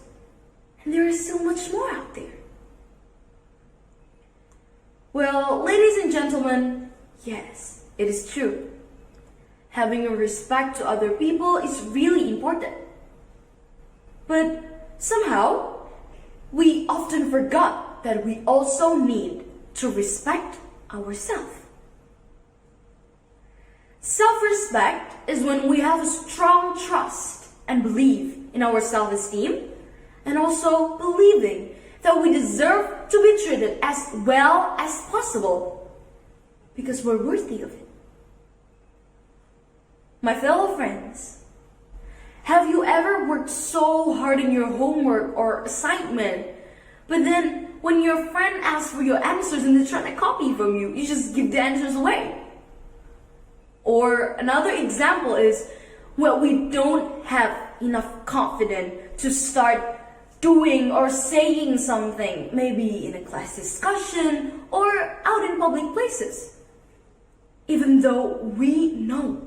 And there is so much more out there. Well, ladies and gentlemen, yes, it is true. Having a respect to other people is really important. But somehow, we often forgot that we also need to respect ourselves. Self-respect is when we have a strong trust and belief in our self-esteem, and also believing that we deserve to be treated as well as possible because we're worthy of it. My fellow friends, have you ever worked so hard in your homework or assignment, but then when your friend asks for your answers and they're trying to copy from you, you just give the answers away? Or another example is when we don't have enough confidence to start doing or saying something, maybe in a class discussion or out in public places, even though we know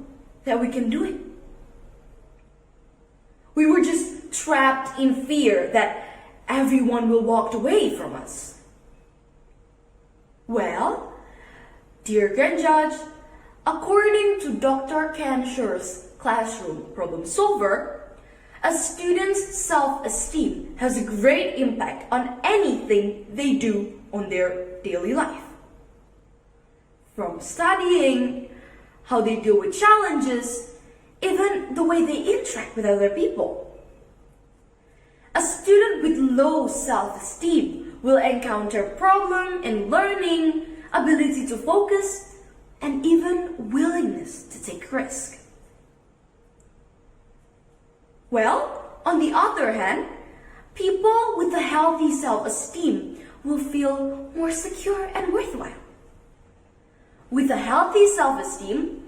that we can do it. We were just trapped in fear that everyone will walk away from us. Well, dear grand judge, according to Dr. Ken Schurz's classroom problem solver, A student's self-esteem has a great impact on anything they do on their daily life. From studying, how they deal with challenges, even the way they interact with other people. A student with low self-esteem will encounter problems in learning, ability to focus, and even willingness to take risk. Well, on the other hand, people with a healthy self-esteem will feel more secure and worthwhile. With a healthy self-esteem,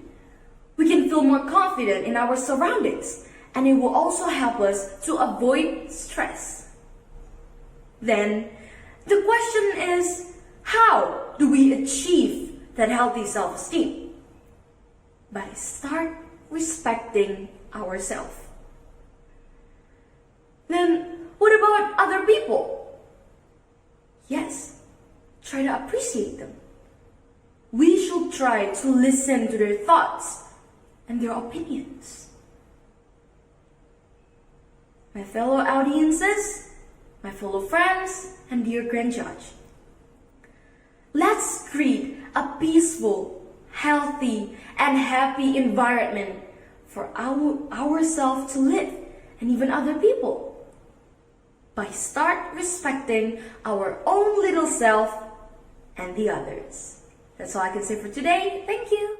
we can feel more confident in our surroundings, and it will also help us to avoid stress. Then, the question is, how do we achieve that healthy self-esteem? By start respecting ourselves. Then, what about other people? Yes, try to appreciate them. We should try to listen to their thoughts and their opinions. My fellow audiences, my fellow friends, and dear grand judge, let's create a peaceful, healthy, and happy environment for ourselves to live and even other people. By start respecting our own little self and the others. That's all I can say for today. Thank you.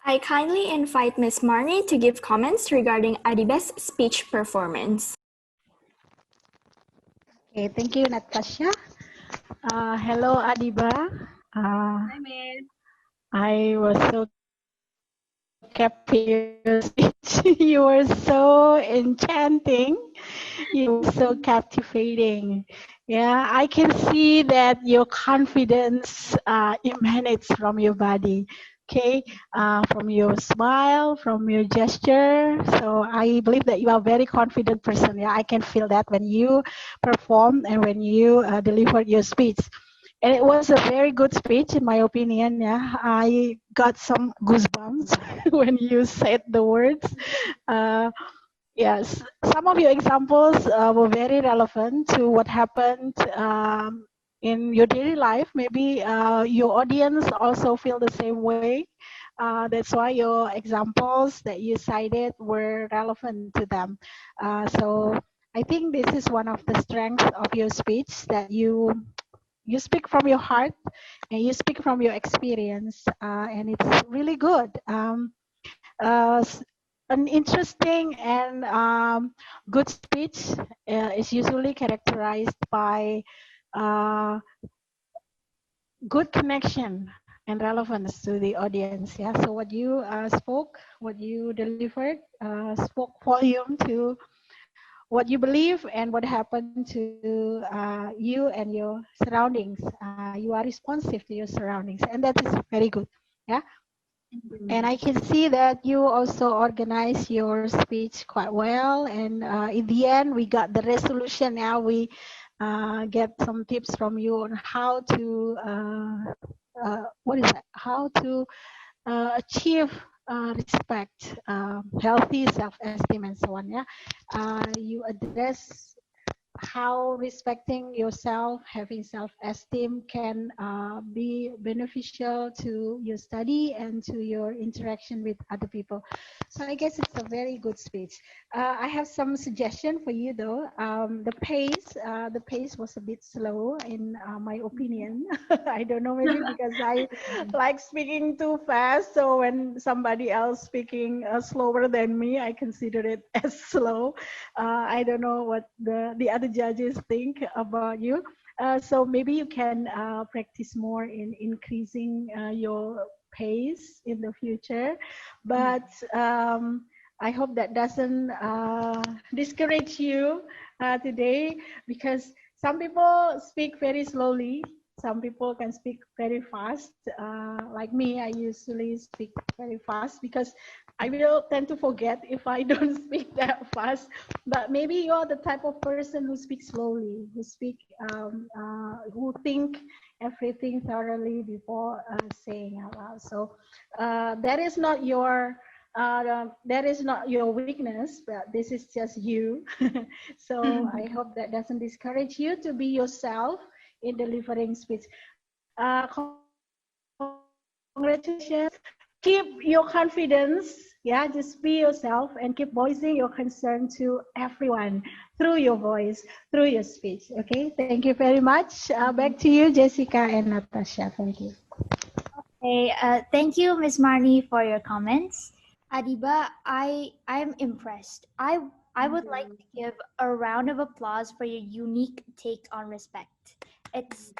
I kindly invite Ms. Marnie to give comments regarding Adiba's speech performance. Okay, thank you, Natasha. Hello, Adiba. Hi, Miss. I was so captivated. Your speech. You were so enchanting. You were so captivating. Yeah, I can see that your confidence emanates from your body. Okay, from your smile, from your gesture. So I believe that you are a very confident person. Yeah, I can feel that when you perform and when you delivered your speech. And it was a very good speech, in my opinion. Yeah, I got some goosebumps when you said the words. Yes, some of your examples were very relevant to what happened in your daily life. Maybe your audience also feel the same way. That's why your examples that you cited were relevant to them. So I think this is one of the strengths of your speech, that you speak from your heart and you speak from your experience, and it's really good. An interesting and good speech is usually characterized by good connection and relevance to the audience. Yeah. So what you spoke, what you delivered, spoke volume to what you believe and what happened to you and your surroundings. You are responsive to your surroundings, and that is very good. Yeah. And I can see that you also organize your speech quite well. And in the end, we got the resolution. Now we get some tips from you on how to, how to achieve respect, healthy self-esteem, and so on. Yeah, you address how respecting yourself, having self-esteem can be beneficial to your study and to your interaction with other people. So I guess it's a very good speech. I have some suggestion for you though. The pace was a bit slow in my opinion. I don't know, maybe because I like speaking too fast. So when somebody else speaking slower than me, I consider it as slow. I don't know what the other judges think about you. So maybe you can practice more in increasing your pace in the future. But I hope that doesn't discourage you today, because some people speak very slowly. Some people can speak very fast. Like me, I usually speak very fast because I will tend to forget if I don't speak that fast. But maybe you're the type of person who speaks slowly, who think everything thoroughly before saying out loud. So that is not your That is not your weakness, but this is just you. So I hope that doesn't discourage you to be yourself in delivering speech. Congratulations. Keep your confidence. Yeah, just be yourself and keep voicing your concern to everyone through your voice, through your speech. Okay, thank you very much. Back to you, Jessica and Natasha. Thank you. Okay, thank you, Ms. Marnie, for your comments. Adiba, I'm impressed. I would like to give a round of applause for your unique take on respect. It's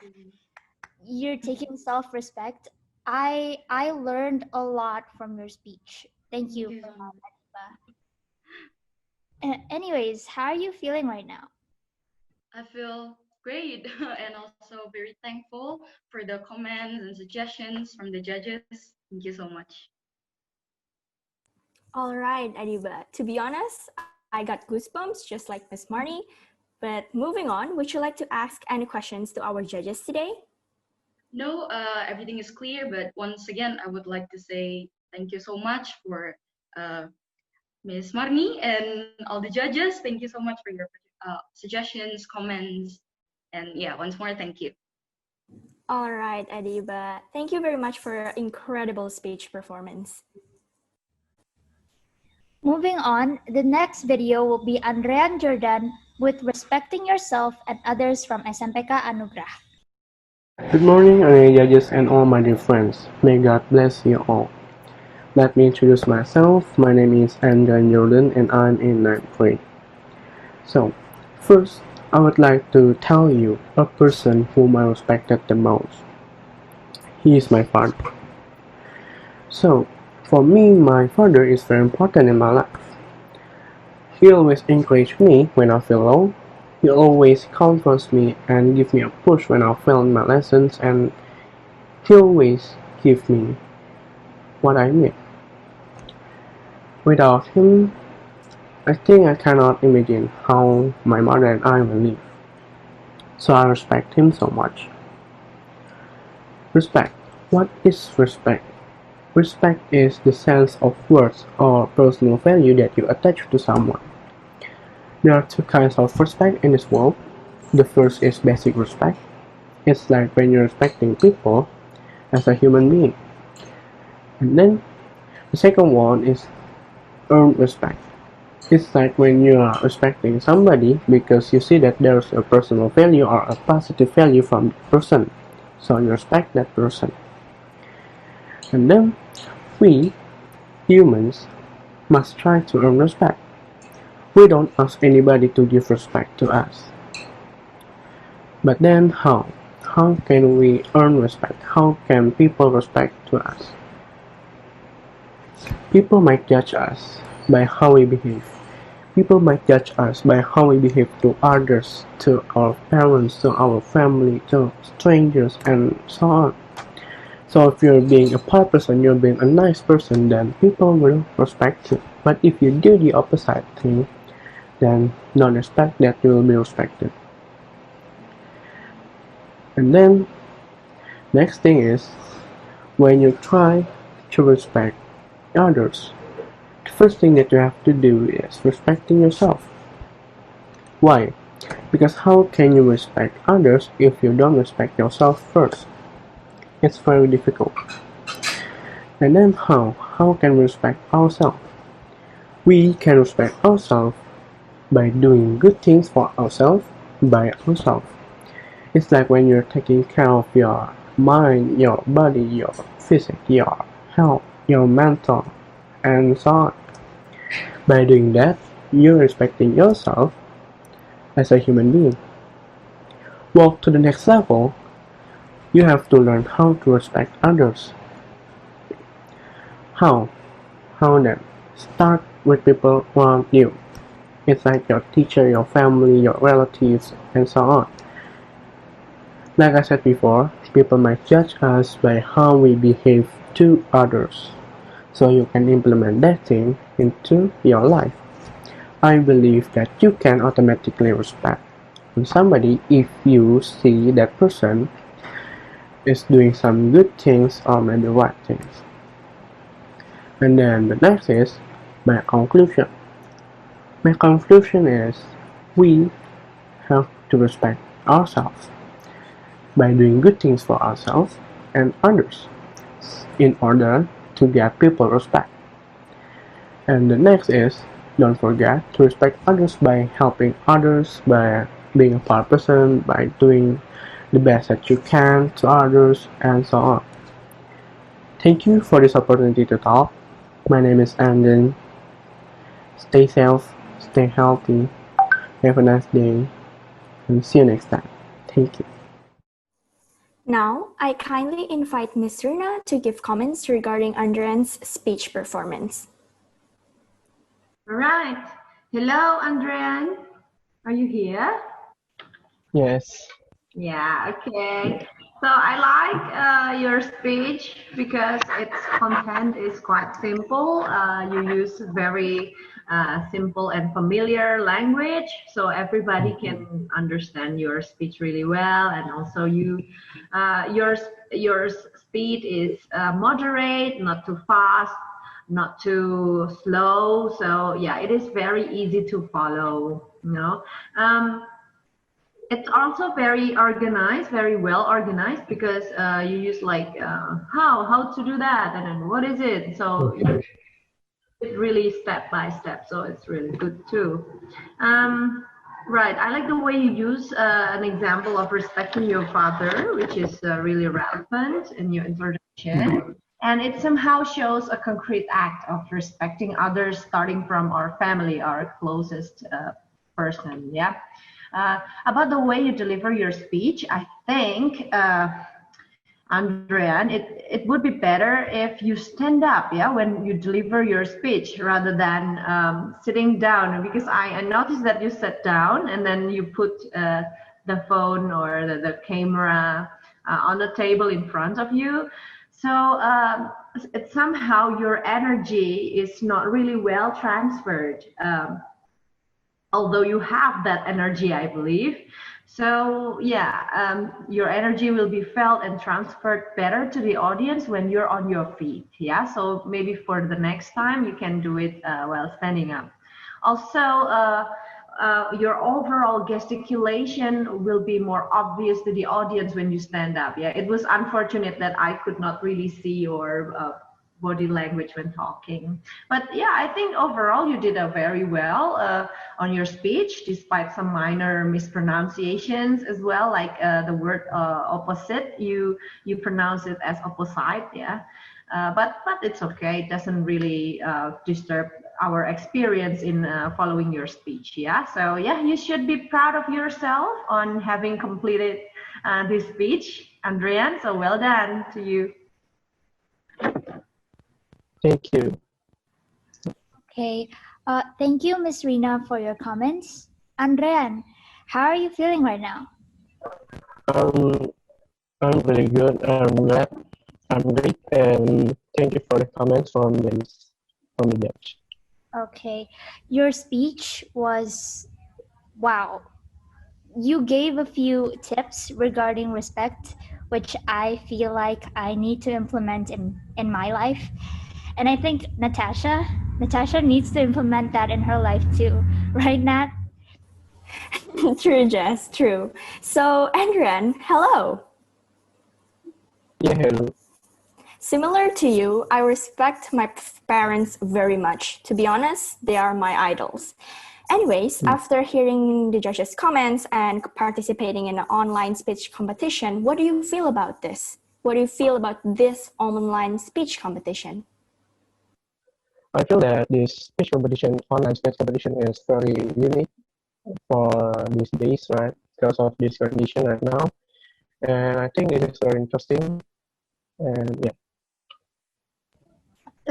you're taking self-respect. I learned a lot from your speech. Thank you, Adiba. Anyways, how are you feeling right now? I feel great and also very thankful for the comments and suggestions from the judges. Thank you so much. All right, Adiba. To be honest, I got goosebumps just like Miss Marnie. But moving on, would you like to ask any questions to our judges today? No, everything is clear, but once again, I would like to say thank you so much for Ms. Marnie and all the judges. Thank you so much for your suggestions, comments, and yeah, once more, thank you. All right, Adiba. Thank you very much for your incredible speech performance. Moving on, the next video will be Andrean Jordan with Respecting Yourself and Others from SMPK Anugrah. Good morning, honorary judges and all my dear friends. May God bless you all. Let me introduce myself. My name is Andrean Jordan and I'm in 9th grade. So, first, I would like to tell you a person whom I respected the most. He is my father. So, for me, my father is very important in my life. He always encourages me when I feel low. He always comforts me and gives me a push when I fail in my lessons, and he always gives me what I need. Without him, I think I cannot imagine how my mother and I will live. So I respect him so much. Respect. What is respect? Respect is the sense of worth or personal value that you attach to someone. There are two kinds of respect in this world. The first is basic respect. It's like when you're respecting people as a human being. And then the second one is earned respect. It's like when you are respecting somebody because you see that there's a personal value or a positive value from the person. So you respect that person. And then we, humans, must try to earn respect. We don't ask anybody to give respect to us. But then how? How can we earn respect? How can people respect to us? People might judge us by how we behave. People might judge us by how we behave to others, to our parents, to our family, to strangers, and so on. So if you're being a polite person, you're being a nice person, then people will respect you. But if you do the opposite thing, then don't expect that you will be respected. And then, next thing is, when you try to respect others, the first thing that you have to do is respecting yourself. Why? Because how can you respect others if you don't respect yourself first? It's very difficult. And then how? How can we respect ourselves? We can respect ourselves by doing good things for ourselves by ourselves. It's like when you're taking care of your mind, your body, your physique, your health, your mental, and so on. By doing that, you're respecting yourself as a human being. Walk to the next level, you have to learn how to respect others. How? How then? Start with people around you. It's like your teacher, your family, your relatives, and so on. Like I said before, people might judge us by how we behave to others. So you can implement that thing into your life. I believe that you can automatically respect somebody if you see that person is doing some good things or maybe right things. And then the next is my conclusion. My conclusion is we have to respect ourselves by doing good things for ourselves and others in order to get people respect. And the next is don't forget to respect others by helping others, by being a part person, by doing the best that you can to others, and so on. Thank you for this opportunity to talk. My name is Andin. Stay safe, stay healthy, have a nice day, and see you next time. Thank you. Now, I kindly invite Ms. Rina to give comments regarding Andrian's speech performance. All right. Hello, Andrian. Are you here? Yes. Yeah, okay. So I like your speech because its content is quite simple. You use very simple and familiar language, so everybody can understand your speech really well. And also, your speed is moderate, not too fast, not too slow. So yeah, it is very easy to follow. It's also very organized, very well organized, because you use like how to do that, and then what is it. So it's really step by step. So it's really good too. Right, I like the way you use an example of respecting your father, which is really relevant in your introduction. And it somehow shows a concrete act of respecting others, starting from our family, our closest person. Yeah. About the way you deliver your speech, I think, Andrian, it would be better if you stand up, yeah, when you deliver your speech rather than sitting down. Because I noticed that you sat down and then you put the phone or the camera on the table in front of you. So it, somehow your energy is not really well transferred. Although you have that energy, I believe. So yeah, your energy will be felt and transferred better to the audience when you're on your feet. Yeah, so maybe for the next time you can do it while standing up. Also, your overall gesticulation will be more obvious to the audience when you stand up. Yeah, it was unfortunate that I could not really see your body language when talking. But yeah, I think overall you did very well on your speech, despite some minor mispronunciations as well, like the word opposite, you pronounce it as opposite, yeah. But it's okay, it doesn't really disturb our experience in following your speech, yeah. So yeah, you should be proud of yourself on having completed this speech, Andrian, so well done to you. Thank you. Okay. Thank you, Ms. Rina, for your comments. Andrian, how are you feeling right now? I'm really good. I'm great, and thank you for the comments from the judge. Okay. Your speech was wow. You gave a few tips regarding respect, which I feel like I need to implement in my life. And I think Natasha needs to implement that in her life too. Right, Nat? True, Jess, true. So, Andrian, hello. Yeah, hello. Similar to you, I respect my parents very much. To be honest, they are my idols. Anyways, after hearing the judges' comments and participating in an online speech competition, what do you feel about this? What do you feel about this online speech competition? I feel that this speech competition, online speech competition, is very unique for these days, right? Because of this condition right now, and I think it is very interesting. And yeah.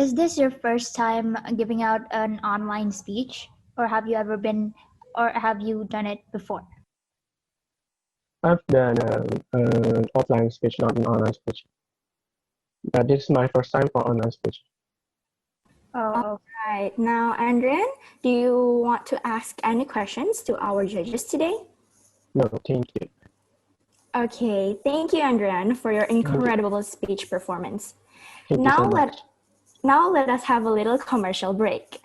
Is this your first time giving out an online speech, or have you done it before? I've done an offline speech, not an online speech. But this is my first time for online speech. All right. Now, Andrian, do you want to ask any questions to our judges today? No, thank you. Okay. Thank you, Andrian, for your incredible speech performance. Thank you so much. Now let us have a little commercial break.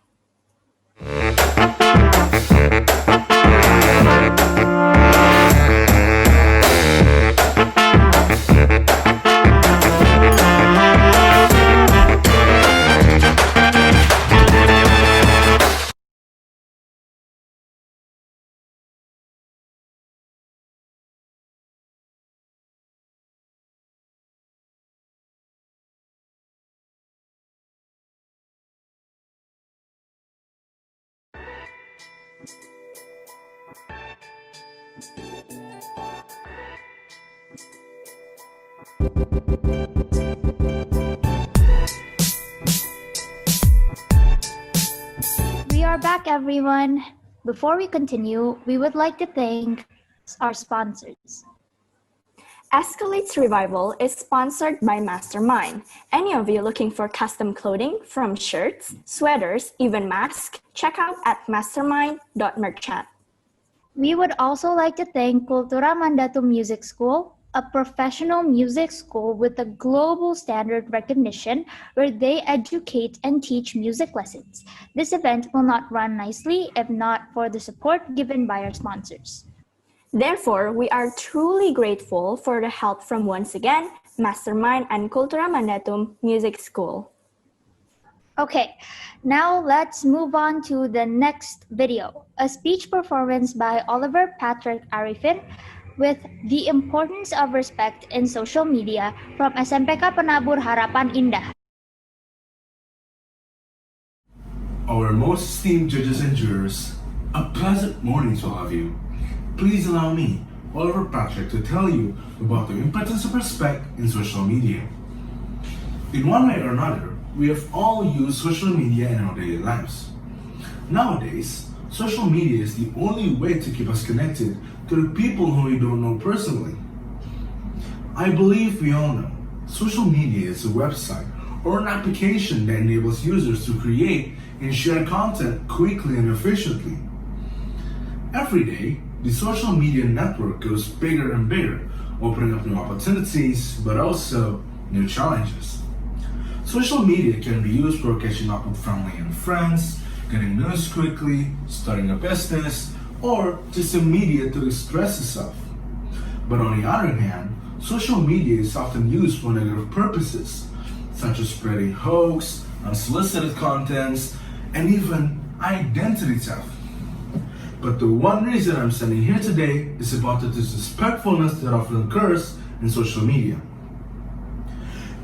We are back, everyone. Before we continue, we would like to thank our sponsors. ESCALADES Revival is sponsored by Mastermind. Any of you looking for custom clothing from shirts, sweaters, even masks, check out at mastermind.merchant. We would also like to thank Kultura Mandatum Music School, a professional music school with a global standard recognition where they educate and teach music lessons. This event will not run nicely if not for the support given by our sponsors. Therefore, we are truly grateful for the help from once again, Mastermind and Kultura Mandatum Music School. Okay, now let's move on to the next video, a speech performance by Oliver Patrick Arifin with The Importance of Respect in Social Media from SMPK Penabur Harapan Indah. Our most esteemed judges and jurors, a pleasant morning to all of you. Please allow me, Oliver Patrick, to tell you about the importance of respect in social media. In one way or another, we have all used social media in our daily lives. Nowadays, social media is the only way to keep us connected to the people whom we don't know personally. I believe we all know social media is a website or an application that enables users to create and share content quickly and efficiently. Every day, the social media network goes bigger and bigger, opening up new opportunities, but also new challenges. Social media can be used for catching up with family and friends, getting news quickly, starting a business, or just a media to express itself. But on the other hand, social media is often used for negative purposes, such as spreading hoax, unsolicited contents, and even identity theft. But the one reason I'm standing here today is about the disrespectfulness that often occurs in social media.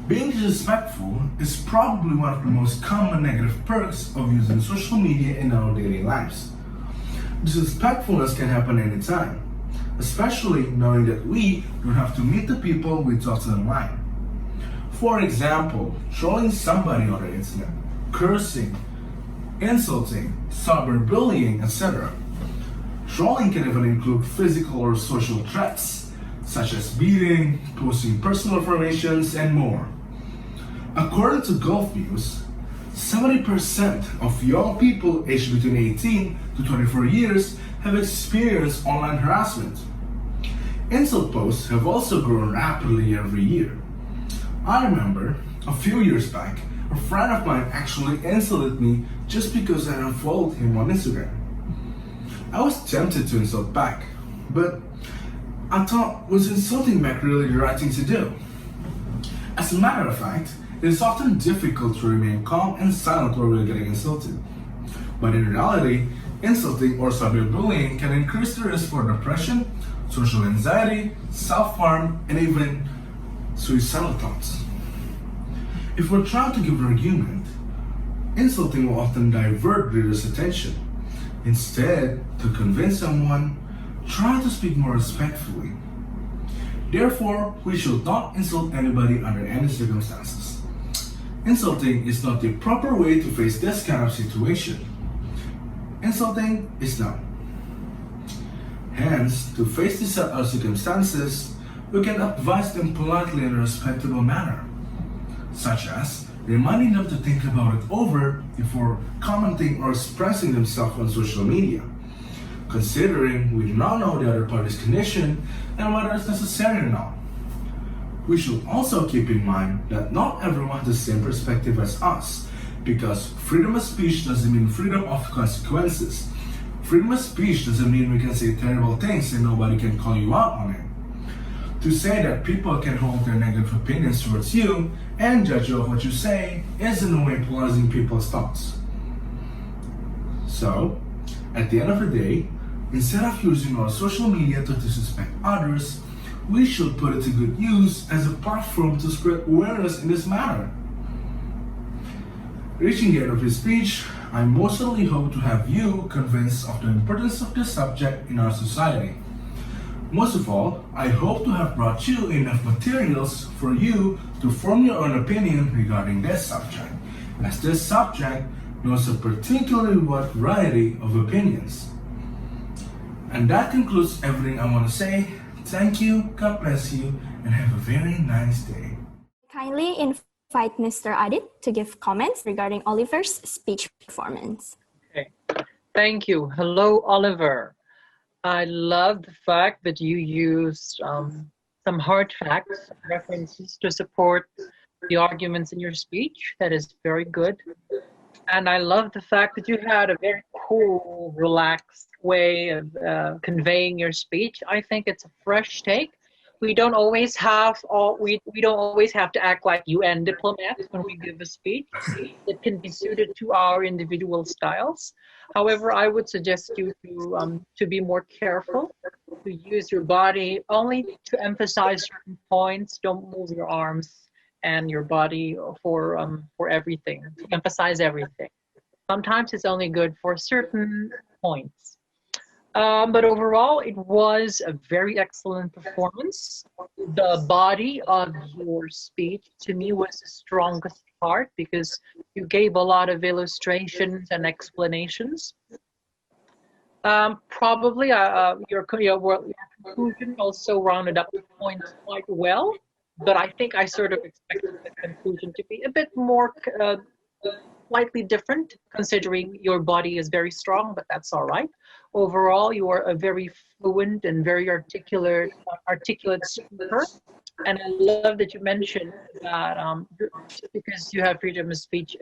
Being disrespectful is probably one of the most common negative perks of using social media in our daily lives. Disrespectfulness can happen anytime, especially knowing that we don't have to meet the people we talk to online. For example, trolling somebody on the internet, cursing, insulting, cyberbullying, etc. Trolling can even include physical or social threats, such as beating, posting personal information, and more. According to Gulf News, 70% of young people aged between 18 to 24 years have experienced online harassment. Insult posts have also grown rapidly every year. I remember, a few years back, a friend of mine actually insulted me just because I unfollowed him on Instagram. I was tempted to insult back, but I thought, was insulting back really the right thing to do? As a matter of fact, it is often difficult to remain calm and silent while we're getting insulted. But in reality, insulting or cyberbullying can increase the risk for depression, social anxiety, self-harm, and even suicidal thoughts. If we're trying to give an argument, insulting will often divert readers' attention. Instead, to convince someone, try to speak more respectfully. Therefore, we should not insult anybody under any circumstances. Insulting is not the proper way to face this kind of situation. Insulting is not. Hence, to face these set of circumstances, we can advise them politely in a respectable manner, such as reminding them to think about it over before commenting or expressing themselves on social media, considering we do not know the other party's condition and whether it's necessary or not. We should also keep in mind that not everyone has the same perspective as us, because freedom of speech doesn't mean freedom of consequences. Freedom of speech doesn't mean we can say terrible things and nobody can call you out on it. To say that people can hold their negative opinions towards you and judge you of what you say is in a way polarizing people's thoughts. So, at the end of the day, instead of using our social media to disrespect others, we should put it to good use as a platform to spread awareness in this matter. Reaching the end of his speech, I most certainly hope to have you convinced of the importance of this subject in our society. Most of all, I hope to have brought you enough materials for you to form your own opinion regarding this subject, as this subject knows a particularly wide variety of opinions. And that concludes everything I want to say. Thank you, God bless you, and have a very nice day. Kindly invite Mr. Adit to give comments regarding Oliver's speech performance. Okay. Thank you. Hello, Oliver. I love the fact that you used some hard facts, references to support the arguments in your speech. That is very good. And I love the fact that you had a very cool, relaxed way of conveying your speech. I think it's a fresh take. We don't always have to act like UN diplomats when we give a speech. It can be suited to our individual styles. However, I would suggest you to be more careful, to use your body only to emphasize certain points. Don't move your arms and your body for everything, to emphasize everything. Sometimes it's only good for certain points. But overall, it was a very excellent performance. The body of your speech, to me, was the strongest part because you gave a lot of illustrations and explanations. Probably your conclusion also rounded up the points quite well, but I think I sort of expected the conclusion to be a bit more slightly different, considering your body is very strong, but that's all right. Overall, you are a very fluent and very articulate speaker. And I love that you mentioned that because you have freedom of speech,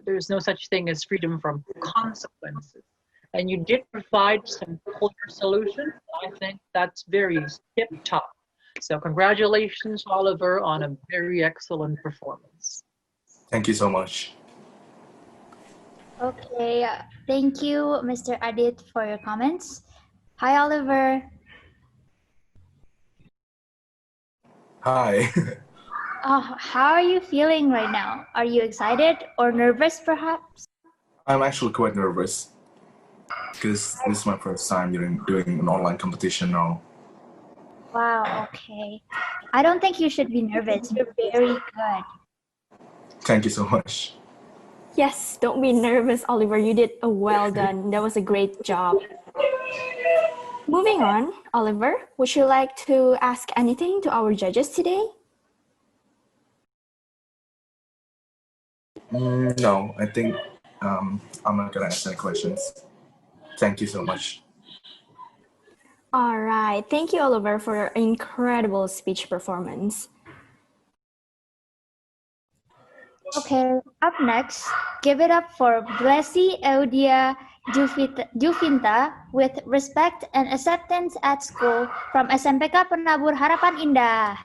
there's no such thing as freedom from consequences. And you did provide some clear solutions. I think that's very tip-top. So congratulations, Oliver, on a very excellent performance. Thank you so much. Okay, thank you, Mr. Adit, for your comments. Hi, Oliver. Hi. How are you feeling right now? Are you excited or nervous, perhaps? I'm actually quite nervous because this is my first time doing an online competition now. Wow, okay. I don't think you should be nervous. You're very good. Thank you so much. Yes, don't be nervous, Oliver. You did a well done. That was a great job. Moving on, Oliver, would you like to ask anything to our judges today? No, I think I'm not gonna ask any questions. Thank you so much. All right. Thank you, Oliver, for your incredible speech performance. Okay, up next, give it up for Blessy Ayudya Juvinta with Respect and Acceptance at School from SMPK Penabur Harapan Indah.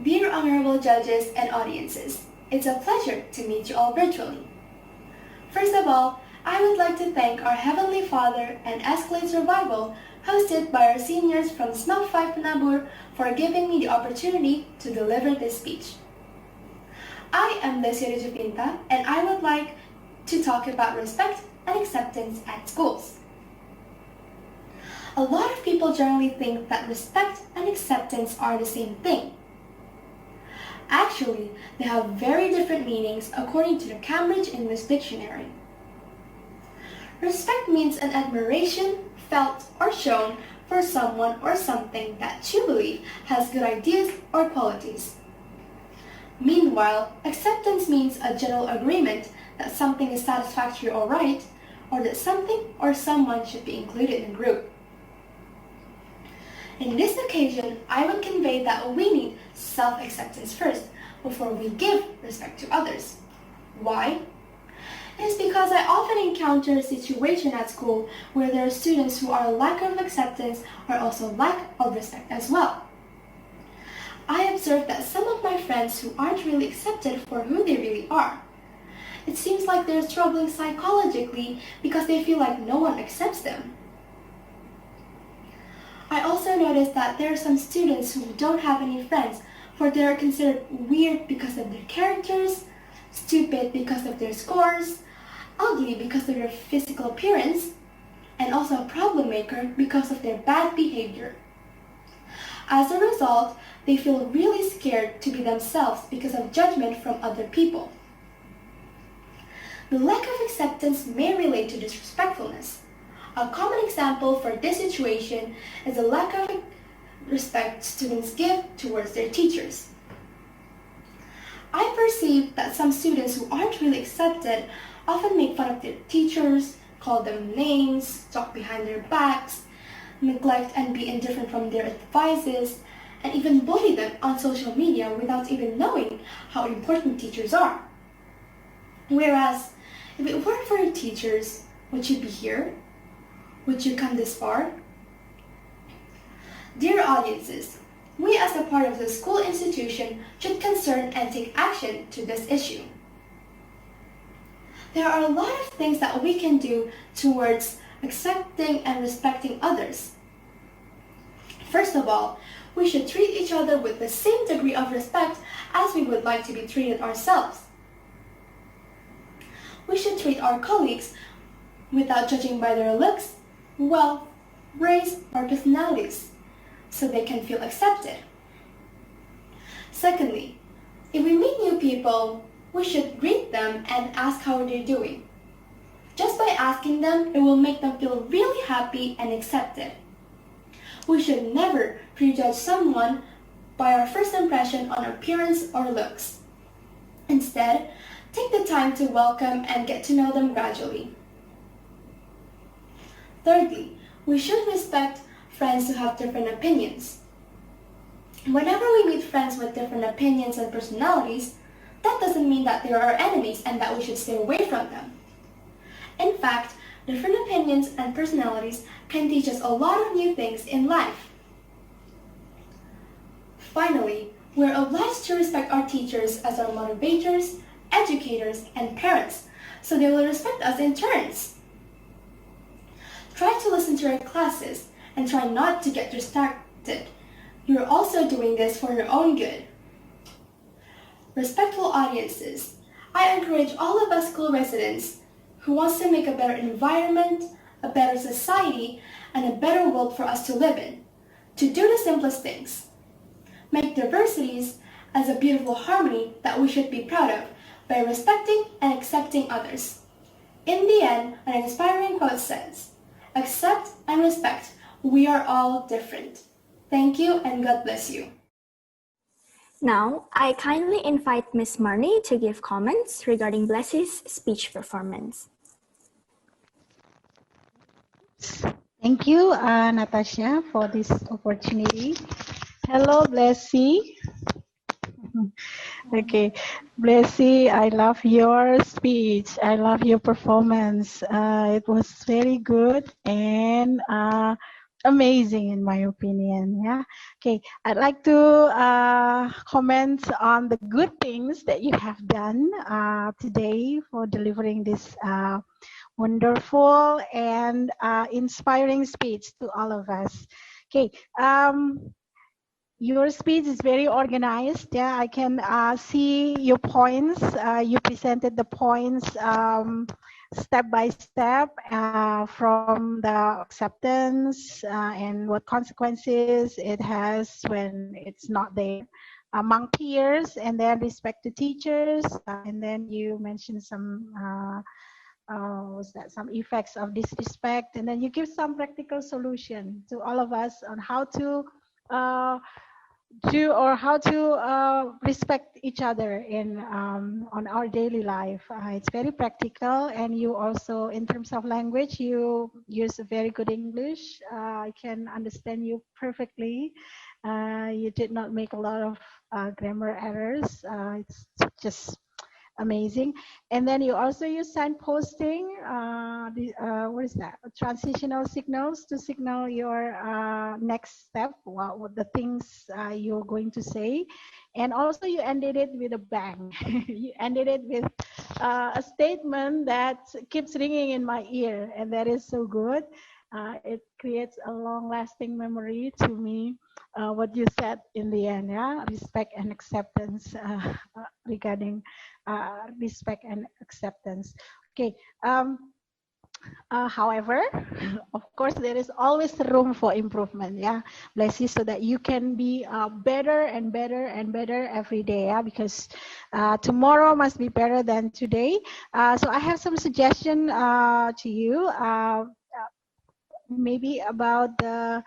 Dear honorable judges and audiences, it's a pleasure to meet you all virtually. First of all, I would like to thank our Heavenly Father and Escalade Survival, hosted by our seniors from SMPK 5 Penabur, for giving me the opportunity to deliver this speech. I am Blessy Juvinta, and I would like to talk about respect and acceptance at schools. A lot of people generally think that respect and acceptance are the same thing. Actually, they have very different meanings according to the Cambridge English Dictionary. Respect means an admiration felt or shown for someone or something that you believe has good ideas or qualities. Meanwhile, acceptance means a general agreement that something is satisfactory or right, or that something or someone should be included in a group. In this occasion, I would convey that we need self-acceptance first before we give respect to others. Why? It is because I often encounter a situation at school where there are students who are lack of acceptance or also lack of respect as well. I observed that some of my friends who aren't really accepted for who they really are. It seems like they're struggling psychologically because they feel like no one accepts them. I also noticed that there are some students who don't have any friends, for they are considered weird because of their characters, stupid because of their scores, ugly because of their physical appearance, and also a problem maker because of their bad behavior. As a result, they feel really scared to be themselves because of judgment from other people. The lack of acceptance may relate to disrespectfulness. A common example for this situation is the lack of respect students give towards their teachers. I perceive that some students who aren't really accepted often make fun of their teachers, call them names, talk behind their backs, neglect and be indifferent from their advices, and even bully them on social media without even knowing how important teachers are. Whereas, if it weren't for your teachers, would you be here? Would you come this far? Dear audiences, we as a part of the school institution should concern and take action to this issue. There are a lot of things that we can do towards accepting and respecting others. First of all, we should treat each other with the same degree of respect as we would like to be treated ourselves. We should treat our colleagues without judging by their looks, wealth, race, or personalities, so they can feel accepted. Secondly, if we meet new people, we should greet them and ask how they're doing. Just by asking them, it will make them feel really happy and accepted. We should never prejudge someone by our first impression on appearance or looks. Instead, take the time to welcome and get to know them gradually. Thirdly, we should respect friends who have different opinions. Whenever we meet friends with different opinions and personalities, that doesn't mean that they are our enemies and that we should stay away from them. In fact, different opinions and personalities can teach us a lot of new things in life. Finally, we're obliged to respect our teachers as our motivators, educators, and parents, so they will respect us in turns. Try to listen to your classes and try not to get distracted. You're also doing this for your own good. Respectful audiences, I encourage all of us school residents who wants to make a better environment, a better society, and a better world for us to live in, to do the simplest things. Make diversities as a beautiful harmony that we should be proud of by respecting and accepting others. In the end, an inspiring quote says, "Accept and respect, we are all different." Thank you and God bless you. Now, I kindly invite Ms. Marnie to give comments regarding Blessie's speech performance. Thank you, Natasha, for this opportunity. Hello, Blessie. Okay, Blessie, I love your speech. I love your performance. It was very good and amazing in my opinion. Yeah. Okay, I'd like to comment on the good things that you have done today for delivering this wonderful and inspiring speech to all of us. Okay. Your speech is very organized. Yeah, I can see your points. You presented the points step by step from the acceptance and what consequences it has when it's not there among peers, and then respect to teachers, and then you mentioned some some effects of disrespect, and then you give some practical solution to all of us on how to do or how to respect each other in on our daily life. It's very practical, and you also, in terms of language, you use a very good English. I can understand you perfectly. You did not make a lot of grammar errors. It's just amazing. And then you also use signposting, what is that? Transitional signals to signal your next step, what the things you're going to say. And also you ended it with a bang. You ended it with a statement that keeps ringing in my ear, and that is so good. It creates a long-lasting memory to me. What you said in the end, yeah, respect and acceptance regarding respect and acceptance. Okay. However, of course, there is always room for improvement. Yeah, bless you, so that you can be better and better and better every day. Yeah, because tomorrow must be better than today. So I have some suggestion to you. Maybe about the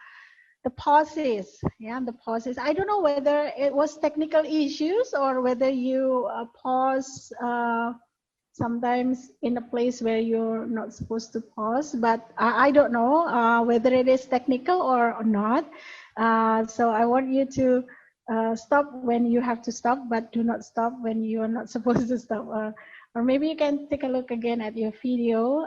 pauses. Yeah, the pauses. I don't know whether it was technical issues or whether you pause sometimes in a place where you're not supposed to pause, but I don't know whether it is technical or not. So I want you to stop when you have to stop, but do not stop when you are not supposed to stop. Or maybe you can take a look again at your video.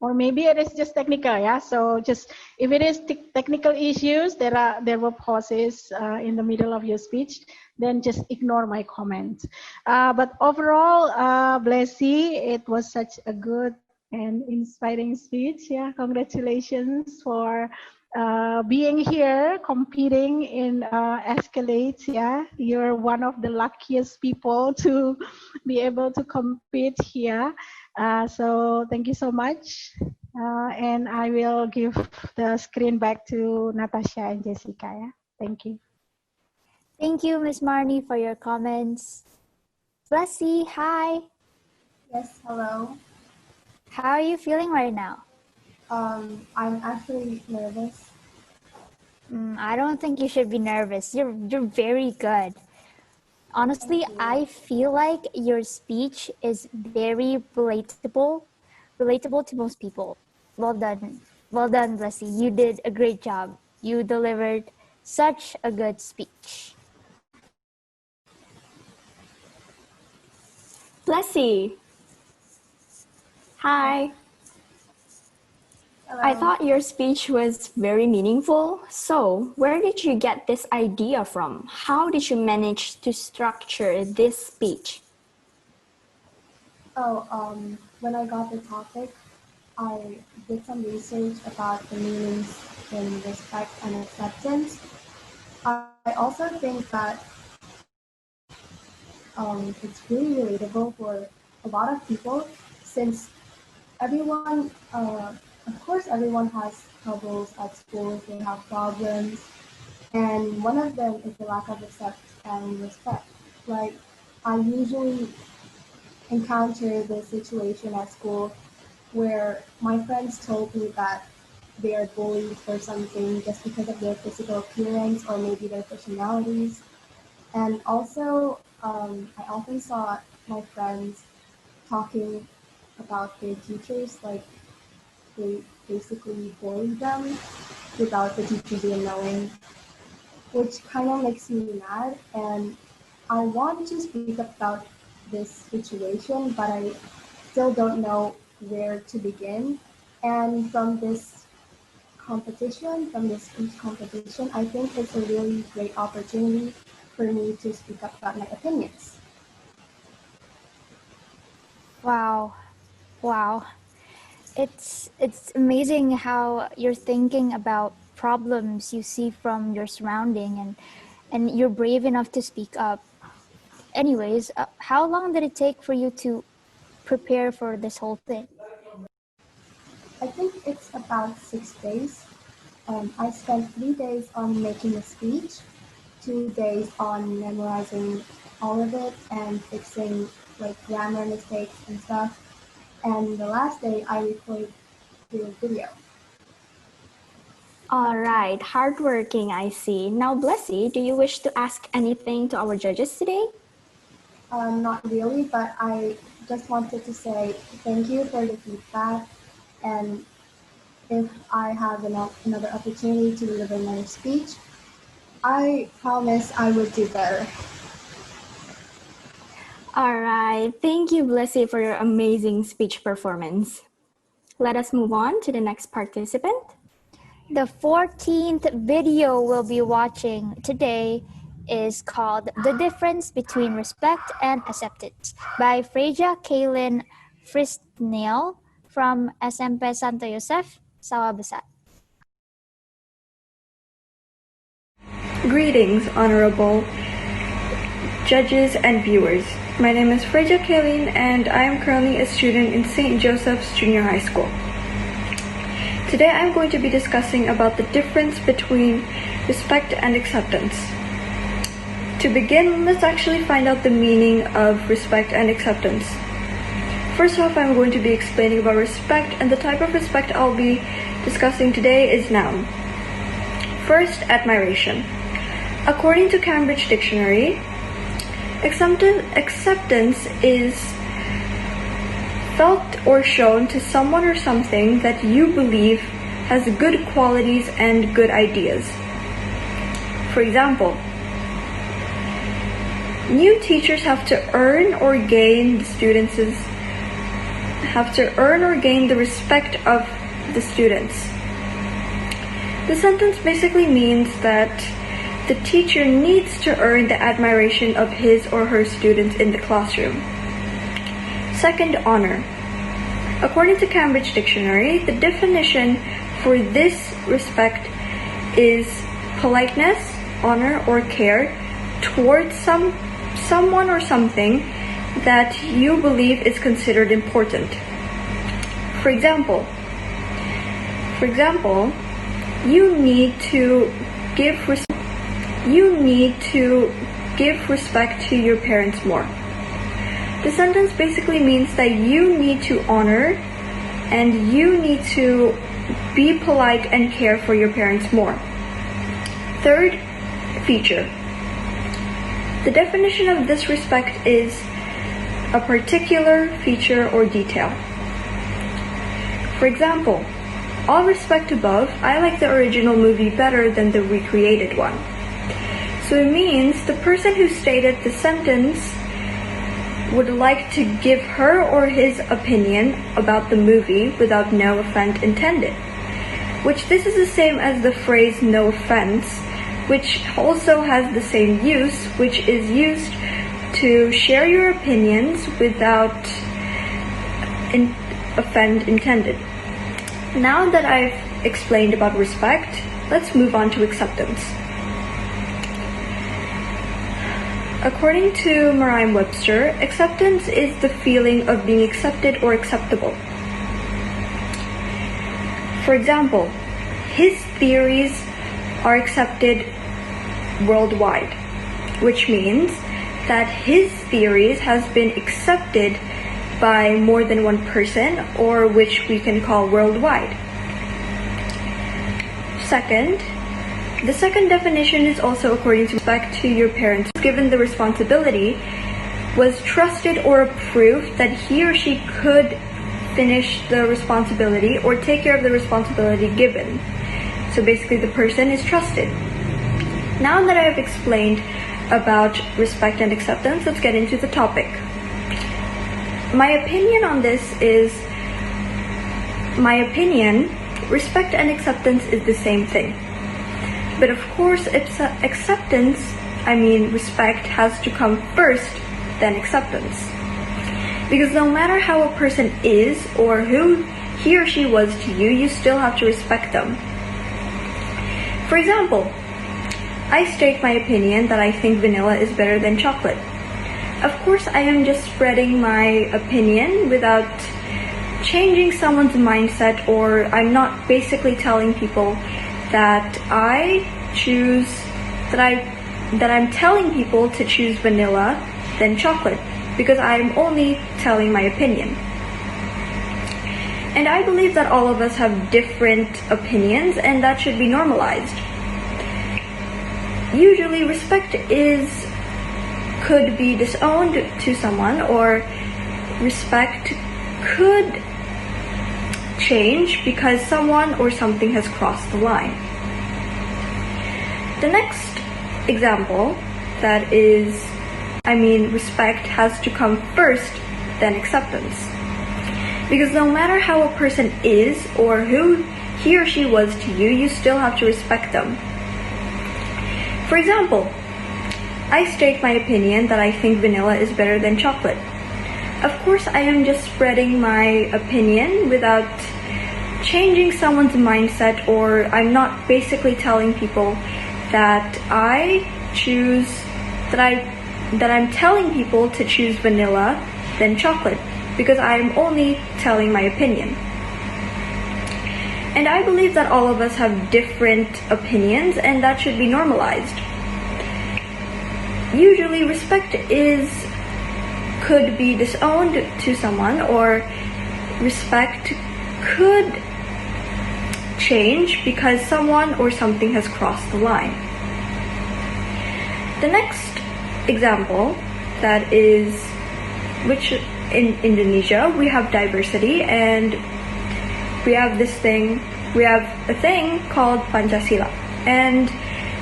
Or maybe it is just technical, yeah. So just if it is technical issues, there were pauses in the middle of your speech, then just ignore my comment. But overall, Blessy, it was such a good and inspiring speech. Yeah, congratulations for being here, competing in Escalades. Yeah, you're one of the luckiest people to be able to compete here. So thank you so much. And I will give the screen back to Natasha and Jessica. Yeah? Thank you. Thank you, Ms. Marnie, for your comments. Blessy, hi. Yes, hello. How are you feeling right now? I'm actually nervous. I don't think you should be nervous. You're very good. Honestly, I feel like your speech is very relatable to most people. Well done, Blessy. You did a great job. You delivered such a good speech. Blessy. Hi. Hello. I thought your speech was very meaningful. So, where did you get this idea from? How did you manage to structure this speech? When I got the topic, I did some research about the meanings in respect and acceptance. I also think that it's really relatable for a lot of people, since everyone, of course, everyone has troubles at school, they have problems, and one of them is the lack of accept and respect. Like, I usually encounter the situation at school where my friends told me that they are bullied for something just because of their physical appearance or maybe their personalities. And also, I often saw my friends talking about their teachers, like they basically bullied them without the teachers even knowing, which kind of makes me mad. And I want to speak about this situation, but I still don't know where to begin. And from this competition, from this speech competition, I think it's a really great opportunity for me to speak up about my opinions. Wow. It's amazing how you're thinking about problems you see from your surrounding, and you're brave enough to speak up. Anyways, how long did it take for you to prepare for this whole thing? I think it's about 6 days. I spent 3 days on making a speech, 2 days on memorizing all of it and fixing like grammar mistakes and stuff. And the last day I recorded the video. All right, hardworking, I see. Now, Blessy, do you wish to ask anything to our judges today? Not really, but I just wanted to say thank you for the feedback, and if I have another opportunity to deliver my speech, I promise I would do better. All right, thank you, Blessy, for your amazing speech performance. Let us move on to the next participant. The 14th video we'll be watching today is called The Difference Between Respect and Acceptance by Freja Kaylin Fristnell from SMP Santo Yosef, Sawah Besar. Greetings, honorable judges and viewers. My name is Freja Kaylin and I am currently a student in St. Joseph's Junior High School. Today I'm going to be discussing about the difference between respect and acceptance. To begin, let's actually find out the meaning of respect and acceptance. First off, I'm going to be explaining about respect, and the type of respect I'll be discussing today is noun. First, admiration. According to Cambridge Dictionary, acceptance is felt or shown to someone or something that you believe has good qualities and good ideas. For example, new teachers have to earn or gain the respect of the students. The sentence basically means that the teacher needs to earn the admiration of his or her students in the classroom. Second, honor. According to Cambridge Dictionary, the definition for this respect is politeness, honor, or care towards someone or something that you believe is considered important. For example, you need to give respect to your parents more. The sentence basically means that you need to honor and you need to be polite and care for your parents more. Third, feature. The definition of this respect is a particular feature or detail. For example, all respect above, I like the original movie better than the recreated one. So it means the person who stated the sentence would like to give her or his opinion about the movie without no offense intended, which this is the same as the phrase no offense, which also has the same use, which is used to share your opinions without offense intended. Now that I've explained about respect, let's move on to acceptance. According to Merriam-Webster, acceptance is the feeling of being accepted or acceptable. For example, his theories are accepted worldwide, which means that his theories has been accepted by more than one person, or which we can call worldwide. Second, the second definition is also according to respect to your parents. Given the responsibility, was trusted or approved that he or she could finish the responsibility or take care of the responsibility given. So basically the person is trusted. Now that I have explained about respect and acceptance, let's get into the topic. My opinion on this is, respect and acceptance is the same thing. But of course, respect has to come first, then acceptance. Because no matter how a person is or who he or she was to you, you still have to respect them. For example, I state my opinion that I think vanilla is better than chocolate. Of course, I am just spreading my opinion without changing someone's mindset, or I'm not basically telling people that I'm telling people to choose vanilla than chocolate, because I'm only telling my opinion. And I believe that all of us have different opinions, and that should be normalized. Usually, respect could be disowned to someone, or respect could change because someone or something has crossed the line. The next example respect has to come first, then acceptance. Because no matter how a person is or who he or she was to you, you still have to respect them. For example, I state my opinion that I think vanilla is better than chocolate. Of course, I am just spreading my opinion without changing someone's mindset, or I'm not basically telling people that I'm telling people to choose vanilla than chocolate, because I'm only telling my opinion. And I believe that all of us have different opinions, and that should be normalized. Usually, respect could be disowned to someone, or respect could change because someone or something has crossed the line. The next example which in Indonesia we have diversity, and we have a thing called Pancasila, and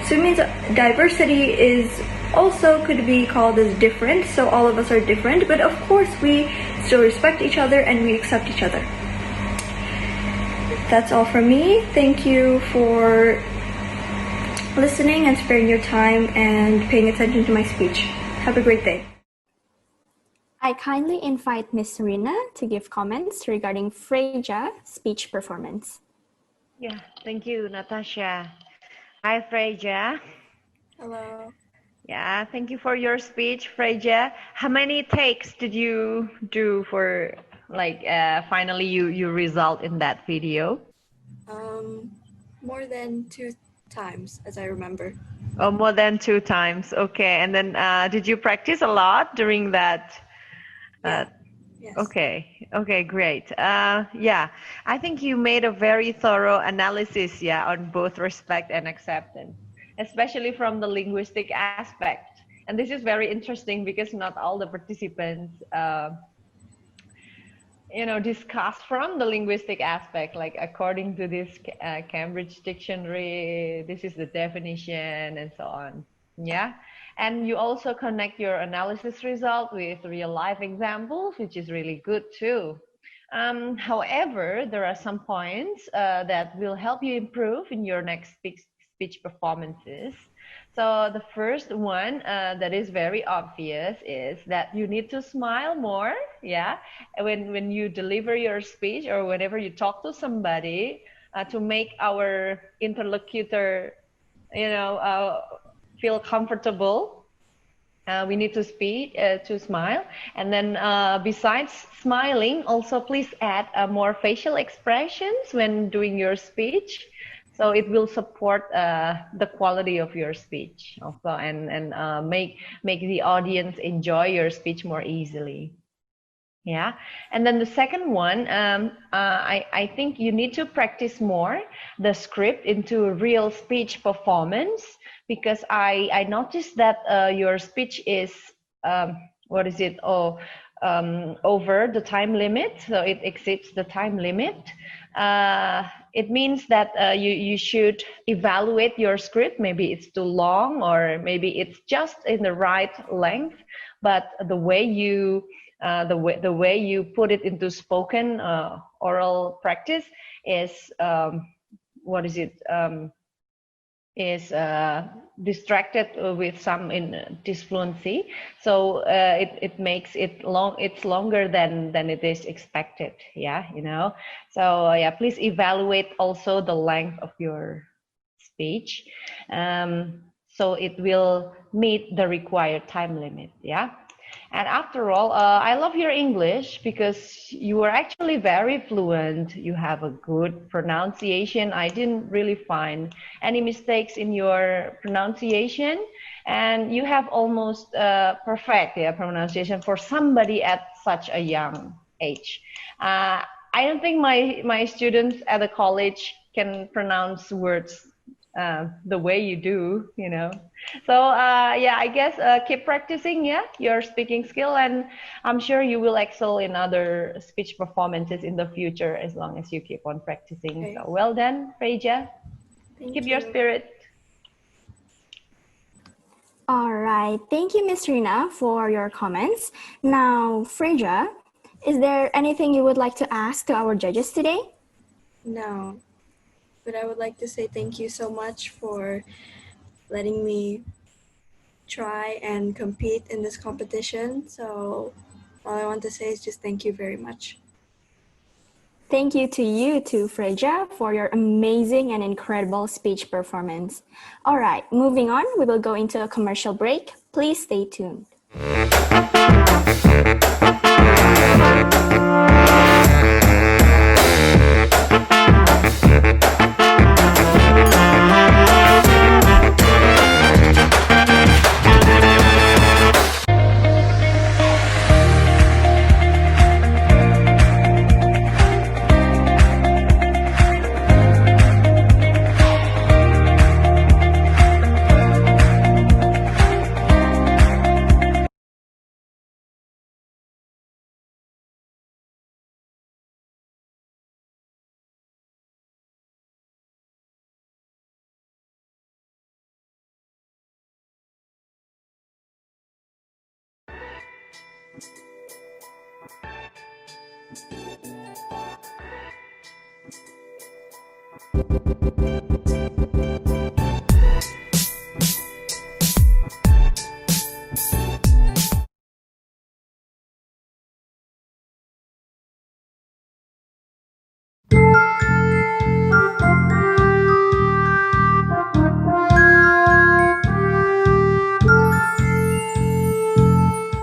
so it means diversity is also could be called as different, so all of us are different, but of course we still respect each other and we accept each other. That's all from me. Thank you for listening and sparing your time and paying attention to my speech. Have a great day. I kindly invite Miss Rina to give comments regarding Freja's speech performance. Yeah, thank you, Natasha. Hi, Freja. Hello. Yeah, thank you for your speech, Freja. How many takes did you do for, finally you result in that video? More than 2 times, as I remember. Oh, more than 2 times. Okay, and then did you practice a lot during that? Yes. Okay, great. Yeah, I think you made a very thorough analysis, on both respect and acceptance, especially from the linguistic aspect. And this is very interesting because not all the participants, discuss from the linguistic aspect, like according to this Cambridge Dictionary, this is the definition and so on. Yeah. And you also connect your analysis result with real life examples, which is really good too. However, there are some points that will help you improve in your next speech performances. So the first one that is very obvious is that you need to smile more, when you deliver your speech or whenever you talk to somebody, to make our interlocutor, feel comfortable. We need to smile, and then besides smiling, also please add more facial expressions when doing your speech. So it will support the quality of your speech also, and make the audience enjoy your speech more easily. Yeah, and then the second one, I think you need to practice more the script into real speech performance, because I noticed that your speech is over the time limit, so it exceeds the time limit. It means that you should evaluate your script. Maybe it's too long, or maybe it's just in the right length, but the way you put it into spoken oral practice is distracted with some disfluency, so it makes it long. It's longer than it is expected. So please evaluate also the length of your speech, so it will meet the required time limit. And after all, I love your English because you are actually very fluent. You have a good pronunciation. I didn't really find any mistakes in your pronunciation. And you have almost perfect pronunciation for somebody at such a young age. I don't think my students at the college can pronounce words the way you do, you know. So yeah, I guess keep practicing, yeah, your speaking skill, and I'm sure you will excel in other speech performances in the future as long as you keep on practicing. Okay. So well done, Freja. Keep your spirit. All right. Thank you, Ms. Rina, for your comments. Now, Freja, is there anything you would like to ask to our judges today? No, but I would like to say thank you so much for letting me try and compete in this competition. So all I want to say is just thank you very much. Thank you to you too, Freja, for your amazing and incredible speech performance. All right, moving on, we will go into a commercial break. Please stay tuned.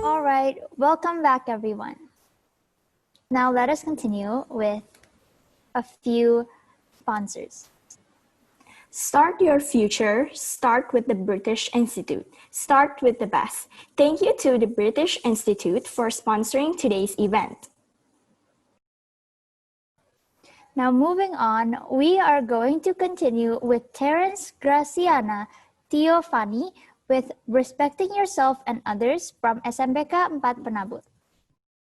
All right, welcome back, everyone. Now let us continue with a few sponsors. Start your future. Start with the British Institute. Start with the best. Thank you to the British Institute for sponsoring today's event. Now moving on, we are going to continue with Terence Graciana Teofani with Respecting Yourself and Others from SMPK 4 Penabur.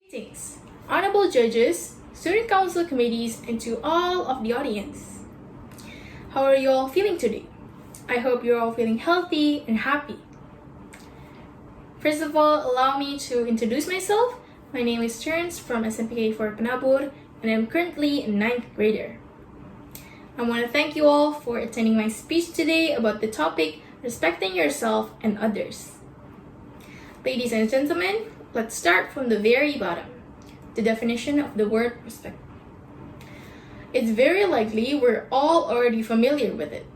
Greetings, honorable judges, student council committees, and to all of the audience. How are you all feeling today? I hope you're all feeling healthy and happy. First of all, allow me to introduce myself. My name is Terence from SMPK 4 Penabur, and I'm currently a 9th grader. I want to thank you all for attending my speech today about the topic respecting yourself and others. Ladies and gentlemen, let's start from the very bottom, the definition of the word respect. It's very likely we're all already familiar with it.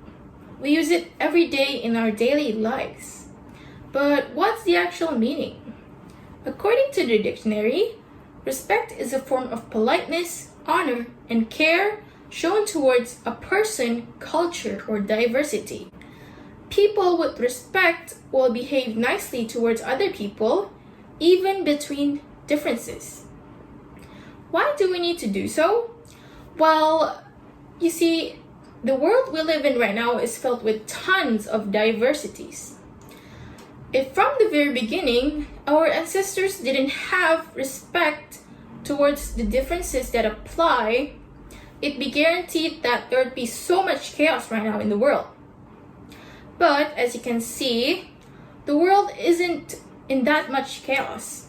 We use it every day in our daily lives. But what's the actual meaning? According to the dictionary, respect is a form of politeness, honor, and care shown towards a person, culture, or diversity. People with respect will behave nicely towards other people, even between differences. Why do we need to do so? Well, you see, the world we live in right now is filled with tons of diversities. If from the very beginning, our ancestors didn't have respect towards the differences that apply, it'd be guaranteed that there would be so much chaos right now in the world. But as you can see, the world isn't in that much chaos,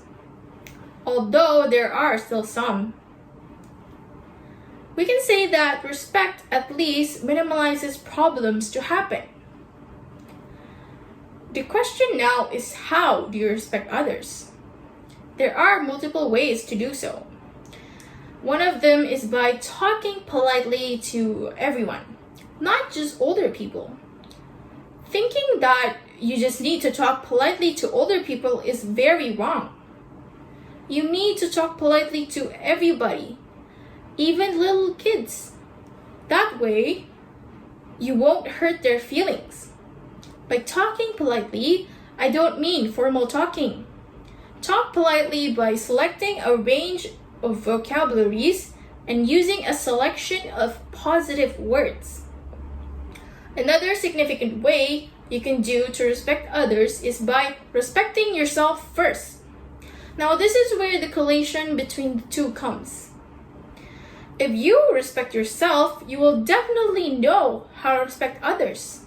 although there are still some. We can say that respect at least minimalizes problems to happen. The question now is, how do you respect others? There are multiple ways to do so. One of them is by talking politely to everyone, not just older people. Thinking that you just need to talk politely to older people is very wrong. You need to talk politely to everybody, even little kids. That way, you won't hurt their feelings. By talking politely, I don't mean formal talking. Talk politely by selecting a range of vocabularies and using a selection of positive words. Another significant way you can do to respect others is by respecting yourself first. Now, this is where the collation between the two comes. If you respect yourself, you will definitely know how to respect others.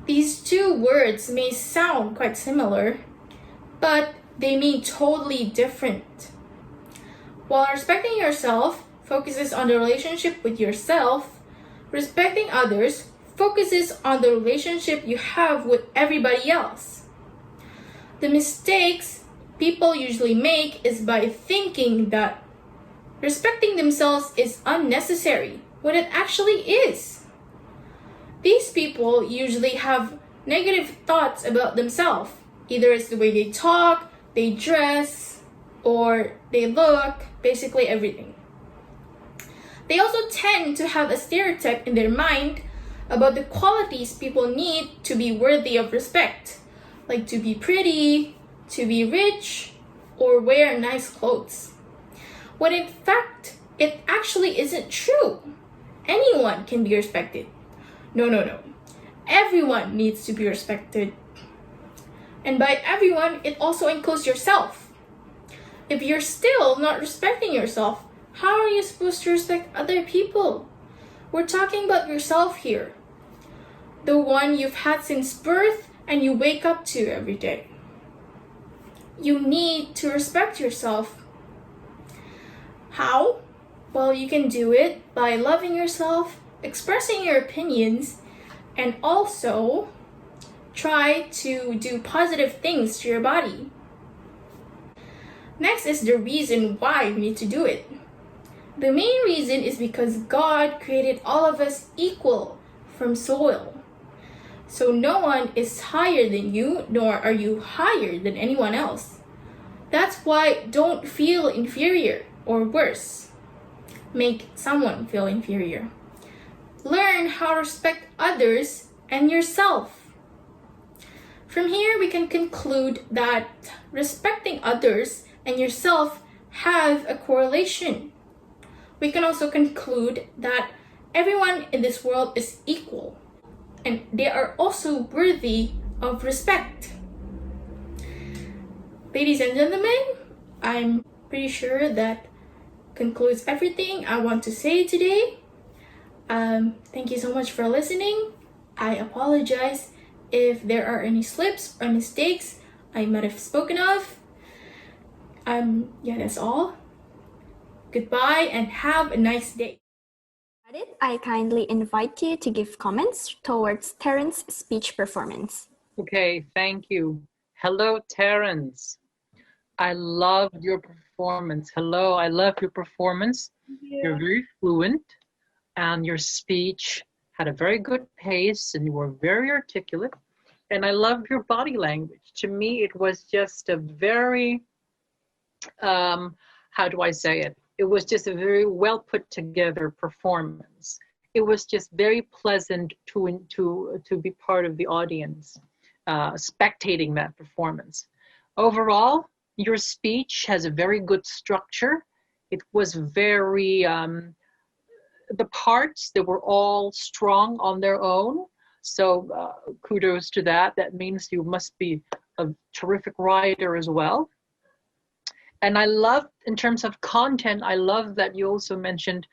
These two words may sound quite similar, but they mean totally different. While respecting yourself focuses on the relationship with yourself, respecting others focuses on the relationship you have with everybody else. The mistakes people usually make is by thinking that respecting themselves is unnecessary when it actually is. These people usually have negative thoughts about themselves. Either it's the way they talk, they dress, or they look, basically everything. They also tend to have a stereotype in their mind about the qualities people need to be worthy of respect, like to be pretty, to be rich, or wear nice clothes. When in fact, it actually isn't true. Anyone can be respected. No. Everyone needs to be respected. And by everyone, it also includes yourself. If you're still not respecting yourself, how are you supposed to respect other people? We're talking about yourself here. The one you've had since birth and you wake up to every day. You need to respect yourself. How? Well, you can do it by loving yourself, expressing your opinions, and also try to do positive things to your body. Next is the reason why we need to do it. The main reason is because God created all of us equal from soil. So no one is higher than you, nor are you higher than anyone else. That's why don't feel inferior or worse. Make someone feel inferior. Learn how to respect others and yourself. From here, we can conclude that respecting others and yourself have a correlation. We can also conclude that everyone in this world is equal, and they are also worthy of respect. Ladies and gentlemen, I'm pretty sure that concludes everything I want to say today. Thank you so much for listening. I apologize if there are any slips or mistakes I might have spoken of. That's all. Goodbye and have a nice day. I kindly invite you to give comments towards Terrence's speech performance. Okay, thank you. Hello, Terrence. I loved your performance. Hello, I love your performance. You're very fluent, and your speech had a very good pace, and you were very articulate. And I loved your body language. To me, it was just a very, how do I say it? It was just a very well put together performance. It was just very pleasant to be part of the audience, spectating that performance. Overall, your speech has a very good structure. It was very, the parts, they were all strong on their own. So kudos to that. That means you must be a terrific writer as well. And I love, in terms of content, I love that you also mentioned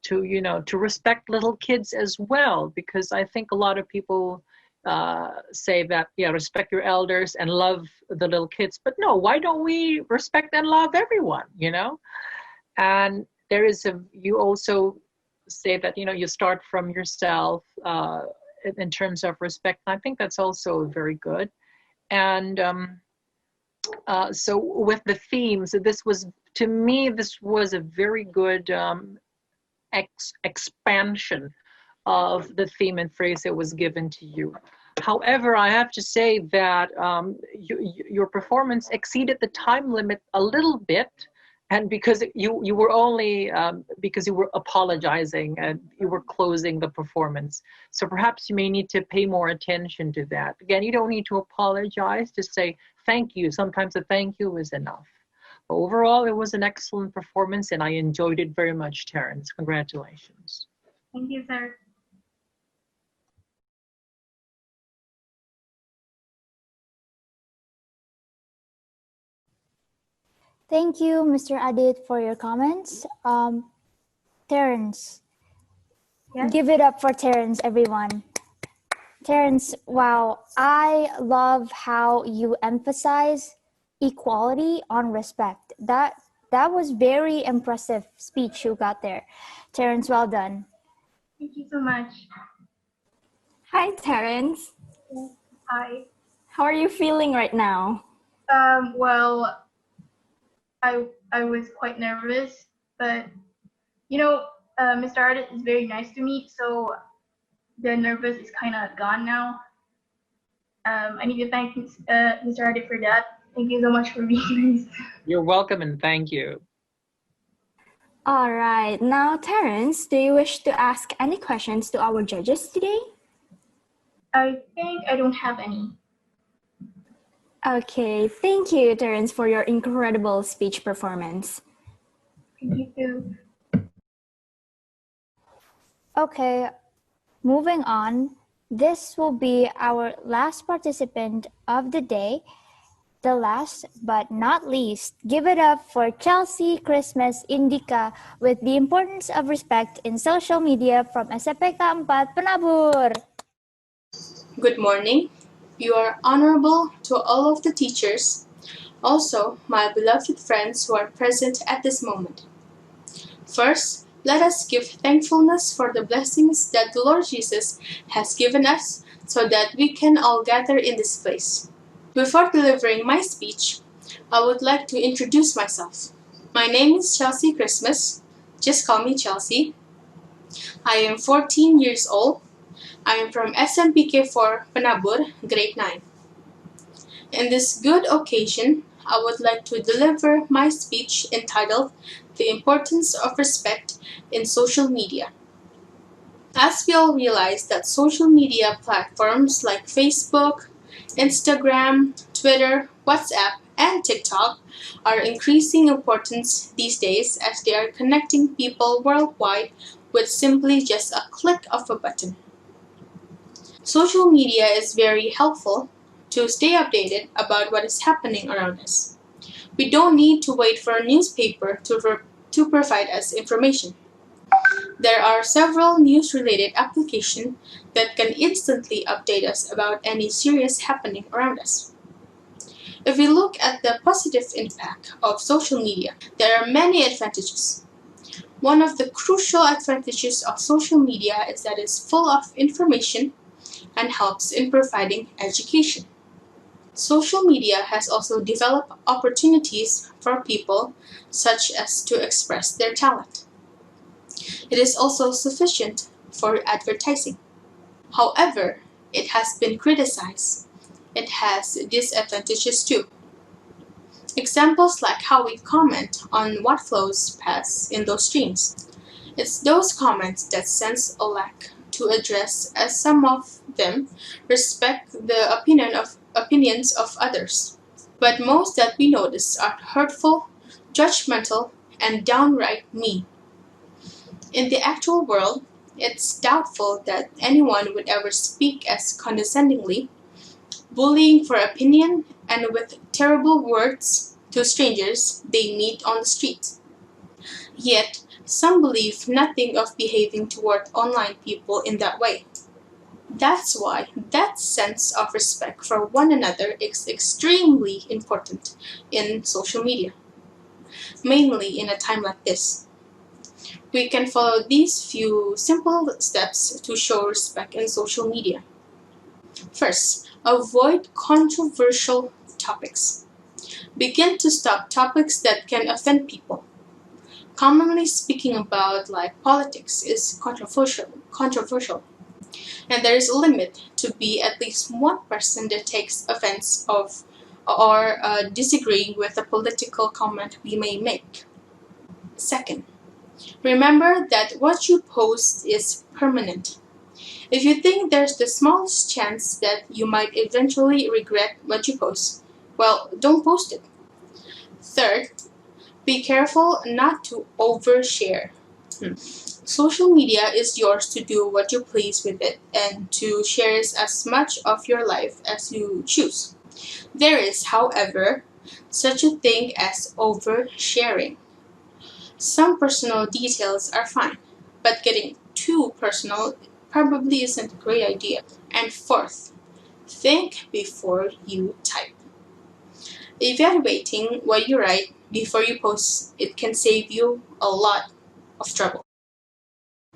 to respect little kids as well, because I think a lot of people say that, respect your elders and love the little kids. But no, why don't we respect and love everyone, And you also say that, you start from yourself in terms of respect. I think that's also very good. And so with the themes, this was a very good expansion of the theme and phrase that was given to you. However, I have to say that your performance exceeded the time limit a little bit, and because you were only because you were apologizing and you were closing the performance. So perhaps you may need to pay more attention to that. Again, you don't need to apologize, just say thank you. Sometimes a thank you is enough. Overall, it was an excellent performance and I enjoyed it very much, Terrence. Congratulations. Thank you, sir. Thank you, Mr. Adit, for your comments. Terrence, give it up for Terrence, everyone. Terrence, wow, I love how you emphasize equality on respect. That was very impressive speech you got there. Terrence, well done. Thank you so much. Hi, Terrence. Hi. How are you feeling right now? Well, I was quite nervous, but Mr. Ardit is very nice to me, so the nervous is kind of gone now. I need to thank Mr. Ardit for that. Thank you so much for being nice. You're welcome and thank you. All right. Now, Terrence, do you wish to ask any questions to our judges today? I think I don't have any. Okay. Thank you, Terrence, for your incredible speech performance. Thank you too. Okay, moving on. This will be our last participant of the day. The last but not least, give it up for Chelsea Christmas Indica with the importance of respect in social media from SMPK 4 Penabur. Good morning. You are honorable to all of the teachers, also my beloved friends who are present at this moment. First, let us give thankfulness for the blessings that the Lord Jesus has given us so that we can all gather in this place. Before delivering my speech, I would like to introduce myself. My name is Chelsea Christmas. Just call me Chelsea. I am 14 years old. I am from SMPK 4 Penabur, grade 9. In this good occasion, I would like to deliver my speech entitled The Importance of Respect in Social Media. As we all realize that social media platforms like Facebook, Instagram, Twitter, WhatsApp, and TikTok are increasing importance these days as they are connecting people worldwide with simply just a click of a button. Social media is very helpful to stay updated about what is happening around us. We don't need to wait for a newspaper to provide us information. There are several news-related applications that can instantly update us about any serious happening around us. If we look at the positive impact of social media, there are many advantages. One of the crucial advantages of social media is that it's full of information and helps in providing education. Social media has also developed opportunities for people such as to express their talent. It is also sufficient for advertising. However, it has been criticized. It has disadvantages too. Examples like how we comment on what flows past in those streams. It's those comments that sense a lack to address, as some of them respect the opinions of others. But most that we notice are hurtful, judgmental, and downright mean. In the actual world, it's doubtful that anyone would ever speak as condescendingly, bullying for opinion, and with terrible words to strangers they meet on the street. Yet, some believe nothing of behaving toward online people in that way. That's why that sense of respect for one another is extremely important in social media, mainly in a time like this. We can follow these few simple steps to show respect in social media. First, avoid controversial topics. Begin to stop topics that can offend people. Commonly speaking about like politics is controversial. And there is a limit to be at least one person that takes offense of or disagreeing with a political comment we may make. Second, remember that what you post is permanent. If you think there's the smallest chance that you might eventually regret what you post, well, don't post it. Third, Be careful not to overshare. Social media is yours to do what you please with it and to share as much of your life as you choose. There is, however, such a thing as oversharing. Some personal details are fine, but getting too personal probably isn't a great idea. And fourth, think before you type. Evaluating what you write before you post it can save you a lot of trouble.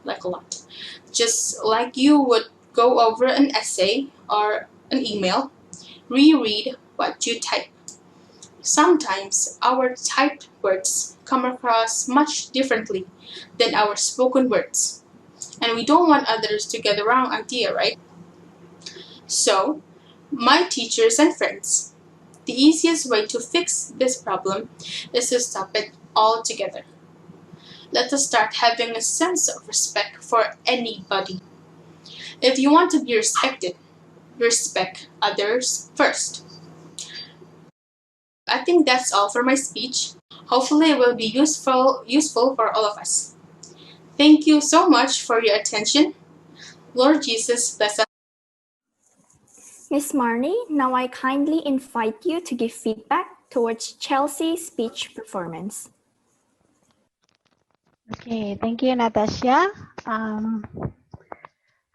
Like a lot. Just like you would go over an essay or an email, reread what you type. Sometimes our typed words come across much differently than our spoken words, and we don't want others to get the wrong idea, right? So, my teachers and friends, the easiest way to fix this problem is to stop it altogether. Let us start having a sense of respect for anybody. If you want to be respected, respect others first. I think that's all for my speech. Hopefully it will be useful for all of us. Thank you so much for your attention. Lord Jesus bless us. Miss Marnie, now I kindly invite you to give feedback towards Chelsea's speech performance. Okay, thank you, Natasha.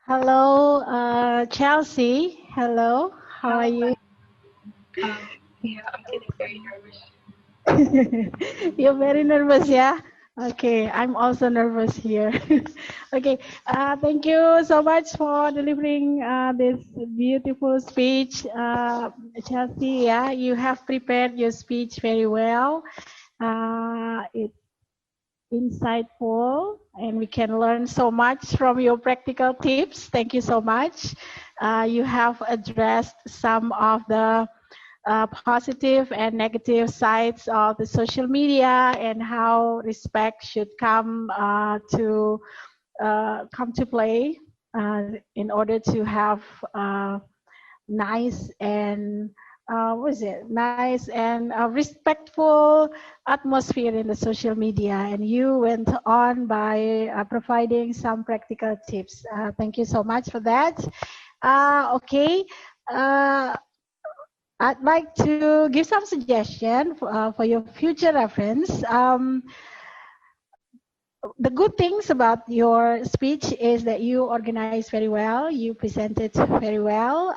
Hello, Chelsea. Hello, how are you? Yeah, I'm getting very nervous. You're very nervous, yeah? Okay, I'm also nervous here. Okay, thank you so much for delivering this beautiful speech, Chelsea. Yeah, you have prepared your speech very well. It's insightful, and we can learn so much from your practical tips. Thank you so much. You have addressed some of the positive and negative sides of the social media and how respect should come to play in order to have nice and nice and respectful atmosphere in the social media. And you went on by providing some practical tips. Thank you so much for that. Okay. I'd like to give some suggestion for your future reference. The good things about your speech is that you organize very well, you presented very well.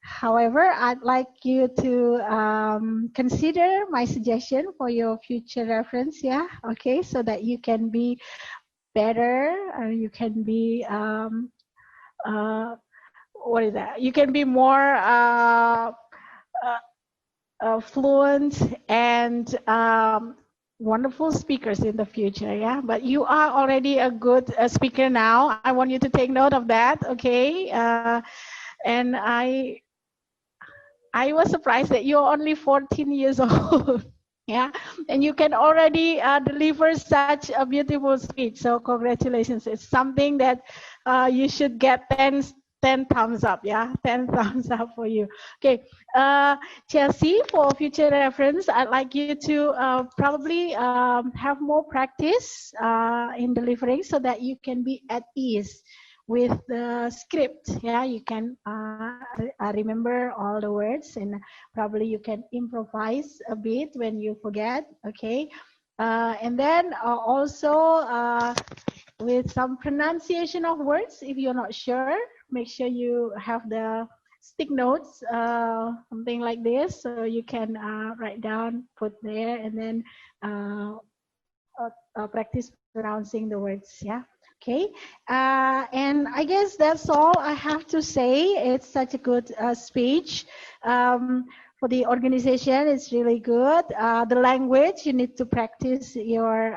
However, I'd like you to consider my suggestion for your future reference, yeah, okay, so that you can be better, you can be, what is that? You can be more fluent and wonderful speakers in the future, yeah. But you are already a good speaker now. I want you to take note of that, okay? And I was surprised that you're only 14 years old, yeah, and you can already deliver such a beautiful speech. So congratulations! It's something that you should get 10 thumbs up, yeah, 10 thumbs up for you. Okay, Chelsea, for future reference, I'd like you to probably have more practice in delivering so that you can be at ease with the script. Yeah, you can remember all the words, and probably you can improvise a bit when you forget. Okay, and then also with some pronunciation of words, if you're not sure, make sure you have the stick notes, something like this, so you can write down, put there, and then practice pronouncing the words. Yeah. Okay. And I guess that's all I have to say. It's such a good speech. For the organization, it's really good. The language, you need to practice your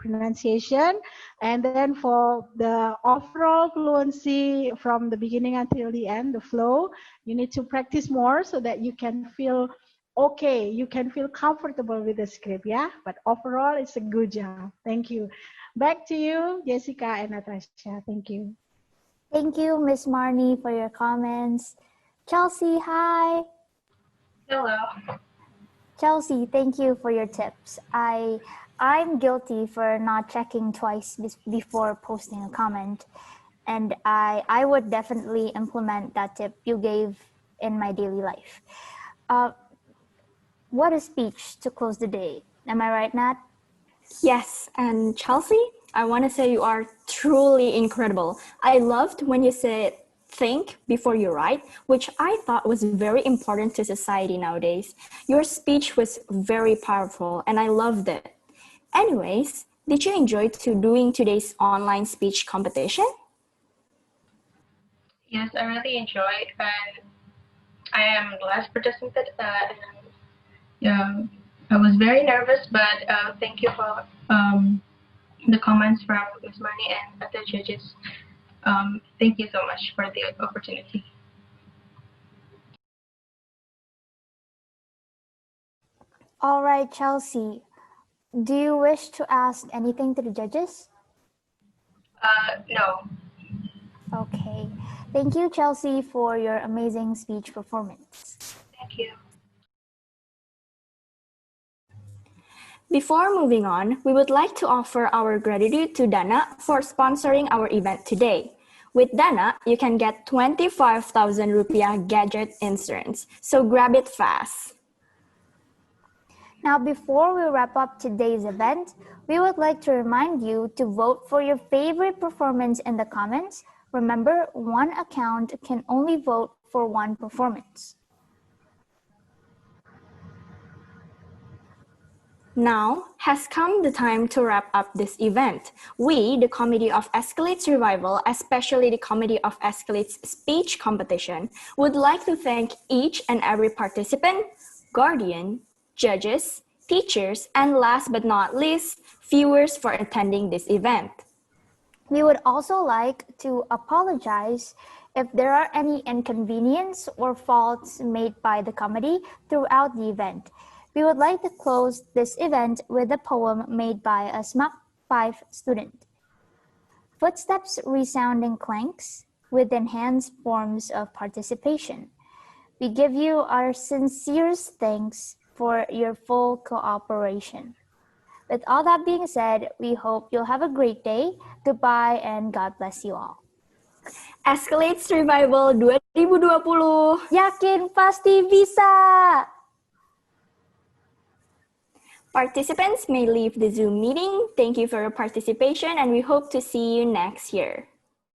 pronunciation. And then for the overall fluency from the beginning until the end, the flow, you need to practice more so that you can feel okay, you can feel comfortable with the script, yeah? But overall, it's a good job. Thank you. Back to you, Jessica and Natasha. Thank you. Thank you, Miss Marnie, for your comments. Chelsea, hi. Hello. Chelsea, thank you for your tips. I'm guilty for not checking twice before posting a comment, and I would definitely implement that tip you gave in my daily life. What a speech to close the day. Am I right, Nat? Yes, and Chelsea, I want to say you are truly incredible. I loved when you said think before you write, which I thought was very important to society nowadays. Your speech was very powerful and I loved it. Anyways, did you enjoy doing today's online speech competition? Yes, I really enjoyed, and I am the last participant. I was very nervous, but thank you for the comments from Ms. Marnie and other judges. Thank you so much for the opportunity. All right, Chelsea. Do you wish to ask anything to the judges? No. Okay. Thank you, Chelsea, for your amazing speech performance. Thank you. Before moving on, we would like to offer our gratitude to Deanna for sponsoring our event today. With Deanna, you can get 25,000 rupiah gadget insurance, so grab it fast. Now, before we wrap up today's event, we would like to remind you to vote for your favorite performance in the comments. Remember, one account can only vote for one performance. Now has come the time to wrap up this event. We, the Committee of ESCALADES Revival, especially the Committee of ESCALADES Speech Competition, would like to thank each and every participant, guardian, judges, teachers, and last but not least, viewers for attending this event. We would also like to apologize if there are any inconvenience or faults made by the committee throughout the event. We would like to close this event with a poem made by a SMAC 5 student. Footsteps resounding clanks with enhanced forms of participation. We give you our sincerest thanks for your full cooperation. With all that being said, we hope you'll have a great day. Goodbye and God bless you all. ESCALADES Revival 2020. Yakin pasti bisa! Participants may leave the Zoom meeting. Thank you for your participation and we hope to see you next year.